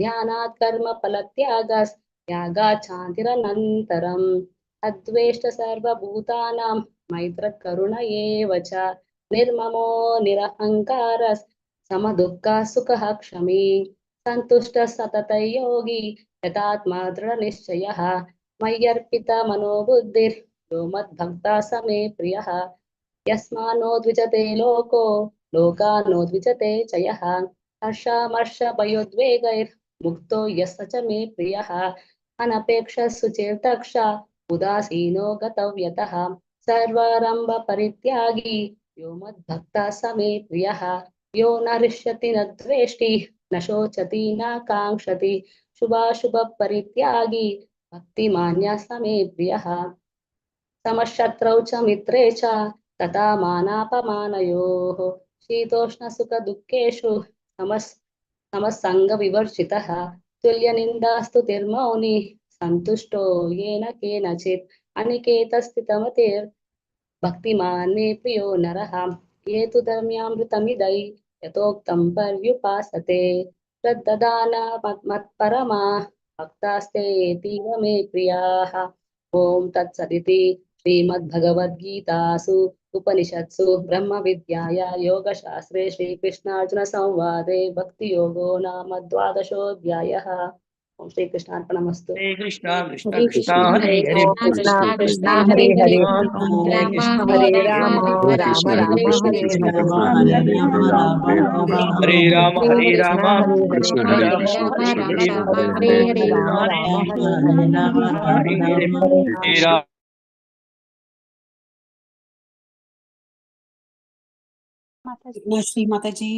ध्यानात् कर्मफलत्यागात् शान्तिरनन्तरम् अद्वेष्ट सर्वभूतानां मैत्रः करुण एव च निर्ममो निरहङ्कारः समदुःखः सुखः क्षमी सन्तुष्टः सततं योगी यतात्मा दृढनिश्चयः मय्यर्पिता मनोबुद्धिर्यो मद्भक्तः स मे प्रियः यस्मान्नो द्विजते लोको लोकान्नो च यः हर्षामर्षभयोद्वेगैर्मुक्तो यस्य च मे प्रियः अनपेक्षः शुचिर्दक्ष उदासीनो गतव्यतः सर्वारम्भ परित्यागी यो मद्भक्तः स मे प्रियः यो न हृष्यति न द्वेष्टि न शोचति न काङ्क्षति शुभाशुभ परित्यागी भक्तिमान्यः स मे प्रियः समशत्रौ च मित्रे च तथा मानापमानयोः शीतोष्णसुखदुःखेषु समसङ्गविवर्जितः तुल्यनिन्दास्तुतिर्मौनी सन्तुष्टो येन केनचित् अनिकेतस्थितमतिर्भक्तिमान् मे प्रियो नरः ये तु धर्म्यामृतमिदै यथोक्तं पर्युपासते श्रद्धदाना मत्परमा भक्तास्तेऽतीव मे प्रियाः ॐ तत्सदिति श्रीमद्भगवद्गीतासु उपनिषत्सु ब्रह्मविद्याया योगशास्त्रे श्रीकृष्णार्जुनसंवादे भक्तियोगो नाम द्वादशोऽध्यायः ॐ श्रीकृष्णार्पणमस्तु। हरे कृष्ण कृष्ण हरे कृष्ण कृष्ण हरे हरे कृष्ण कृष्ण हरे हरे राम हरे कृष्ण हरे हरे राम राम राम हरे कृष्ण हरे कृष्ण Rama हरे Hare हरे Rama हरे राम Rama हरे राम Rama राम हरे राम Hare हरे राम हरे हरे राम हरे हरे कृष्ण कृष्ण हरे राम कृष्ण हरे कृष्ण हरे कृष्ण हरे हरे हरे हरे राम हरे राम हरे Rama हरे Hare Rama हरे Rama हरे Rama हरे राम Shri Mataji.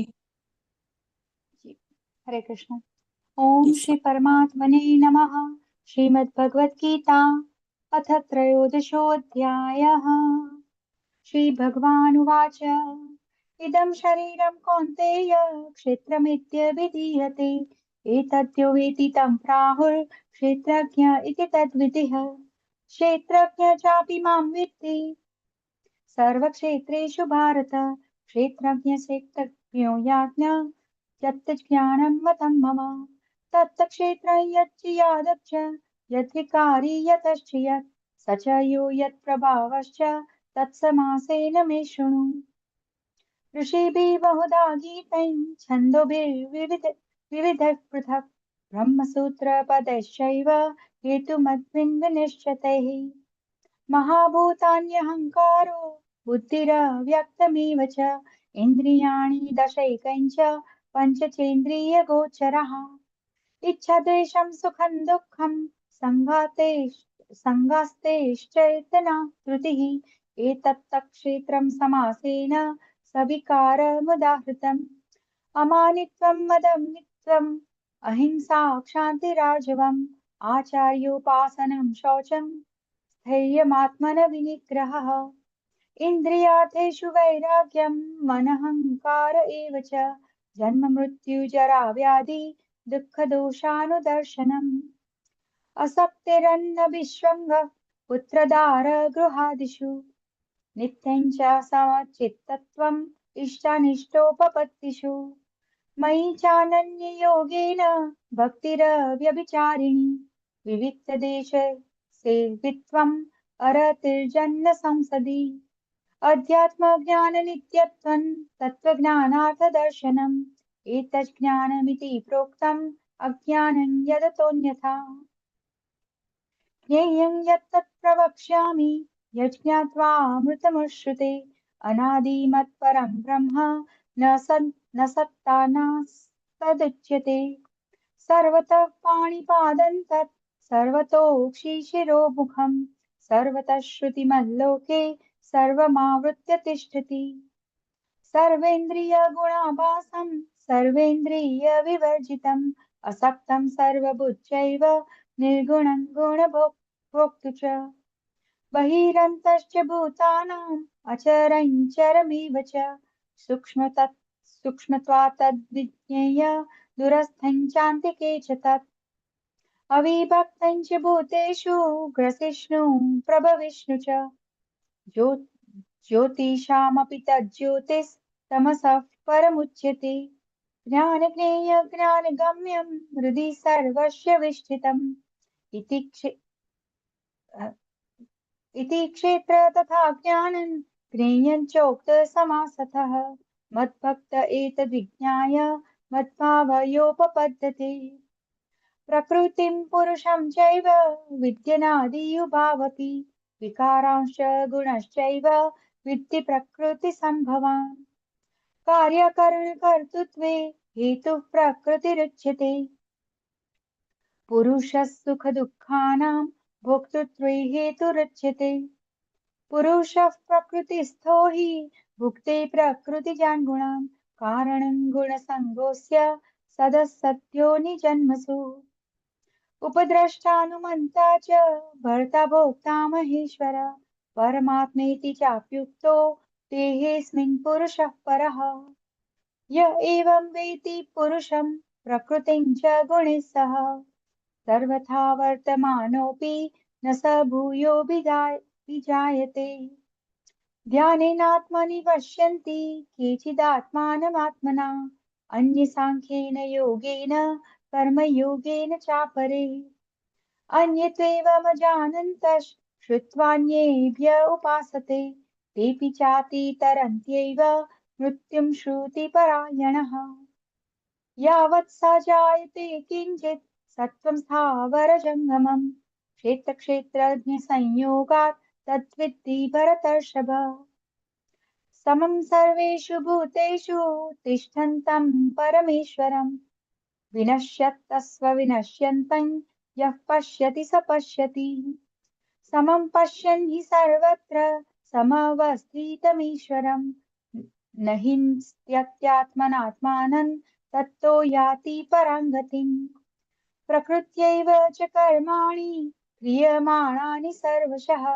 हरे कृष्ण। ओम Yes. श्री परमात्मने नमः। श्रीमद्भगवद्गीता अथ त्रयोदशोऽध्यायः। श्रीभगवानुवाच इदं शरीरं कौन्तेय क्षेत्रमित्यभिधीयते एतद्यो वेति तं प्राहुः क्षेत्रज्ञ इति तद्विदिः। क्षेत्रज्ञ चापि मां विद्धि सर्वक्षेत्रेषु भारत। क्षेत्रज्ञ यत्तज्ज्ञानं मतं मम तत्तक्षेत्रं यच्च यद्विकारी यतश्च यत् स च यो यत्प्रभावश्च तत्समासेन मे शृणु। ऋषिभिः बहुधा गीतं छन्दोभिर्विविधः पृथक् ब्रह्मसूत्रपदैश्चैव हेतुमद्भिन्ननिश्चितैः। महाभूतान्यहङ्कारो बुद्धिरव्यक्तमेव च इन्द्रियाणि दशैकञ्च पञ्चचेन्द्रियगोचरः। इच्छाद्वेषं सुखं दुःखं सङ्गास्तेश्चेतना धृतिः एतत्तत्क्षेत्रं समासेन सविकारमुदाहृतम्। अमानित्वं मदनित्वम् अहिंसा क्षान्तिराजवम् आचार्योपासनं शौचं स्थैर्यमात्मनविनिग्रहः। इन्द्रियार्थेषु वैराग्यं मनहङ्कार एव च जन्ममृत्युजरा व्याधि दुःखदोषानुदर्शनम्। असक्तिरन्नभिष्वङ्गः पुत्रदारगृहादिषु नित्यं च समचित्तत्वम् इष्टानिष्टोपपत्तिषु। मयि चानन्ययोगेन भक्तिरव्यभिचारिणी विविक्तदेशसेवित्वम् अरतिर्जन्म संसदि। अध्यात्मज्ञाननित्यत्वं तत्त्वज्ञानार्थदर्शनम् एतज्ज्ञानमिति प्रोक्तम् अज्ञानं यदतोऽन्यथा। ज्ञेयं यत्तत् प्रवक्ष्यामि यज्ञात्वामृतमुश्नुते अनादिमत्परं ब्रह्म न सत्ता नास्तदुच्यते। सर्वतः पाणिपादं तत् सर्वतोक्षिशिरोमुखं सर्वतः श्रुतिमल्लोके सर्वमावृत्य तिष्ठति। सर्वेन्द्रियगुणाभासं सर्वेन्द्रियविवर्जितम् असक्तं सर्वभूतैव निर्गुणं गुणभोक्तृ च। बहिरन्तश्च भूतानाम् अचरञ्चरमिव च सूक्ष्मत्वात् तद्विज्ञेय दूरस्थं चान्तिके च तत्। अविभक्तं च भूतेषु ग्रसिष्णु प्रभविष्णु च ज्योतिषामपि तज्ज्योतिस्तमसः परमुच्यते। ज्ञानज्ञेयज्ञानगम्यं हृदि सर्वस्य विष्ठितम् इति क्षेत्र तथा ज्ञानं ज्ञेयं चोक्तसमासतः। मद्भक्त एतद्विज्ञाय मद्भावयोपपद्यते। प्रकृतिं पुरुषं चैव विद्यनादि उभावपि विकारांश्च गुणश्चैव विद्धि प्रकृतिसम्भवान्। कार्यकरणकर्तृत्वे हेतुः प्रकृतिरुच्यते। पुरुषः सुखदुःखानां भोक्तृत्वे हेतुरुच्यते। पुरुषः प्रकृतिस्थो हि भुक्ते प्रकृतिजान् गुणान् कारणं गुणसङ्गोऽस्य सदसत्यो निजन्मसु। उपद्रष्टानुमन्ता च भर्ता भोक्ता महेश्वर परमात्मेति चाप्युक्तो देहेऽस्मिन् पुरुषः परः। य एवं वेति पुरुषं प्रकृतिं च गुणैः सह सर्वथा वर्तमानोऽपि न स भूयोऽभिजायते। ध्यानेनात्मनि पश्यन्ति केचिदात्मानमात्मना अन्ये साङ्ख्येन योगेन कर्मयोगेन चापरे अन्ये त्वेवमजानन्तः श्रुत्वान्येभ्य उपासते तेऽपि चातितरन्त्यैव मृत्युं श्रुतिपरायणः यावत् स जायते किञ्चित् सत्त्वं स्थावरजङ्गमम् क्षेत्रक्षेत्रज्ञसंयोगात् तद्विद्धि भरतर्षभ समं सर्वेषु भूतेषु तिष्ठन्तं परमेश्वरं विनश्यत्तस्व विनश्यन्तं यः पश्यति स पश्यति समं पश्यन् हि सर्वत्र समवस्थितमीश्वरं न हिंस्त्यात्मनात्मानं तत्तो याति परां गतिम् प्रकृत्यैव च कर्माणि क्रियमाणानि सर्वशः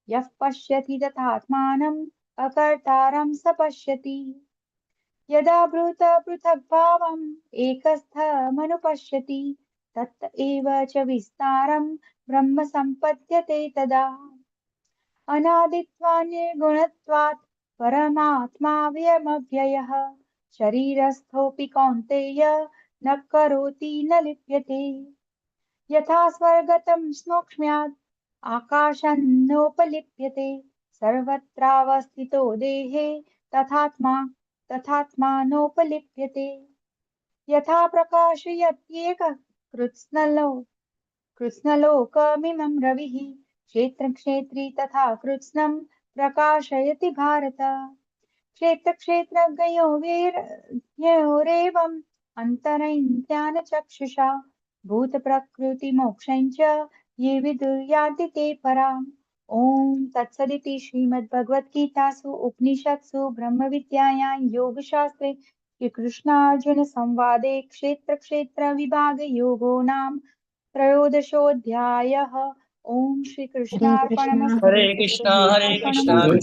यः पश्यति तथात्मानम् अकर्तारं स पश्यति यदा भूतपृथग्भावम् एकस्थमनुपश्यति तत् एव च विस्तारं ब्रह्म सम्पद्यते तदा अनादित्वात् निर्गुणत्वात् परमात्माव्ययमव्ययः शरीरस्थोऽपि कौन्तेय न करोति न लिप्यते यथा स्वर्गतं स्मोक्ष्म्यात् आकाशन्नोपलिप्यते सर्वत्रावस्थितो देहे तथात्मानोपलिप्यते यथा प्रकाशयत्येकः कृत्स्नलोकमिमं रविः क्षेत्रक्षेत्री तथा कृत्स्नं प्रकाशयति भारत क्षेत्रक्षेत्रज्ञयोरेवम् अन्तरञ्ज्ञानचक्षुषा भूतप्रकृतिमोक्षं च ये विदुर्यान्ति ते पराम् ॐ तत्सदिति श्रीमद्भगवद्गीतासु उपनिषत्सु ब्रह्मविद्यायां योगशास्त्रे श्रीकृष्णार्जुनसंवादे क्षेत्रक्षेत्रविभागयोगो नाम त्रयोदशोऽध्यायः ॐ श्रीकृष्णार्पणमस्तु हरे कृष्णा कृष्णा हरे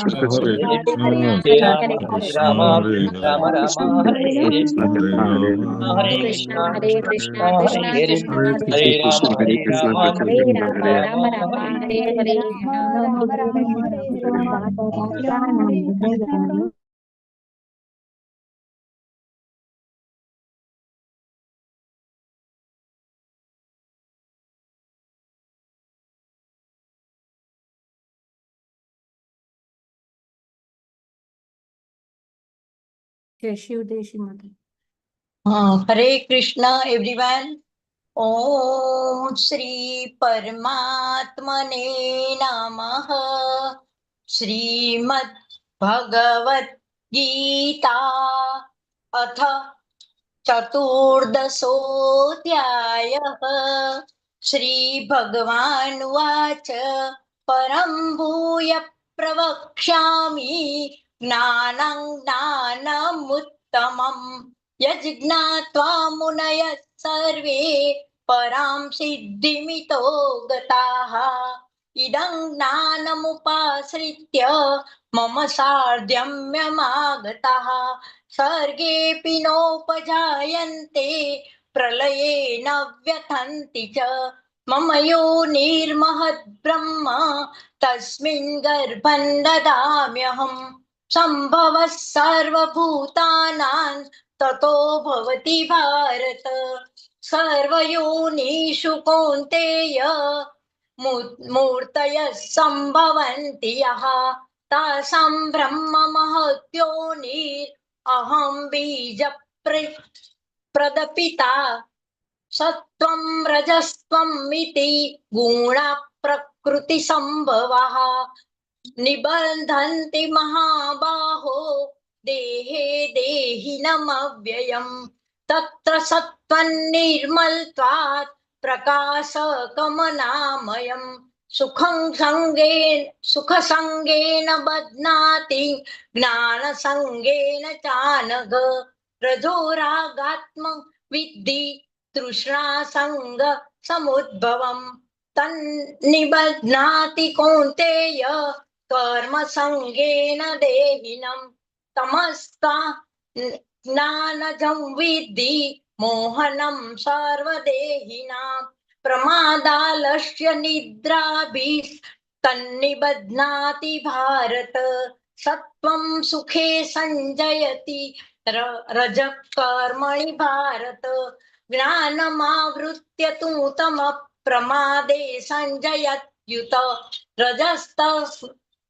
कृष्ण हरे हरे राम राम राम हरे हरे हरे कृष्णा कृष्णा हरे राम राम हरे हरे राम राम हरे हरे हरे कृष्ण हरे कृष्णा एवरीवन ओम श्री परमात्मने नमः श्रीमद् भगवत गीता अथ चतुर्दशोऽध्यायः श्री भगवानुवाच परं भूय प्रवक्ष्यामि ज्ञानं ज्ञानमुत्तमम् यज्ञात्वा मुनयः सर्वे परां सिद्धिमितो गताः इदं ज्ञानमुपाश्रित्य मम सार्धम्यमागताः सर्गेऽपि नोपजायन्ते प्रलये न व्यथन्ति च मम योनिर्महद्ब्रह्म तस्मिन् गर्भं ददाम्यहम् सम्भवः सर्वभूतानां ततो भवति भारत सर्वयोनिषु कौन्तेय मूर्तयः सम्भवन्ति यः तासां ब्रह्म महद्योनिरहं बीजप्रदपिता सत्त्वं रजस्त्वम् इति गुणा प्रकृतिसम्भवाः निबन्धन्ति महाबाहो देहे देहिनमव्ययम् तत्र सत्त्वन्निर्मलत्वात् प्रकाशकमनामयम् सुखसङ्गेन बध्नाति ज्ञानसङ्गेन चानघ रजोरागात्म विद्धि तृष्णासङ्ग समुद्भवम् तन्निबध्नाति कौन्तेय कर्मसङ्गेन देहिनम् तमस्ता ज्ञानजं विद्धि मोहनं सर्वदेहिनां प्रमादालस्य निद्राभिः तन्निबध्नाति भारत सत्वं सुखे संजयति रजः कर्मणि भारत ज्ञानमावृत्य तु तमः प्रमादे संजयत्युत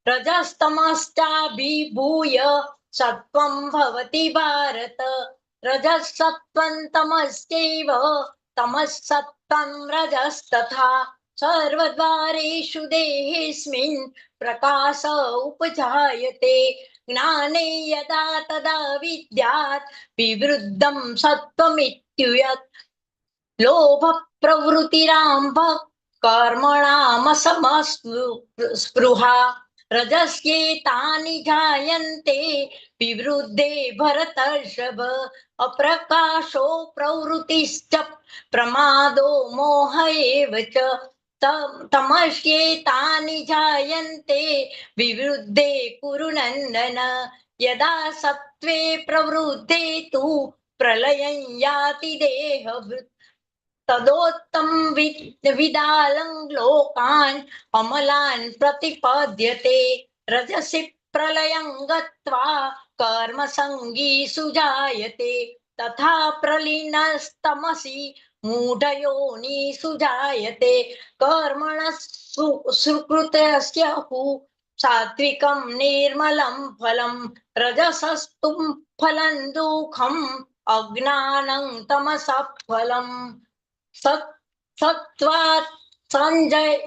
रजस्तमश्चाभिभूय सत्वं भवति भारत रजः सत्वं तमश्चैव तमः सत्वं रजस्तथा सर्वद्वारेषु देहेऽस्मिन् प्रकाश उपजायते ज्ञाने यदा तदा विद्यात् विवृद्धं सत्त्वमित्युयत् लोभ प्रवृत्तिराम्भ कर्मणामसमस्पृहा रजस्येतानि जायन्ते विवृद्धे भरतर्षभ अप्रकाशो प्रवृत्तिश्च प्रमादो मोह एव च तमस्येतानि जायन्ते विवृद्धे कुरु नन्दन यदा सत्त्वे प्रवृद्धे तु प्रलयं याति देहभृत् तदोत्तम विदालं लोकान् अमलान् प्रतिपद्यते रजसि प्रलयं गत्वा कर्मसङ्गीषु जायते तथा प्रलीनस्तमसि मूढयोनिषु जायते कर्मणः सुकृतस्य सात्विकं निर्मलं फलं रजसस्तु फलं दुःखम् अज्ञानं तमसः फलम् सत्त्वात्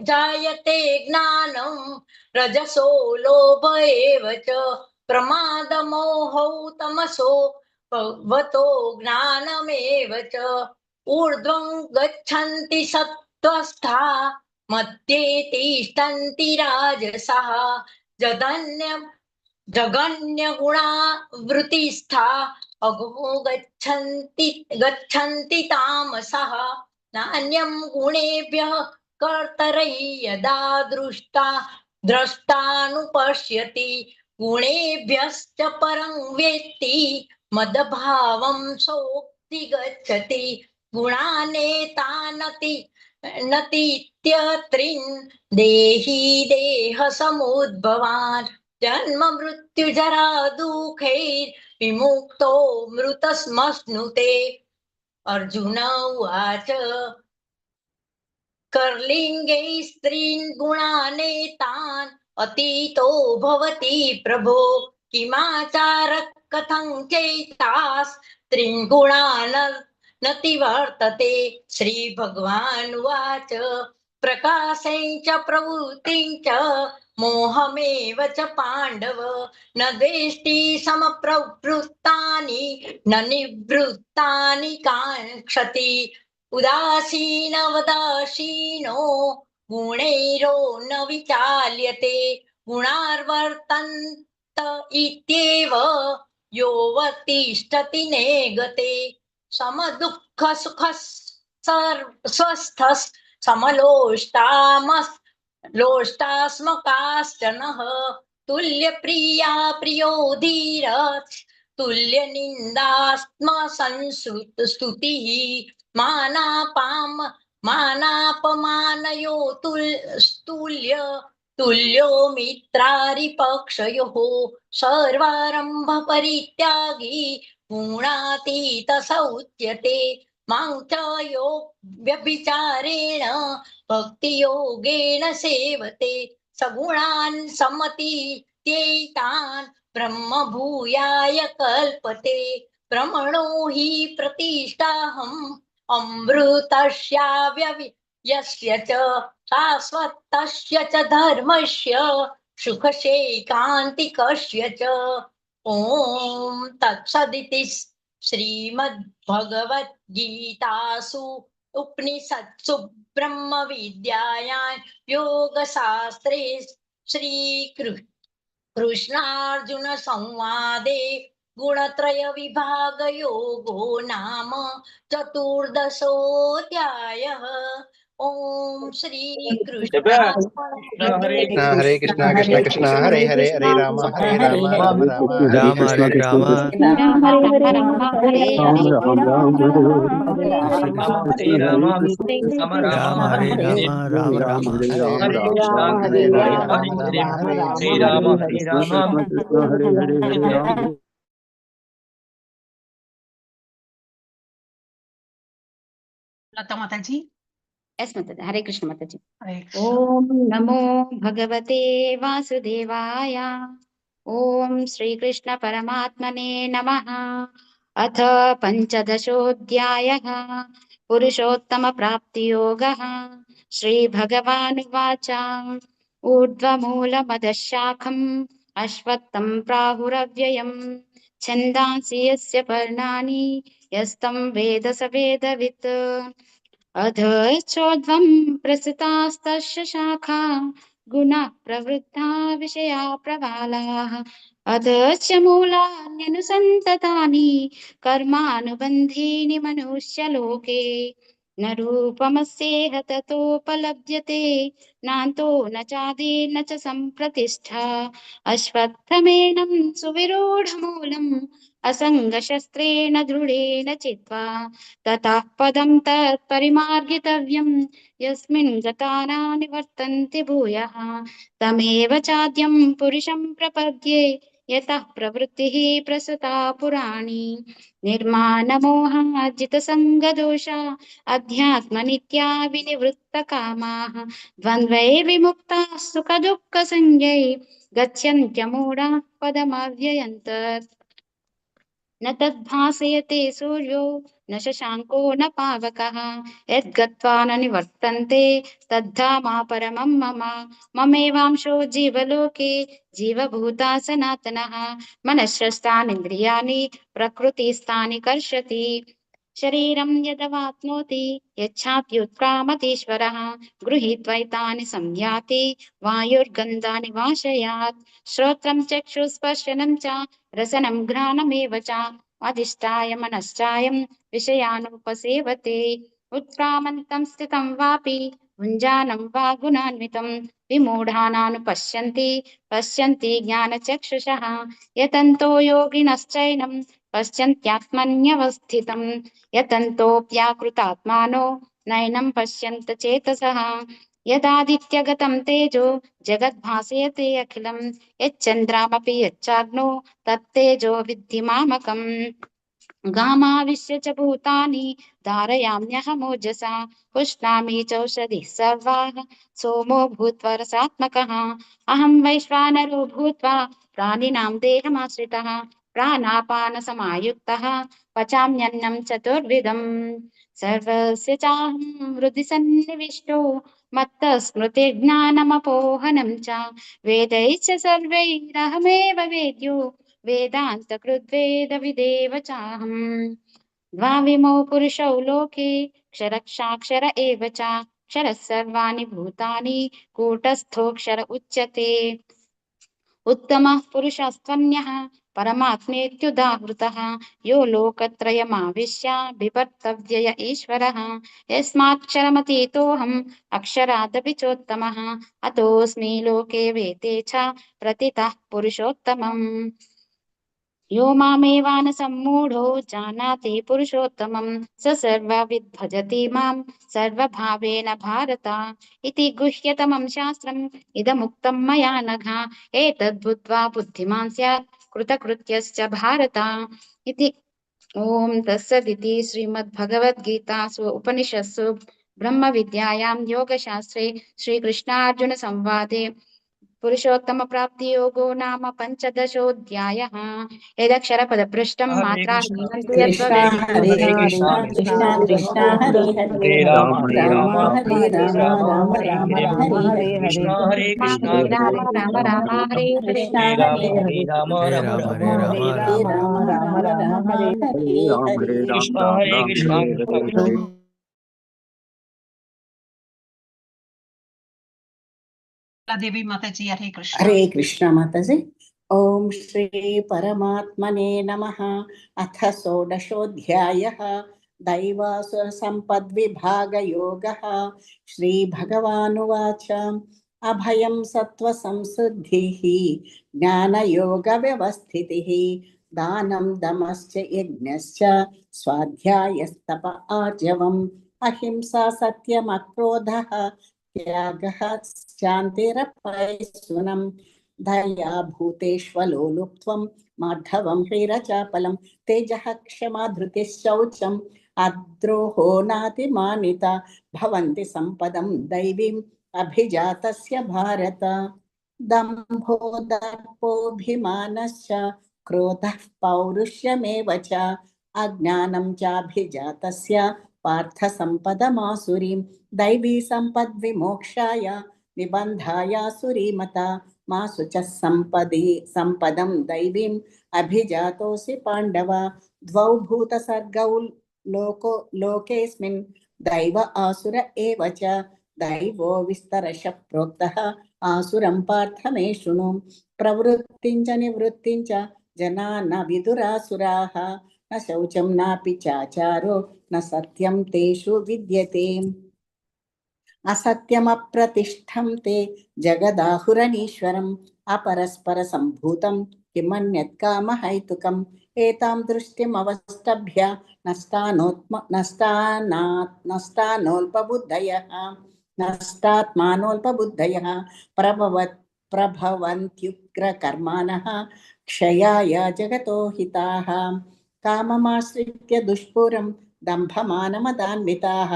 जायते ज्ञानं रजसो लोभ एव च प्रमादमोहौ तमसो वतो ज्ञानमेव च ऊर्ध्वं गच्छन्ति सत्त्वस्था मध्ये तिष्ठन्ति राजसः जगन्यगुणा वृत्तिस्था अघो गच्छन्ति तामसः नान्यं गुणेभ्यः कर्तरै यदा द्रष्टानुपश्यति गुणेभ्यश्च परं वेत्ति मदभावं सोक्ति गच्छति गुणानेतानतीत्यत्रिन् देहि देहसमुद्भवान् जन्म मृत्यु जरा दुःखैर्विमुक्तो मृतस्मश्नुते अर्जुन उवाच कर्लिङ्गे स्त्रीन् गुणानेतान् अतीतो भवति प्रभो किमाचारः कथं चैतास्त्रीन् गुणान् नतिवर्तते श्रीभगवान् उवाच प्रकाशं च प्रवृत्तिं च मोहमेव च पाण्डव न द्वेष्टि समप्रवृत्तानि न निवृत्तानि काङ्क्षति उदासीनवदासीनो गुणैरो न विचाल्यते गुणार्वर्तन्त इत्येव यो वर्तिष्ठति नेगते समदुःख सुख स्वस्थ समलोष्टास्मकाश्चनः तुल्यप्रिया प्रियो धीर तुल्यनिन्दास्म संस्तुतिः मानापमानयो तुल्यो मित्रारिपक्षयोः सर्वारम्भ परित्यागी गुणातीत स उच्यते मां च यो व्यभिचारेण भक्तियोगेन सेवते सगुणान् समतीत्यैतान् ब्रह्म भूयाय कल्पते ब्रह्मणो हि प्रतिष्ठाहम् अमृतस्याव्ययस्य च शाश्वतस्य च धर्मस्य सुखशैकान्तिकस्य च ॐ तत्सदिति श्रीमद्भगवद्गीतासु उपनिषत्सु ब्रह्मविद्यायां योगशास्त्रे श्रीकृष्णार्जुन संवादे गुणत्रय विभागयोगो नाम चतुर्दशोऽध्यायः ओम श्री कृष्ण कृष्ण हरे कृष्ण कृष्ण कृष्ण हरे हरे हरे राम राम राम राम हरे राम राम हरे हरे राम राम हरे हरे हरे राम राम हरे राम राम राम हरे हरे राम हरे हरे राम हरे राम लता माता जी। यस माताजी, हरे कृष्ण माताजी। हरे ओम नमो भगवते वासुदेवाय। ओम श्री कृष्ण परमात्मने नमः। अथ पंचदशोऽध्यायः पुरुषोत्तम प्राप्तियोगः। श्री भगवानुवाच ऊर्ध्वमूलमदः शाखम् अश्वत्थं प्राहुरव्ययम् छन्दांसि यस्य पर्णानि यस्तं वेद स वेदवित् अधश्चोर्ध्वं प्रसृतास्तस्य शाखा गुणाः प्रवृद्धा विषया प्रबालाः अधश्च मूलान्यनुसन्ततानि कर्मानुबन्धीनि मनुष्यलोके न रूपमस्येह ततोपलभ्यते नान्तो न चादिर्न च सम्प्रतिष्ठा अश्वत्थमेनं सुविरूढमूलम् असङ्गशस्त्रेण दृढेन चित्वा ततः पदं तत्परिमार्गितव्यं यस्मिन् गता न निवर्तन्ते भूयः तमेव चाद्यं पुरुषं प्रपद्ये यतः प्रवृत्तिः प्रसृता पुराणी निर्माणमोहाजितसङ्गदोषा अध्यात्मनित्या विनिवृत्तकामाः द्वन्द्वैर्विमुक्ताः सुखदुःखसंज्ञै गच्छन्त्यमूढाः पदमव्ययम् तत् न तद्भासयते सूर्यो न शशाङ्को न पावकः यद्गत्वा न निवर्तन्ते तद्धामा परमं मम ममेवांशो जीवलोके जीवभूता सनातनः मनःस्रष्टानीन्द्रियाणि प्रकृतिस्थानि कर्षति शरीरं यदवाप्नोति यच्छाप्युत्क्रामतीश्वरः गृहीत्वैतानि संयाति वायुर्गन्धानि वाशयात् श्रोत्रं चक्षुस्पर्शनं च रसनं घ्राणमेव च अधिष्ठाय मनश्चायं विषयानुपसेवते उत्क्रामन्तं स्थितं वापि भुञ्जानं वा गुणान्वितं विमूढानानुपश्यन्ति पश्यन्ति ज्ञानचक्षुषः यतन्तो योगिनश्चैनं पश्यन्त्यात्मन्यवस्थितं यतन्तोऽप्याकृतात्मानो नैनं पश्यन्त चेतसः यदादित्यगतं तेजो जगद्भासयते अखिलं यच्चन्द्रामपि यच्चाग्नो तत्तेजो विद्धि मामकम् गामाविश्य च भूतानि धारयाम्यहमोजसा पुष्णामि चौषधिः सर्वाः सोमो भूत्वा रसात्मकः अहं वैश्वानरो भूत्वा प्राणिनां देहमाश्रितः प्राणापानसमायुक्तः पचाम्यन्नं चतुर्विधम् सर्वस्य चाहं हृदि सन्निविष्टो मत्तः स्मृतिर्ज्ञानमपोहनं च वेदैश्च सर्वैरहमेव वेद्यो वेदान्तकृद्वेदविदेव चाहम् द्वाविमौ पुरुषौ लोके क्षरक्षाक्षर एव च क्षरः सर्वाणि भूतानि कूटस्थोऽक्षर उच्यते उत्तमः पुरुषस्त्वन्यः परमात्मेत्युदाहृतः यो लोकत्रयमाविश्य बिभर्तव्यय ईश्वरः यस्माक्षरमतीतोऽहम् अक्षरादपि चोत्तमः अतोऽस्मि लोके वेदे च प्रतितः पुरुषोत्तमम् यो मामेवान सम्मूढो जानाति पुरुषोत्तमं स सर्वविद् भजति मां सर्वभावेन भारत इति गुह्यतमं शास्त्रम् इदमुक्तं मया नघ एतद्बुद्ध्वा बुद्धिमान् स्यात् कृतकृत्यश्च भारत इति ॐ तत्सदिति श्रीमद्भगवद्गीतासु उपनिषत्सु ब्रह्मविद्यायां योगशास्त्रे श्रीकृष्णार्जुनसंवादे पुरुषोत्तम प्राप्ति योगो नाम पंचदशोऽध्यायः यदक्षरपदभ्रष्टं मात्राहीनं तु कृष्णा यद्भवेत् हरे कृष्णा कृष्णा कृष्णा हरे हरे राम राम हरे राम राम राम हरे हरे हरे कृष्णा राम राम राम हरे हरे कृष्णा हरे हरे हरे राम हरे राम हरे राम राम राम हरे हरे कृष्णा हरे कृष्णा देवी माता जी। हरे कृष्ण। हरे कृष्ण माताजी। ओम श्री परमात्मने नमः। अथ षोडशोऽध्यायः दैवासुरसम्पद्विभागयोगः श्रीभगवानुवाच अभयं सत्त्वसंशुद्धिः ज्ञानयोगव्यवस्थितिः दानं दमश्च यज्ञश्च स्वाध्यायस्तप आर्जवम् अहिंसा सत्यमक्रोधः त्यागः शान्तिरपैशुनं दया भूतेष्वलोलुप्त्वं माधवं ह्रीरचापलं तेजः क्षमा धृतिः शौचम् अद्रोहो नातिमानिता भवन्ति सम्पदं दैवीम् अभिजातस्य भारत दम्भो दर्पोऽभिमानश्च क्रोधः पौरुष्यमेव च अज्ञानं चाभिजातस्य पार्थ सम्पदमासुरीं दैवी सम्पद्विमोक्षाय निबन्धायासुरीमता मासु च सम्पदं दैवीम् अभिजातोऽसि पाण्डव द्वौ भूतसर्गौ लोकेऽस्मिन् दैव आसुर एव च दैवो विस्तरशः प्रोक्तः आसुरं पार्थ मे शृणु प्रवृत्तिं च निवृत्तिं च जना न विदुरासुराः न शौचं नापि चाचारो न सत्यं तेषु विद्यते असत्यमप्रतिष्ठं ते जगदाहुरनीश्वरम् अपरस्परसम्भूतं किमन्यत् कामहैतुकम् एतां दृष्टिमवष्टभ्य नष्टात्मानोऽल्पबुद्धयः प्रभवन्त्युग्रकर्माणः क्षयाय जगतो हिताः काममाश्रित्य दुष्पूरं दम्भमानमदान्विताः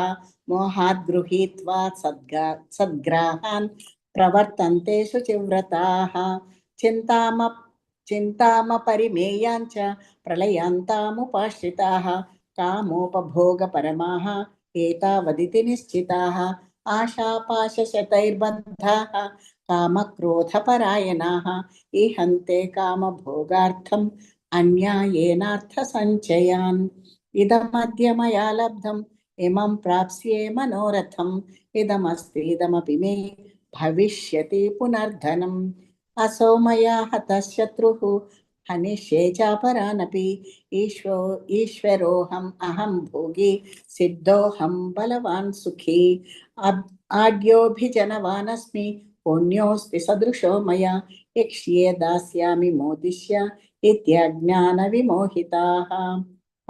मोहात् गृहीत्वा सद्ग्राहान् प्रवर्तन्ते शुचिव्रताः चिन्तामपरिमेयाञ्च प्रलयान्तामुपाश्रिताः कामोपभोगपरमाः एतावदिति निश्चिताः आशापाशशतैर्बद्धाः कामक्रोधपरायणाः इहन्ते कामभोगार्थम् अन्यायेनार्थसञ्चयान् इदमद्य मया लब्धम् इमं प्राप्स्ये मनोरथम् इदमस्ति इदमपि मे भविष्यति पुनर्धनम् असौ मया हतः शत्रुः हनिष्ये चापरानपि ईश्वरोऽहम् अहं भोगी सिद्धोऽहं बलवान् सुखी आड्योऽभिजनवानस्मि पुण्योऽस्ति सदृशो मया यक्ष्ये दास्यामि मोदिष्य इत्यज्ञानविमोहिताः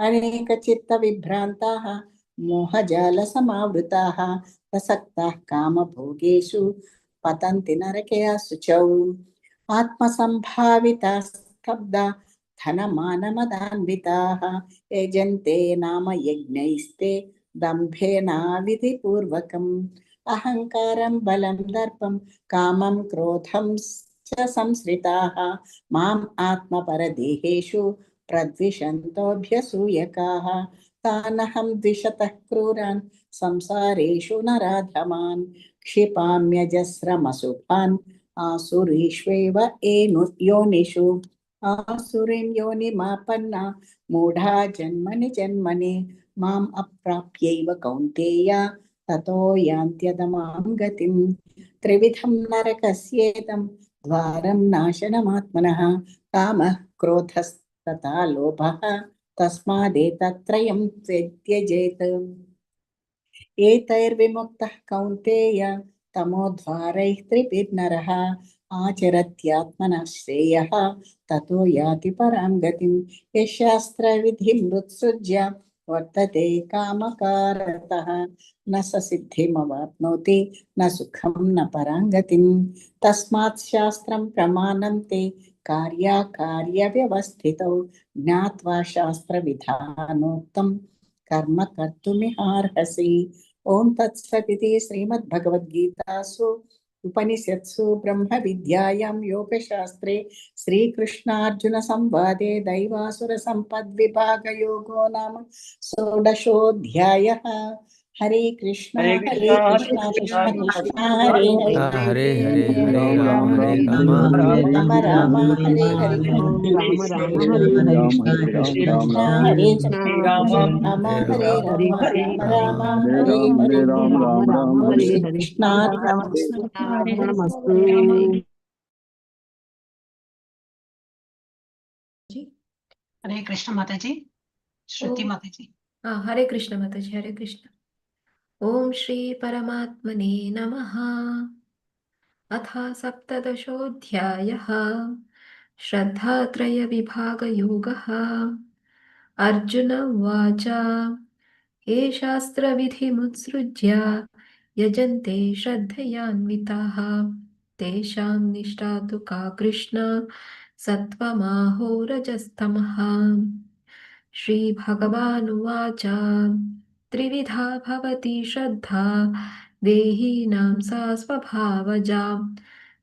अनेकचित्तविभ्रान्ताः मोहजालसमावृताः प्रसक्ताः कामभोगेषु पतन्ति नरके शुचौ आत्मसम्भाविताः स्तब्धा धनमानमदान्विताः यजन्ते नाम यज्ञैस्ते दम्भेनाविधिपूर्वकम् अहङ्कारं बलं दर्पं कामं क्रोधं च संश्रिताः माम् आत्मपरदेहेषु प्रद्विषन्तोऽभ्यसूयकाः तानहं द्विषतः क्रूरान् संसारेषु नराधमान् क्षिपाम्यजस्रमसुभान् आसुरीष्वेव योनिषु आसुरीं योनिमापन्ना मूढा जन्मनि जन्मनि माम् अप्राप्यैव कौन्तेय ततो यान्त्यधमां गतिं त्रिविधं नरकस्येदं द्वारं नाशनमात्मनः कामः क्रोधस्तथा लोभः तस्मादेतत्त्रयं त्यजेत् एतैर्विमुक्तः कौन्तेय तमोद्वारैः त्रिभिर्नरः आचरत्यात्मनः श्रेयः ततो याति परां गतिं यः शास्त्रविधिमुत्सृज्य वर्तते कामकारतः न स सिद्धिमवाप्नोति न सुखं न परां गतिं तस्मात् शास्त्रं प्रमाणं ते कार्याकार्यव्यवस्थितौ ज्ञात्वा शास्त्रविधानोक्तं कर्म कर्तुमिहार्हसि। ओम तत्सदिति श्रीमद्भगवद्गीतासु उपनिषत्सु ब्रह्म विद्यायां योगशास्त्रे श्रीकृष्णार्जुन संवादे दैवासुर संपद्विभाग योगो नाम षोडशोऽध्यायः। हरे कृष्ण कृष्ण कृष्ण हरे हरे हरे हरे राम राम राम हरे हरे कृष्ण हरे राम हरे राम राम हरे हरे श्री कृष्णार्पणमस्तु। हरे कृष्ण माता जी, श्रुति माता जी। हरे कृष्ण माताजी, हरे कृष्ण। ओम श्री परमात्मने नमः। अथ सप्तदशोऽध्यायः। श्रद्धात्रयविभागयोगः। अर्जुन उवाच ये शास्त्रविधिमुत्सृज्य यजन्ते श्रद्धयान्विताः तेषां निष्ठा तु का कृष्ण सत्त्वमाहो रजस्तमः। श्रीभगवानुवाच त्रिविधा भवति श्रद्धा देहिनां सा स्वभावजा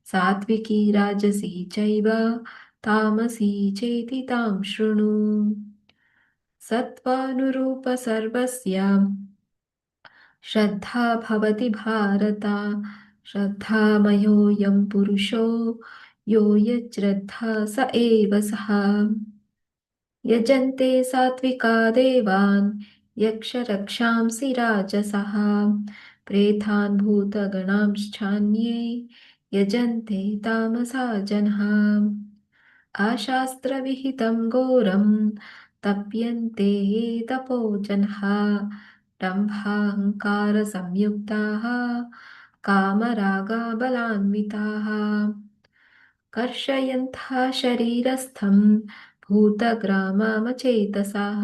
सात्विकी राजसी चैव तामसी चेति तां शृणु। सत्त्वानुरूप सर्वस्य श्रद्धा भवति भारत। श्रद्धामयोऽयं पुरुषो यो यच्छ्रद्धा स एव सः। यजन्ते सात्विका देवान् यक्षरक्षांसि राजसः प्रेतान् भूतगणांश्चान्ये यजन्ते तामसा जनाः। अशास्त्रविहितं घोरं तप्यन्ते ये तपो जनाः दम्भाहङ्कारसंयुक्ताः कामरागबलान्विताः कर्षयन्तः शरीरस्थं भूतग्राममचेतसाः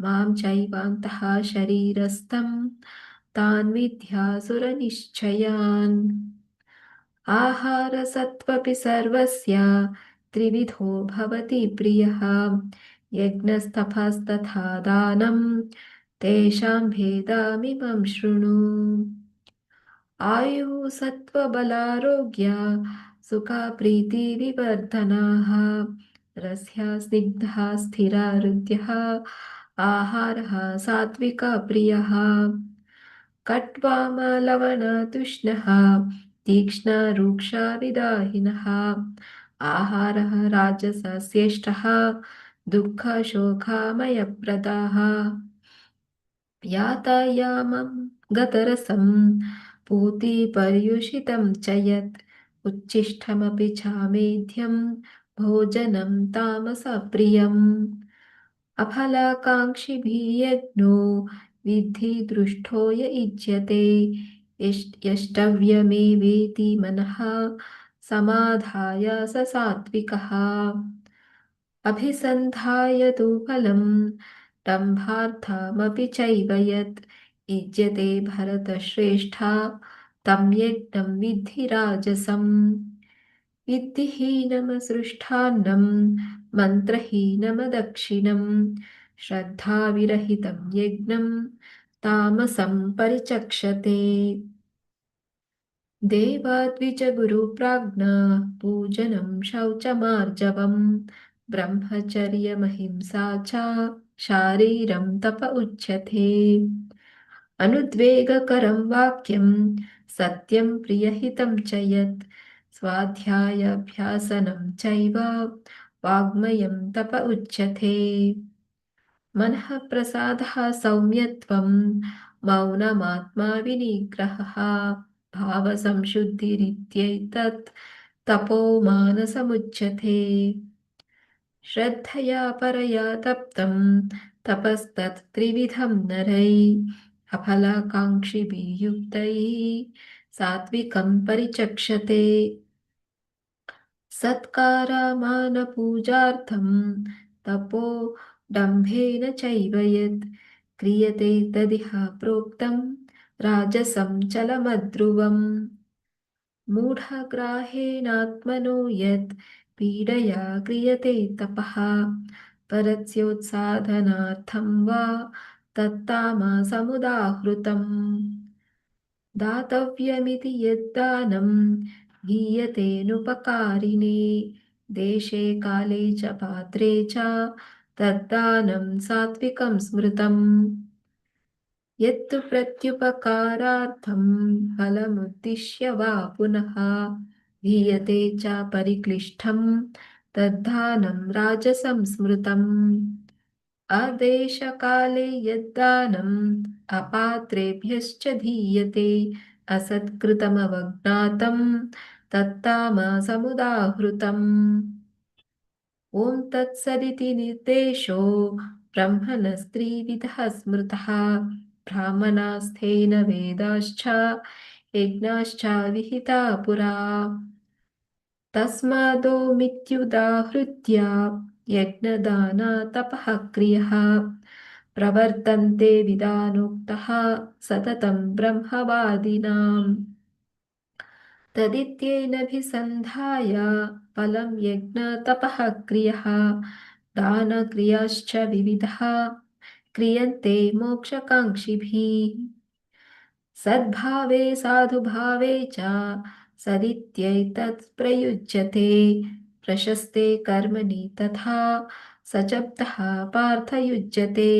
मां चैवान्तः शरीरस्थं तान् विद्यासुरनिश्चयान्। आहारसत्त्वपि सर्वस्य त्रिविधो भवति प्रियः यज्ञस्तपस्तथा दानं तेषां भेदामिमं शृणु। आयुः सत्त्वबलारोग्य सुखप्रीतिविवर्धनाः रस्या स्निग्धः स्थिरा हृद्यः आहारः सात्विकप्रियः कट्वामलवणतुष्णः तीक्ष्णरूक्षाविदाहिनः आहारः राजसस्येष्टः दुःखशोकामयप्रदाः यातायामं गतरसं पूतिपर्युषितं च यत् उच्छिष्टमपि चामेध्यं भोजनं तामसप्रियम् अफलाकाङ्क्षिभिः यज्ञो विद्धि दृष्टो य इज्यते यष्टव्यमेवेति मनः समाधाय स सात्विकः अभिसन्धाय तु फलं दम्भार्थमपि चैव यत् इज्यते भरतश्रेष्ठा तं यज्ञं विद्धि राजसम्। विद्धिहीनमसृष्टान्नं मन्त्रहीनमदक्षिणं श्रद्धाविरहितं यज्ञं तामसं परिचक्षते। देवाद्विजगुरुप्राज्ञ पूजनं शौचमार्जवं ब्रह्मचर्यमहिंसा च शारीरं तप उच्यते। अनुद्वेगकरं वाक्यं सत्यं प्रियहितं च यत् स्वाध्यायाभ्यासनं चैव वाङ्मयं तप उच्यते। मनः प्रसादः सौम्यत्वं मौनमात्मा विनिग्रहः भावसंशुद्धिरित्येतत् तपो मानसमुच्यते। श्रद्धया परया तप्तं तपस्तत् त्रिविधं नरै अफलाकाङ्क्षिभिः युक्तैः सात्विकं परिचक्षते। सत्कारमानपूजार्थं तपो दम्भेन चैव यत् क्रियते तदिह प्रोक्तं राजसं चलमध्रुवम्। मूढग्राहेणात्मनो यत् पीडया क्रियते तपः परस्योत्साधनार्थं वा तत्तामसमुदाहृतम्। दातव्यमिति यद्दानं गीयतेनुपकारिणे देशे काले च पात्रे च तद्दानं सात्विकं स्मृतम्। यत्तु प्रत्युपकारार्थं फलमुद्दिश्य वा पुनः गीयते च परिक्लिष्टं तद्दानं राजसं स्मृतम्। आदेशकाले यद्दानम् अपात्रेभ्यश्च दीयते असत्कृतमवज्ञातं तत्तामसमुदाहृतम्। ॐ तत्सदिति निर्देशो ब्रह्मणस्त्रिविधः स्मृतः ब्राह्मणास्थेन वेदाश्च यज्ञाश्च विहिता पुरा तस्मादो मित्युदाहृत्य यज्ञदाना तपः क्रियः प्रवर्तन्ते विधानोक्तः सततं ब्रह्मवादिनाम् तदित्येनभिसन्धाय फलं यज्ञतपः क्रियः दानक्रियाश्च विविधः क्रियन्ते मोक्षकाङ्क्षिभिः सद्भावे साधुभावे च सदित्यैतत् प्रयुज्यते प्रशस्ते कर्मणि तथा सजब्दः पार्थयुज्यते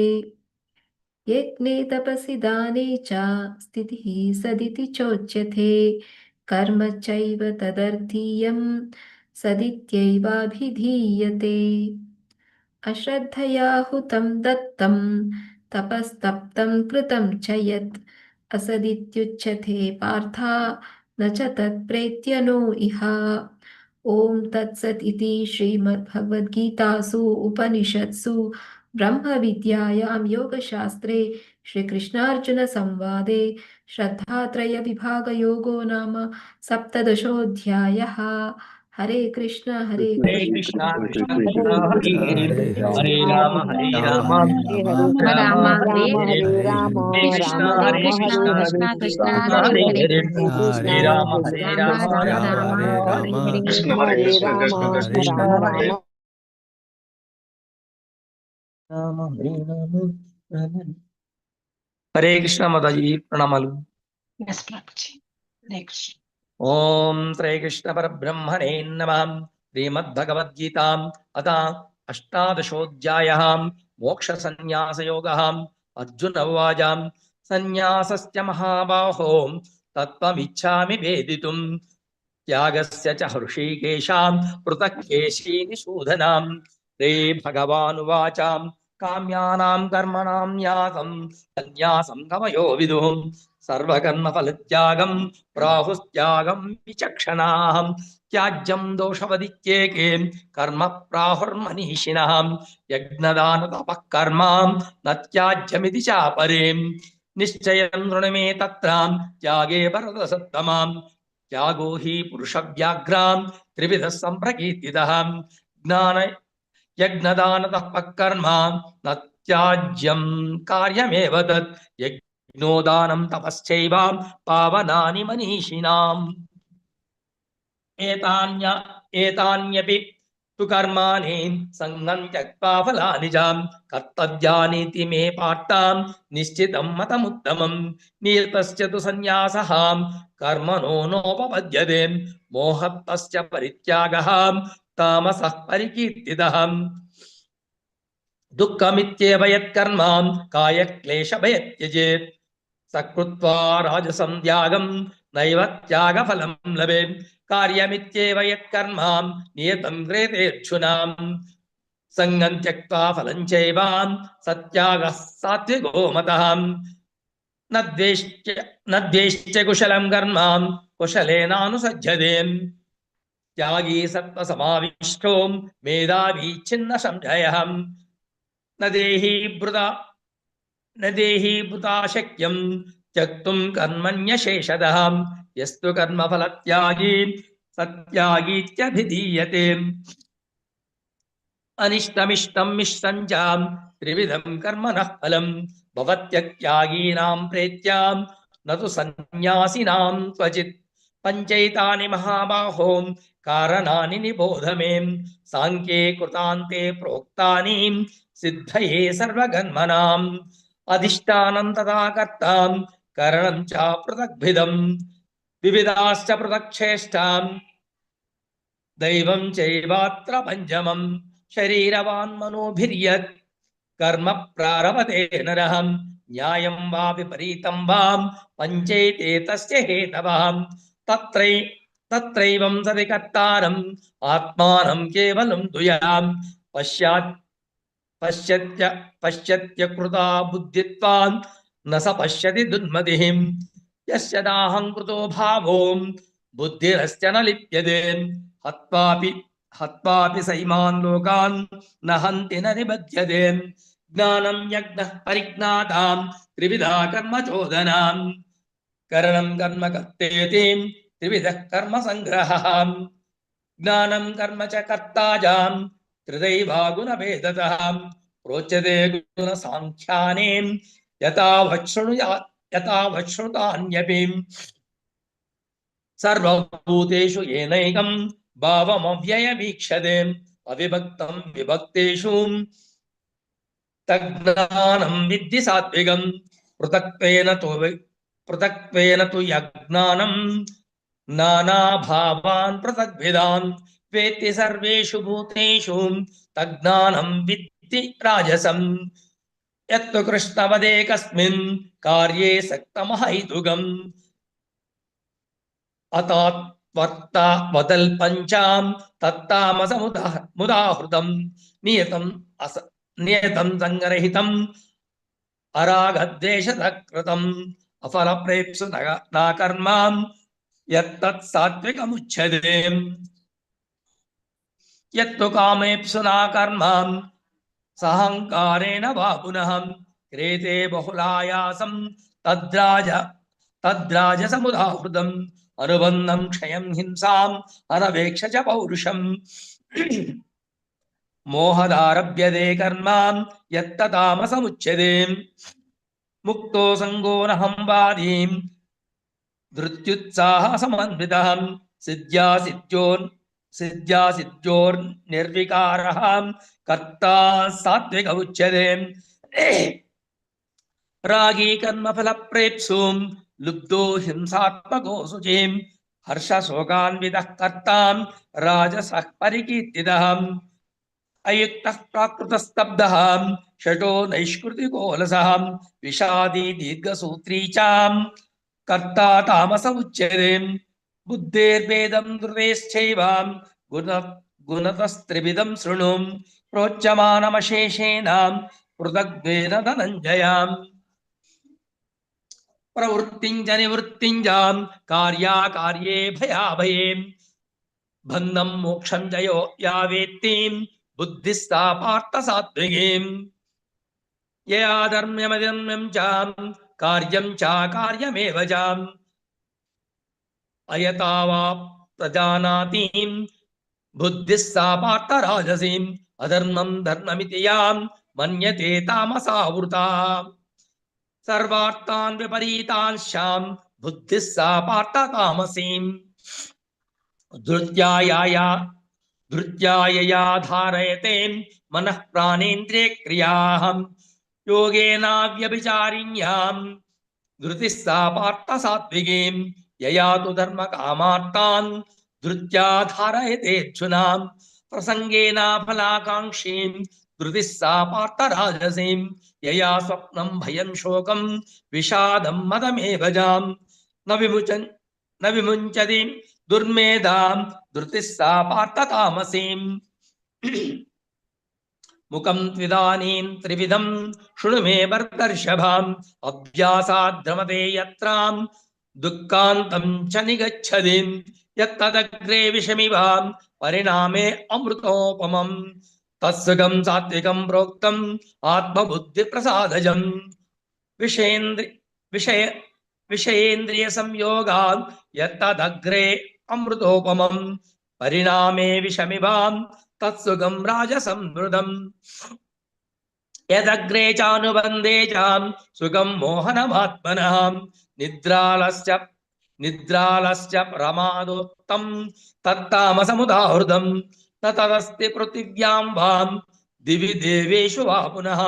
यज्ञे तपसि दाने च स्थितिः सदिति चोच्यते कर्म चैव तदर्थीयं सदित्यैवाभिधीयते अश्रद्धया हुतं दत्तं तपस्तप्तं कृतं च यत् असदित्युच्यते पार्थ न च तत्प्रेत्य नो इह ॐ तत्सत् इति श्रीमद्भगवद्गीतासु उपनिषत्सु ब्रह्मविद्यायां योगशास्त्रे श्रीकृष्णार्जुनसंवादे श्रद्धात्रयविभागयोगो नाम सप्तदशोऽध्यायः हरे कृष्ण हरे हरे कृष्ण कृष्ण कृष्ण हरे कृष्ण हरे हरे हरे राम राम राम राम हरे हरे हरे हरे हरे कृष्ण हरे हरे कृष्ण कृष्ण कृष्ण कृष्ण हरे हरे हरे हरे हरे हरे राम राम राम राम हरे हरे कृष्ण हरे कृष्ण कृष्ण कृष्ण हरे राम हरे राम राम हरे कृष्ण माताजी ప్రణామాలు Yes, Prabhuji. Next. ఓం శ్రీ కృష్ణ పరబ్రహ్మణే నమః శ్రీమద్భగవద్గీతాం అథ అష్టాదశోऽధ్యాయः మోక్ష సన్యాసయోగः అర్జున ఉవాచ సన్యాసస్య మహాబాహో తత్వమిచ్ఛామి వేదితుం త్యాగస్య చ హృషీకేశాం పృథక్ కేశీనిషూదనాం శ్రీ భగవానువాచ కామ్యానాం కర్మణాం న్యాసం సన్యాసం కమయో విదుః సర్వకర్మఫలత్యాగం ప్రాహుస్త్యాగం విచక్షణాః త్యాజ్యం దోషవదిత్యేకే కర్మ ప్రాహుర్మనీషిణః యజ్ఞదాన తపః కర్మ న త్యాజ్యమితి చాపరే నిశ్చయం నృణమే తత్ర త్యాగే భరతసత్తమాం త్యాగో హి పురుషవ్యాఘ్రాం త్రివిధ సంప్రకీర్తితః జ్ఞాన యజ్ఞదాన తపః కర్మ న త్యాజ్యం కార్యమేవ తత్ యజ్ఞోదానం తపశ్చైవ పావనాని మనీషిణాం ఏతాన్యపి తు కర్మాణి సంగం త్యక్త్వా ఫలాని చ కర్తవ్యానీతి మే పార్థ నిశ్చితం మతముత్తమం నియతస్య తు సన్యాసః కర్మణో నోపపద్యతే మోహత్తస్య పరిత్యాగః తామసః పరికీర్తితః దుఃఖమిత్యేవ యత్కర్మ కాయక్లేశభయత్యజేత్ సకృత్వా రాజసం త్యాగం నైవ త్యాగఫలం లభేత్ కార్యమిత్యేవ యత్కర్మ నియతం క్రియతేర్జునాం సంగం త్యక్త్వా ఫలం చైవ సత్యాగः సాత్వికో మతః నద్వేష్ట్య కుశలం కర్మ కుశలేనానుసజ్జతే త్యాగీ సత్వసమావిష్టో మేధావీ ఛిన్న సంశయః నదేహి భృతా శక్యం త్యక్తుం కర్మణ్యశేషదః యస్తు కర్మఫలత్యాగీ సత్యాగీత్యభిధీయతే అనిష్టమిష్టం మిశ్రం చ త్రివిధం కర్మణః ఫలం భవత్యత్యాగీనాం ప్రేత్యాం నతు సన్యాసినాం క్వచిత్ పంచైతాని మహాబాహో కారణాని నిబోధ మే సాంఖ్యే కృతాంతే ప్రోక్తాని సిద్ధయే సర్వగన్మనాం అధిష్టానం తథా కర్తాం కరణం చ పృథగ్భిదం వివిధాశ్చ పృథక్చేష్టాం దైవం చైవాత్ర పంచమం శరీరవాన్ మనోభిర్యత్ కర్మ ప్రారభతే నరః న్యాయం వా విపరీతం వా పంచైతే తస్య హేతవః తత్రైవం సది కర్తారం ఆత్మానం కేవలం దుయాం పశ్యత్యకృతా బుద్ధిత్వాన్ న స పశ్యతి దుర్మతిః యస్య నాహంకృతో భావో బుద్ధిరస్య న లిప్యతే హత్వాపి సైమాన్ లోకాన్ న హంతి న నిబధ్యతే ज्ञानं यज्ञः परिज्ञातां त्रिविधा कर्म चोदनां करणं कर्म कर्तेति त्रिविधः कर्म संग्रहः ज्ञानं कर्म च कर्ताजां त्रिदैवा गुणभेदतः प्रोच्यते गुणसाङ्ख्याने यथा वच्छृणुतान्यपि सर्वभूतेषु येनैकं भावमव्ययवीक्षते अविभक्तं विभक्तेषु तज्ज्ञानं विद्धि सात्विकं पृथक्त्वेन तु यज्ञानं नानाभावान् पृथग्विदान् वेत्ति सर्वेषु भूतेषु तज्ज्ञानं विद्धि राजसं यत्तु कृष्णवदेकस्मिन् कार्ये सक्तमहैतुकम् अतात्वर्ता वदल्पञ्चां तत्तामसमुदाहृतं नियतं संग्रहितम् अरागद्वेषतः कृतम् अफलप्रेप्सु न कर्म यत्तत् सात्विकमुच्यते यत्तु कामेप्सु न कर्म सहङ्कारेण वा पुनः क्रियते बहुलायासं तद्राजसमुदाहृतम् अनुबन्धं क्षयं हिंसाम् अनवेक्ष च पौरुषम् मोहदारभ्यते कर्म यत्ततामसमुच्यते मुक्तो संगो नहंवादी धृत्युत्साहसमन्वितः सिद्ध्यासिद्ध्योर्निर्विकारः कर्ता सात्विक उच्यते रागी कर्मफलप्रेप्सुं लुब्धो हिंसात्मको शुचिं हर्षशोकान्वितः कर्तां राजसः परिकीर्तितः अयुक्तः प्राकृतस्तब्धः षटो नैष्कृतिको लसः विषादी दीर्घसूत्री चां कर्ता तामस उच्यते बुद्धेर्भेदं धृतेश्चैव गुणतस्त्रिविधं शृणु प्रोच्यमानमशेषेण पृथग्वेन धनञ्जयाम् प्रवृत्तिञ्च निवृत्तिञ्चां कार्याकार्ये भयाभये बन्धं मोक्षं च यो यावेत्ति बुद्धिस्सा पार्थ सात्विकीम् यया धर्म्यमधर्म्यं च कार्यं च कार्यमेव च अयतावा प्रजानाति बुद्धिस्सा पार्थ राजसीम् अधर्मं धर्ममिति यां मन्यते तामसावृता सर्वार्थान् विपरीतांशां बुद्धिस्सा पार्थ तामसीम् धृत्यायया धारयते मनः प्राणेन्द्रिय क्रियाः योगेनाव्यभिचारिण्यां धृतिस्सा पार्थ सात्विकीम् यया तु धर्म कामार्तान् धृत्या धारयते अर्जुनां प्रसंगेन फलाकांक्षीं धृतिस्सा पार्थ राजसीम् यया स्वप्नं भयं शोकं विषादं मदमेव जां न विमुञ्चति दुर्मेधां धृतिस्सा पार्थ तामसीम् मुखं त्विदानीं त्रिविधं शृणु मे भर्तर्षभाम् अभ्यासाद्रमते यत्रां दुःखान्तं च निगच्छति यत्तदग्रे विषमिवां परिणामे अमृतोपमम् तत्सुखं सात्विकं प्रोक्तम् आत्मबुद्धिप्रसादजम् विषयेन्द्रिय संयोगात् यत्तदग्रे अमृतोपमम् परिणामे विषमिवां तत्सुखं राजसंहृतम् यदग्रे चानुबन्धे चां सुखं मोहनमात्मनः निद्रालश्च प्रमादोक्तं तत्तामसमुदाहृतम् न तदस्ति पृथिव्यां वां दिवि देवेषु वा पुनः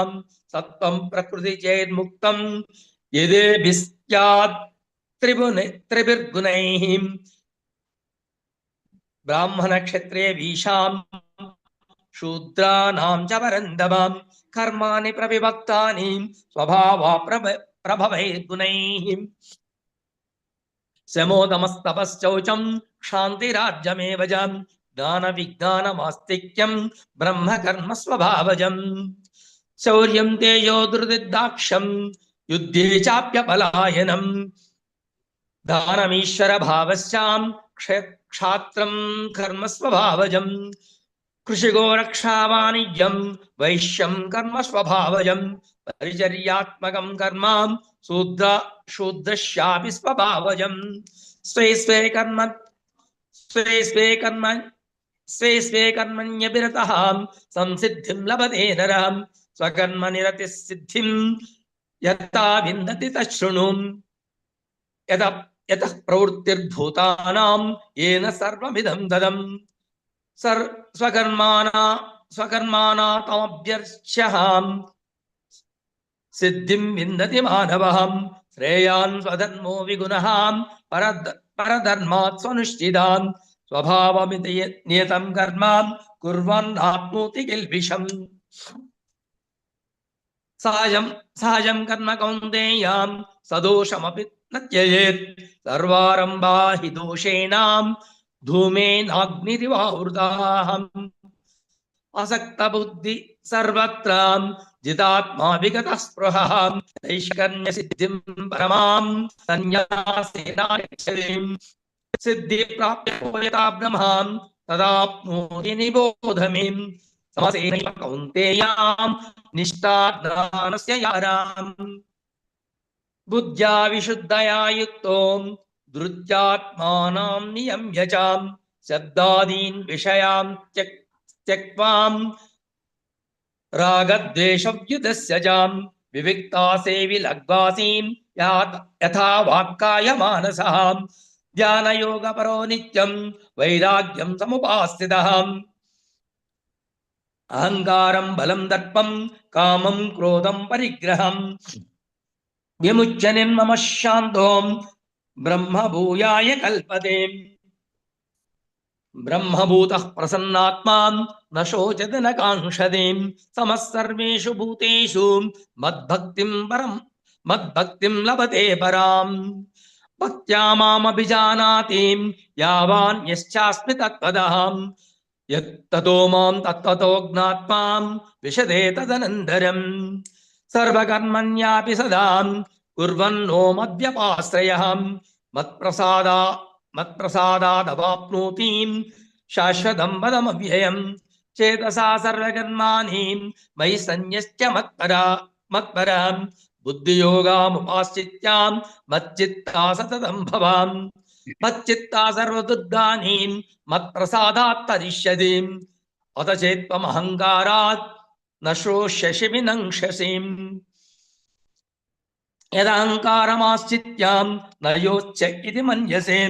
सत्त्वं प्रकृति चेन्मुक्तं यदेभिस्स्यात् त्रिभिर्गुणैः ब्राह्मणक्षत्रियवीशां शूद्राणां च परन्तमां कर्माणि प्रविभक्तानि स्वभावा प्रभवैर्गुणैः समोदमस्तपश्चौचं क्षान्तिराज्यमेव च ज्ञानविज्ञानमास्तिक्यं ब्रह्म कर्म स्वभावजम् शौर्यं तेजो धृतिर्दाक्ष्यं युद्धे चाप्यपलायनं दानमीश्वर भावस्यां क्षात्रं कर्म स्वभावजम् कृषिको रक्षावाणिज्यं वैश्यं कर्म स्वभावजं परिचर्यात्मकं कर्म शूद्रस्यापि स्वभावजं स्वे स्वे कर्मण्यभिरतः संसिद्धिं लभते नरः स्वकर्मनिरतिसिद्धिं यथा विन्दति तच्छृणु यतः प्रवृत्तिर्भूतानां येन सर्वमिदं ददम् स्वकर्माणा तमभ्यर्च्यः सिद्धिं विन्दति मानवः श्रेयान् स्वधर्मो विगुणः परधर्मात् स्वनुष्ठितान् स्वभावमिति नियतं कर्म कुर्वन्नाप्नोति किल्बिषम् सहजं कर्म कौन्तेयां सदोषमपि न त्यजेत् सर्वारम्भा हि दोषेणां धूमेनाग्निरिवावृताः असक्तबुद्धि सर्वत्र जितात्मा विगतः स्पृहः नैष्कर्म्यसिद्धिं परमां संन्यासेनायच्छति सिद्धिप्राप्य यथा ब्रह्मां तदाप्नोति निबोध मे समसेनैव कौन्तेयां निष्ठा ज्ञानस्य याराम् बुद्ध्या विशुद्धया युक्तो धृत्यात्मानं नियम्य च शब्दादीन् विषयान् त्यक्त्वा रागद्वेषव्युधस्य च विविक्तासे विलग्वासीं यथा वाक्काय मानसः ध्यानयोगपरो नित्यं वैराग्यं समुपास्थितः अहंकारं बलं दर्पं कामं क्रोधं परिग्रहं विमुच्य निर्ममः शान्तो ब्रह्मभूयाय कल्पते ब्रह्मभूतः प्रसन्नात्मा न शोचति न काङ्क्षते समः सर्वेषु भूतेषु मद्भक्तिं लभते पराम् भक्त्या मामभिजानाति यावान् यश्चास्मि तत्त्वतः यत्ततो मां तत्त्वतो ज्ञात्वा विशदे तदनन्तरम् सर्वकर्मण्यापि सदा कुर्वन्नो मद्व्यपाश्रयः मत्प्रसादादवाप्नोति शाश्वतं पदमव्ययम् चेतसा सर्वकर्माणि मयि सन्न्यस्य मत्परा बुद्धियोगामुपाश्चित्यां मच्चित्ता सततं भवाम् मच्चित्ता सर्वदुर्गानि मत्प्रसादात् तरिष्यति अत चेत्त्वमहङ्कारात् न श्रोष्यसि विनङ्क्षसि यदहङ्कारमाश्चित्यां न योच्य इति मन्यसे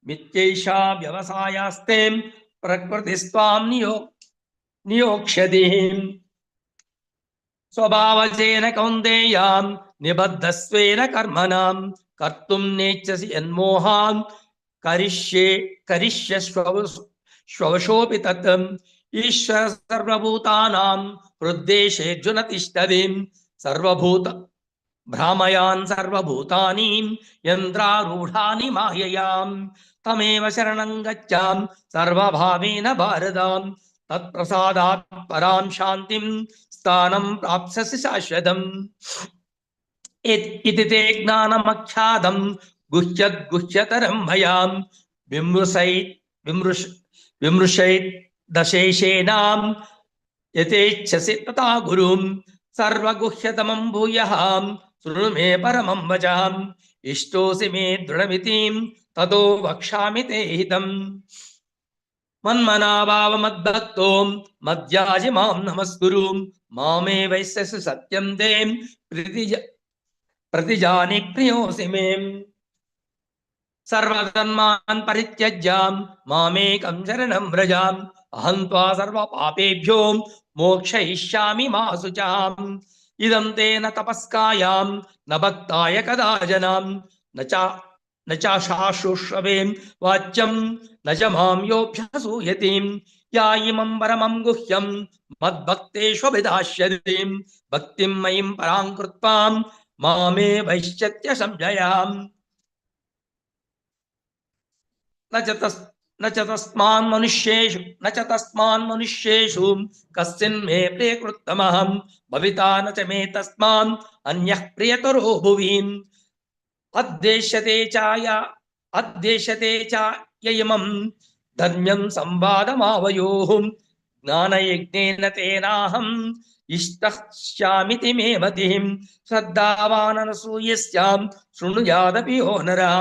मिथ्यैषा व्यवसायास्ते प्रकृतिस्त्वां नियोक्ष्यति स्वभावजेन कौन्तेयां निबद्धस्वेन कर्मणां कर्तुं नेच्छसि यन्मोहान् करिष्यश्वशोऽपि तत् ईश्वर सर्वभूतानां हृद्देशेऽर्जुन तिष्ठति सर्वभूत भ्रामयान् सर्वभूतानि यन्त्रारूढानि माययां तमेव शरणं गच्छां सर्वभावेन भारत तत्प्रसादात् परां शान्तिं स्थानं प्राप्स्यसि शाश्वतम् इति ते ज्ञानमख्यातं गुह्यतरं मया विमृशैत् दशेशेनां यथेच्छसि तथा गुरुं सर्वगुह्यतमं भूयः शृणु मे परमं वचः इष्टोऽसि मे दृढमिति ततो वक्ष्यामि ते हितम् मन्मनाभावमद्भक्तो मद्याजि मां नमस्कुरु मामे वैश्यसि सत्यं ते प्रतिजानि प्रियोऽसि मे सर्वधर्मान् परित्यज्य मामेकं शरणं व्रज अहं त्वा सर्वपापेभ्यो मोक्षयिष्यामि मा शुचः इदं ते न तपस्कायां न भक्ताय कदाचन न च शाश्रुष्वे वाच्यं न च मां योऽभ्यसूयति या इमं परमं गुह्यं मद्भक्तेष्वभिधास्यति भक्तिं मयिं परां कृत्वा मामे वैश्यत्य संशयः न च तस्मान् मनुष्येषु कस्मिन्मे प्रियकृत्तमः भविता न च मे तस्मान् अन्यः प्रियतरो भुवि अद्देश्यते च ययमं धर्म्यं संवादमावयोः ज्ञानयज्ञेन तेनाहम् इष्टस्यामिति मे मतिः श्रद्धावाननसूयस्यां शृणुयादपि यो नरः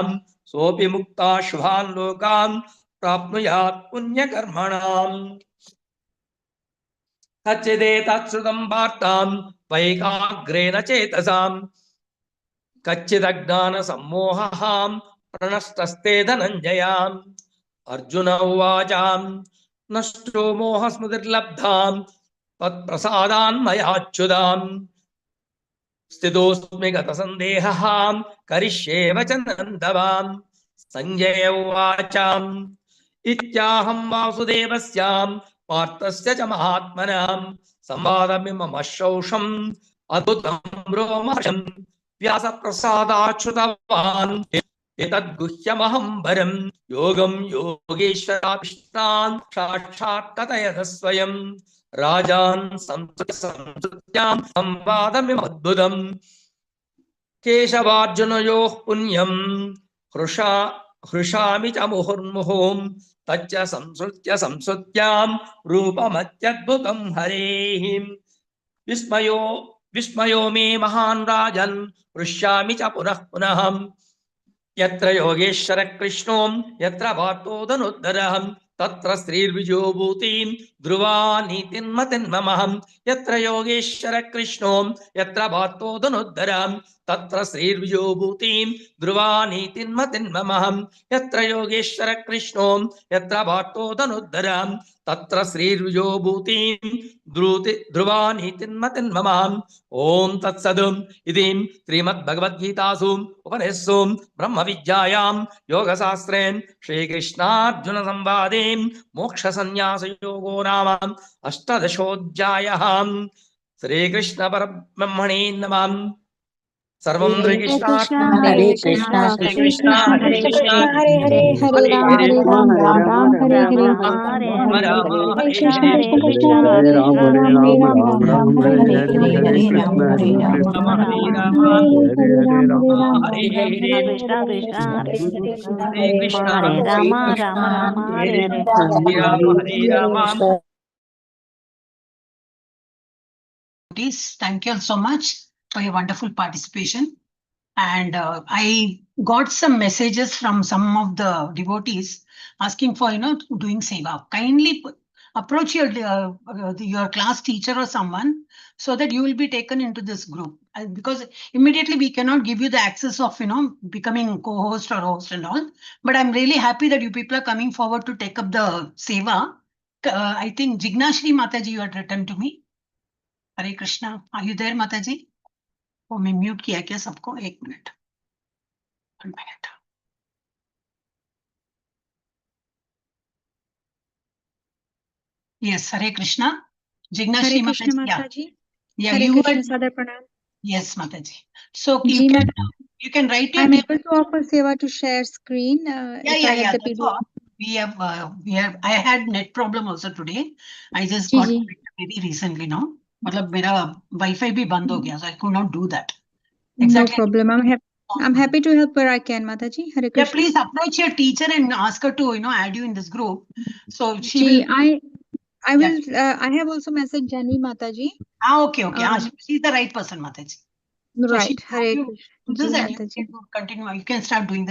सोऽपि मुक्ता शुभान् लोकान् प्राप्नुयात् पुण्यकर्मणाम् कच्चिदेतच्छ्रुतं वार्तां वैकाग्रेण चेतसाम् कच्चिदज्ञानसम्मोहः प्रणष्टस्ते धनञ्जयाम् अर्जुन उवाच नष्टो मोहस्मृतिर्लब्धाम् तत्प्रसादान्मयाच्युताम् स्थितोऽस्मि गतसन्देहः करिष्ये वचनं तवाम् संजय उवाच इत्याहं वासुदेवस्यां पार्थस्य च महात्मनां संवादमिमम श्रौषम् अद्भुतं रोमहर्षं व्यासप्रसादाच्छ्रुतवान् एतद्गुह्यमहं वरं योगं योगेश्वराकृष्णान् साक्षात् कथयत स्वयं राजान् संस्कृत्यां संवादमिमद्भुतम् केशवार्जुनयोः पुण्यं हृषामि च मुहुर्मुहुः तच्च संसृत्यां रूपमत्यद्भुतं हरेः विस्मयो मे महान् राजन् हृष्यामि च पुनः पुनः यत्र योगेश्वर कृष्णो यत्र वार्तो धनुर्धरः तत्र श्रीर्विजयो भूतिं ध्रुवा नीतिर्मतिर्ममः यत्र योगेश्वर कृष्णो यत्र वार्तो धनुर्धरः तत्र श्रीर्विजयो भूतिं ध्रुवा नीतिर्मतिर्ममः यत्र योगेश्वर कृष्णो यत्र वार्तो धनुर्धरः तत्र श्रीर्विजयो भूतिं ध्रुवा नीतिर्मतिर्ममः ओम तत्सदुम इति श्रीमद्भगवद्गीतासु उपनिषत्सु ब्रह्मविद्यायां योगशास्त्रे श्रीकृष्णार्जुन संवादे मोक्षसंन्यासयोगो नाम अष्टादशोऽध्यायः श्रीकृष्ण परब्रह्मणे नमः सर्वं श्रीकृष्णार्पणमस्तु हरे कृष्णा हरे कृष्णा हरे कृष्णा हरे हरे हरे राम हरे हरे राम राम राम हरे हरे राम राम हरे हरे कृष्ण हरे कृष्ण कृष्ण हरे हरे राम हरे राम राम राम हरे हरे हरे कृष्ण हरे हरे राम कृष्ण हरे राम हरे हरे राम हरे राम हरे राम राम हरे हरे कृष्ण हरे Krishna Hare Hare Hare Krishna Hare Hare Krishna Hare Hare Ram Krishna Ram Ram Hare Hare Hare Ram Thank you all so much for your wonderful participation. And I got some messages from some of the devotees asking for, doing seva. Kindly approach your class teacher or someone so that you will be taken into this group. Because immediately we cannot give you the access of, becoming co-host or host and all. But I'm really happy that you people are coming forward to take up the seva. I think Jignashri Mataji, you had written to me. Hare Krishna. Are you there, Mataji? वो मैं म्यूट किया क्या सबको? एक minute. 1 minute. Yes, Hare Krishna. Jignashri हरे कृष्ण Mataji. माता जी Yeah, Hare you Krishna were. सादर प्रणाम Yes, Mataji. So जी मैं you can write your I'm name. able to offer seva to share screen if I have the That's PDF. all. We have. I had net problem also today. I just ji got ji very recently now. मतलब मेरा Wi-Fi भी बंद हो गया, so I could not do that. no Exactly. problem I'm happy to help where I can माता जी हरे Yeah, Krishna please approach your teacher and ask her to add you in this group. So she ji will. I will I have also messaged Jani माता जी Okay. She's the right person, Mataji. So she right Hare will Krishna do ji this and माता जी you can continue. You can start doing the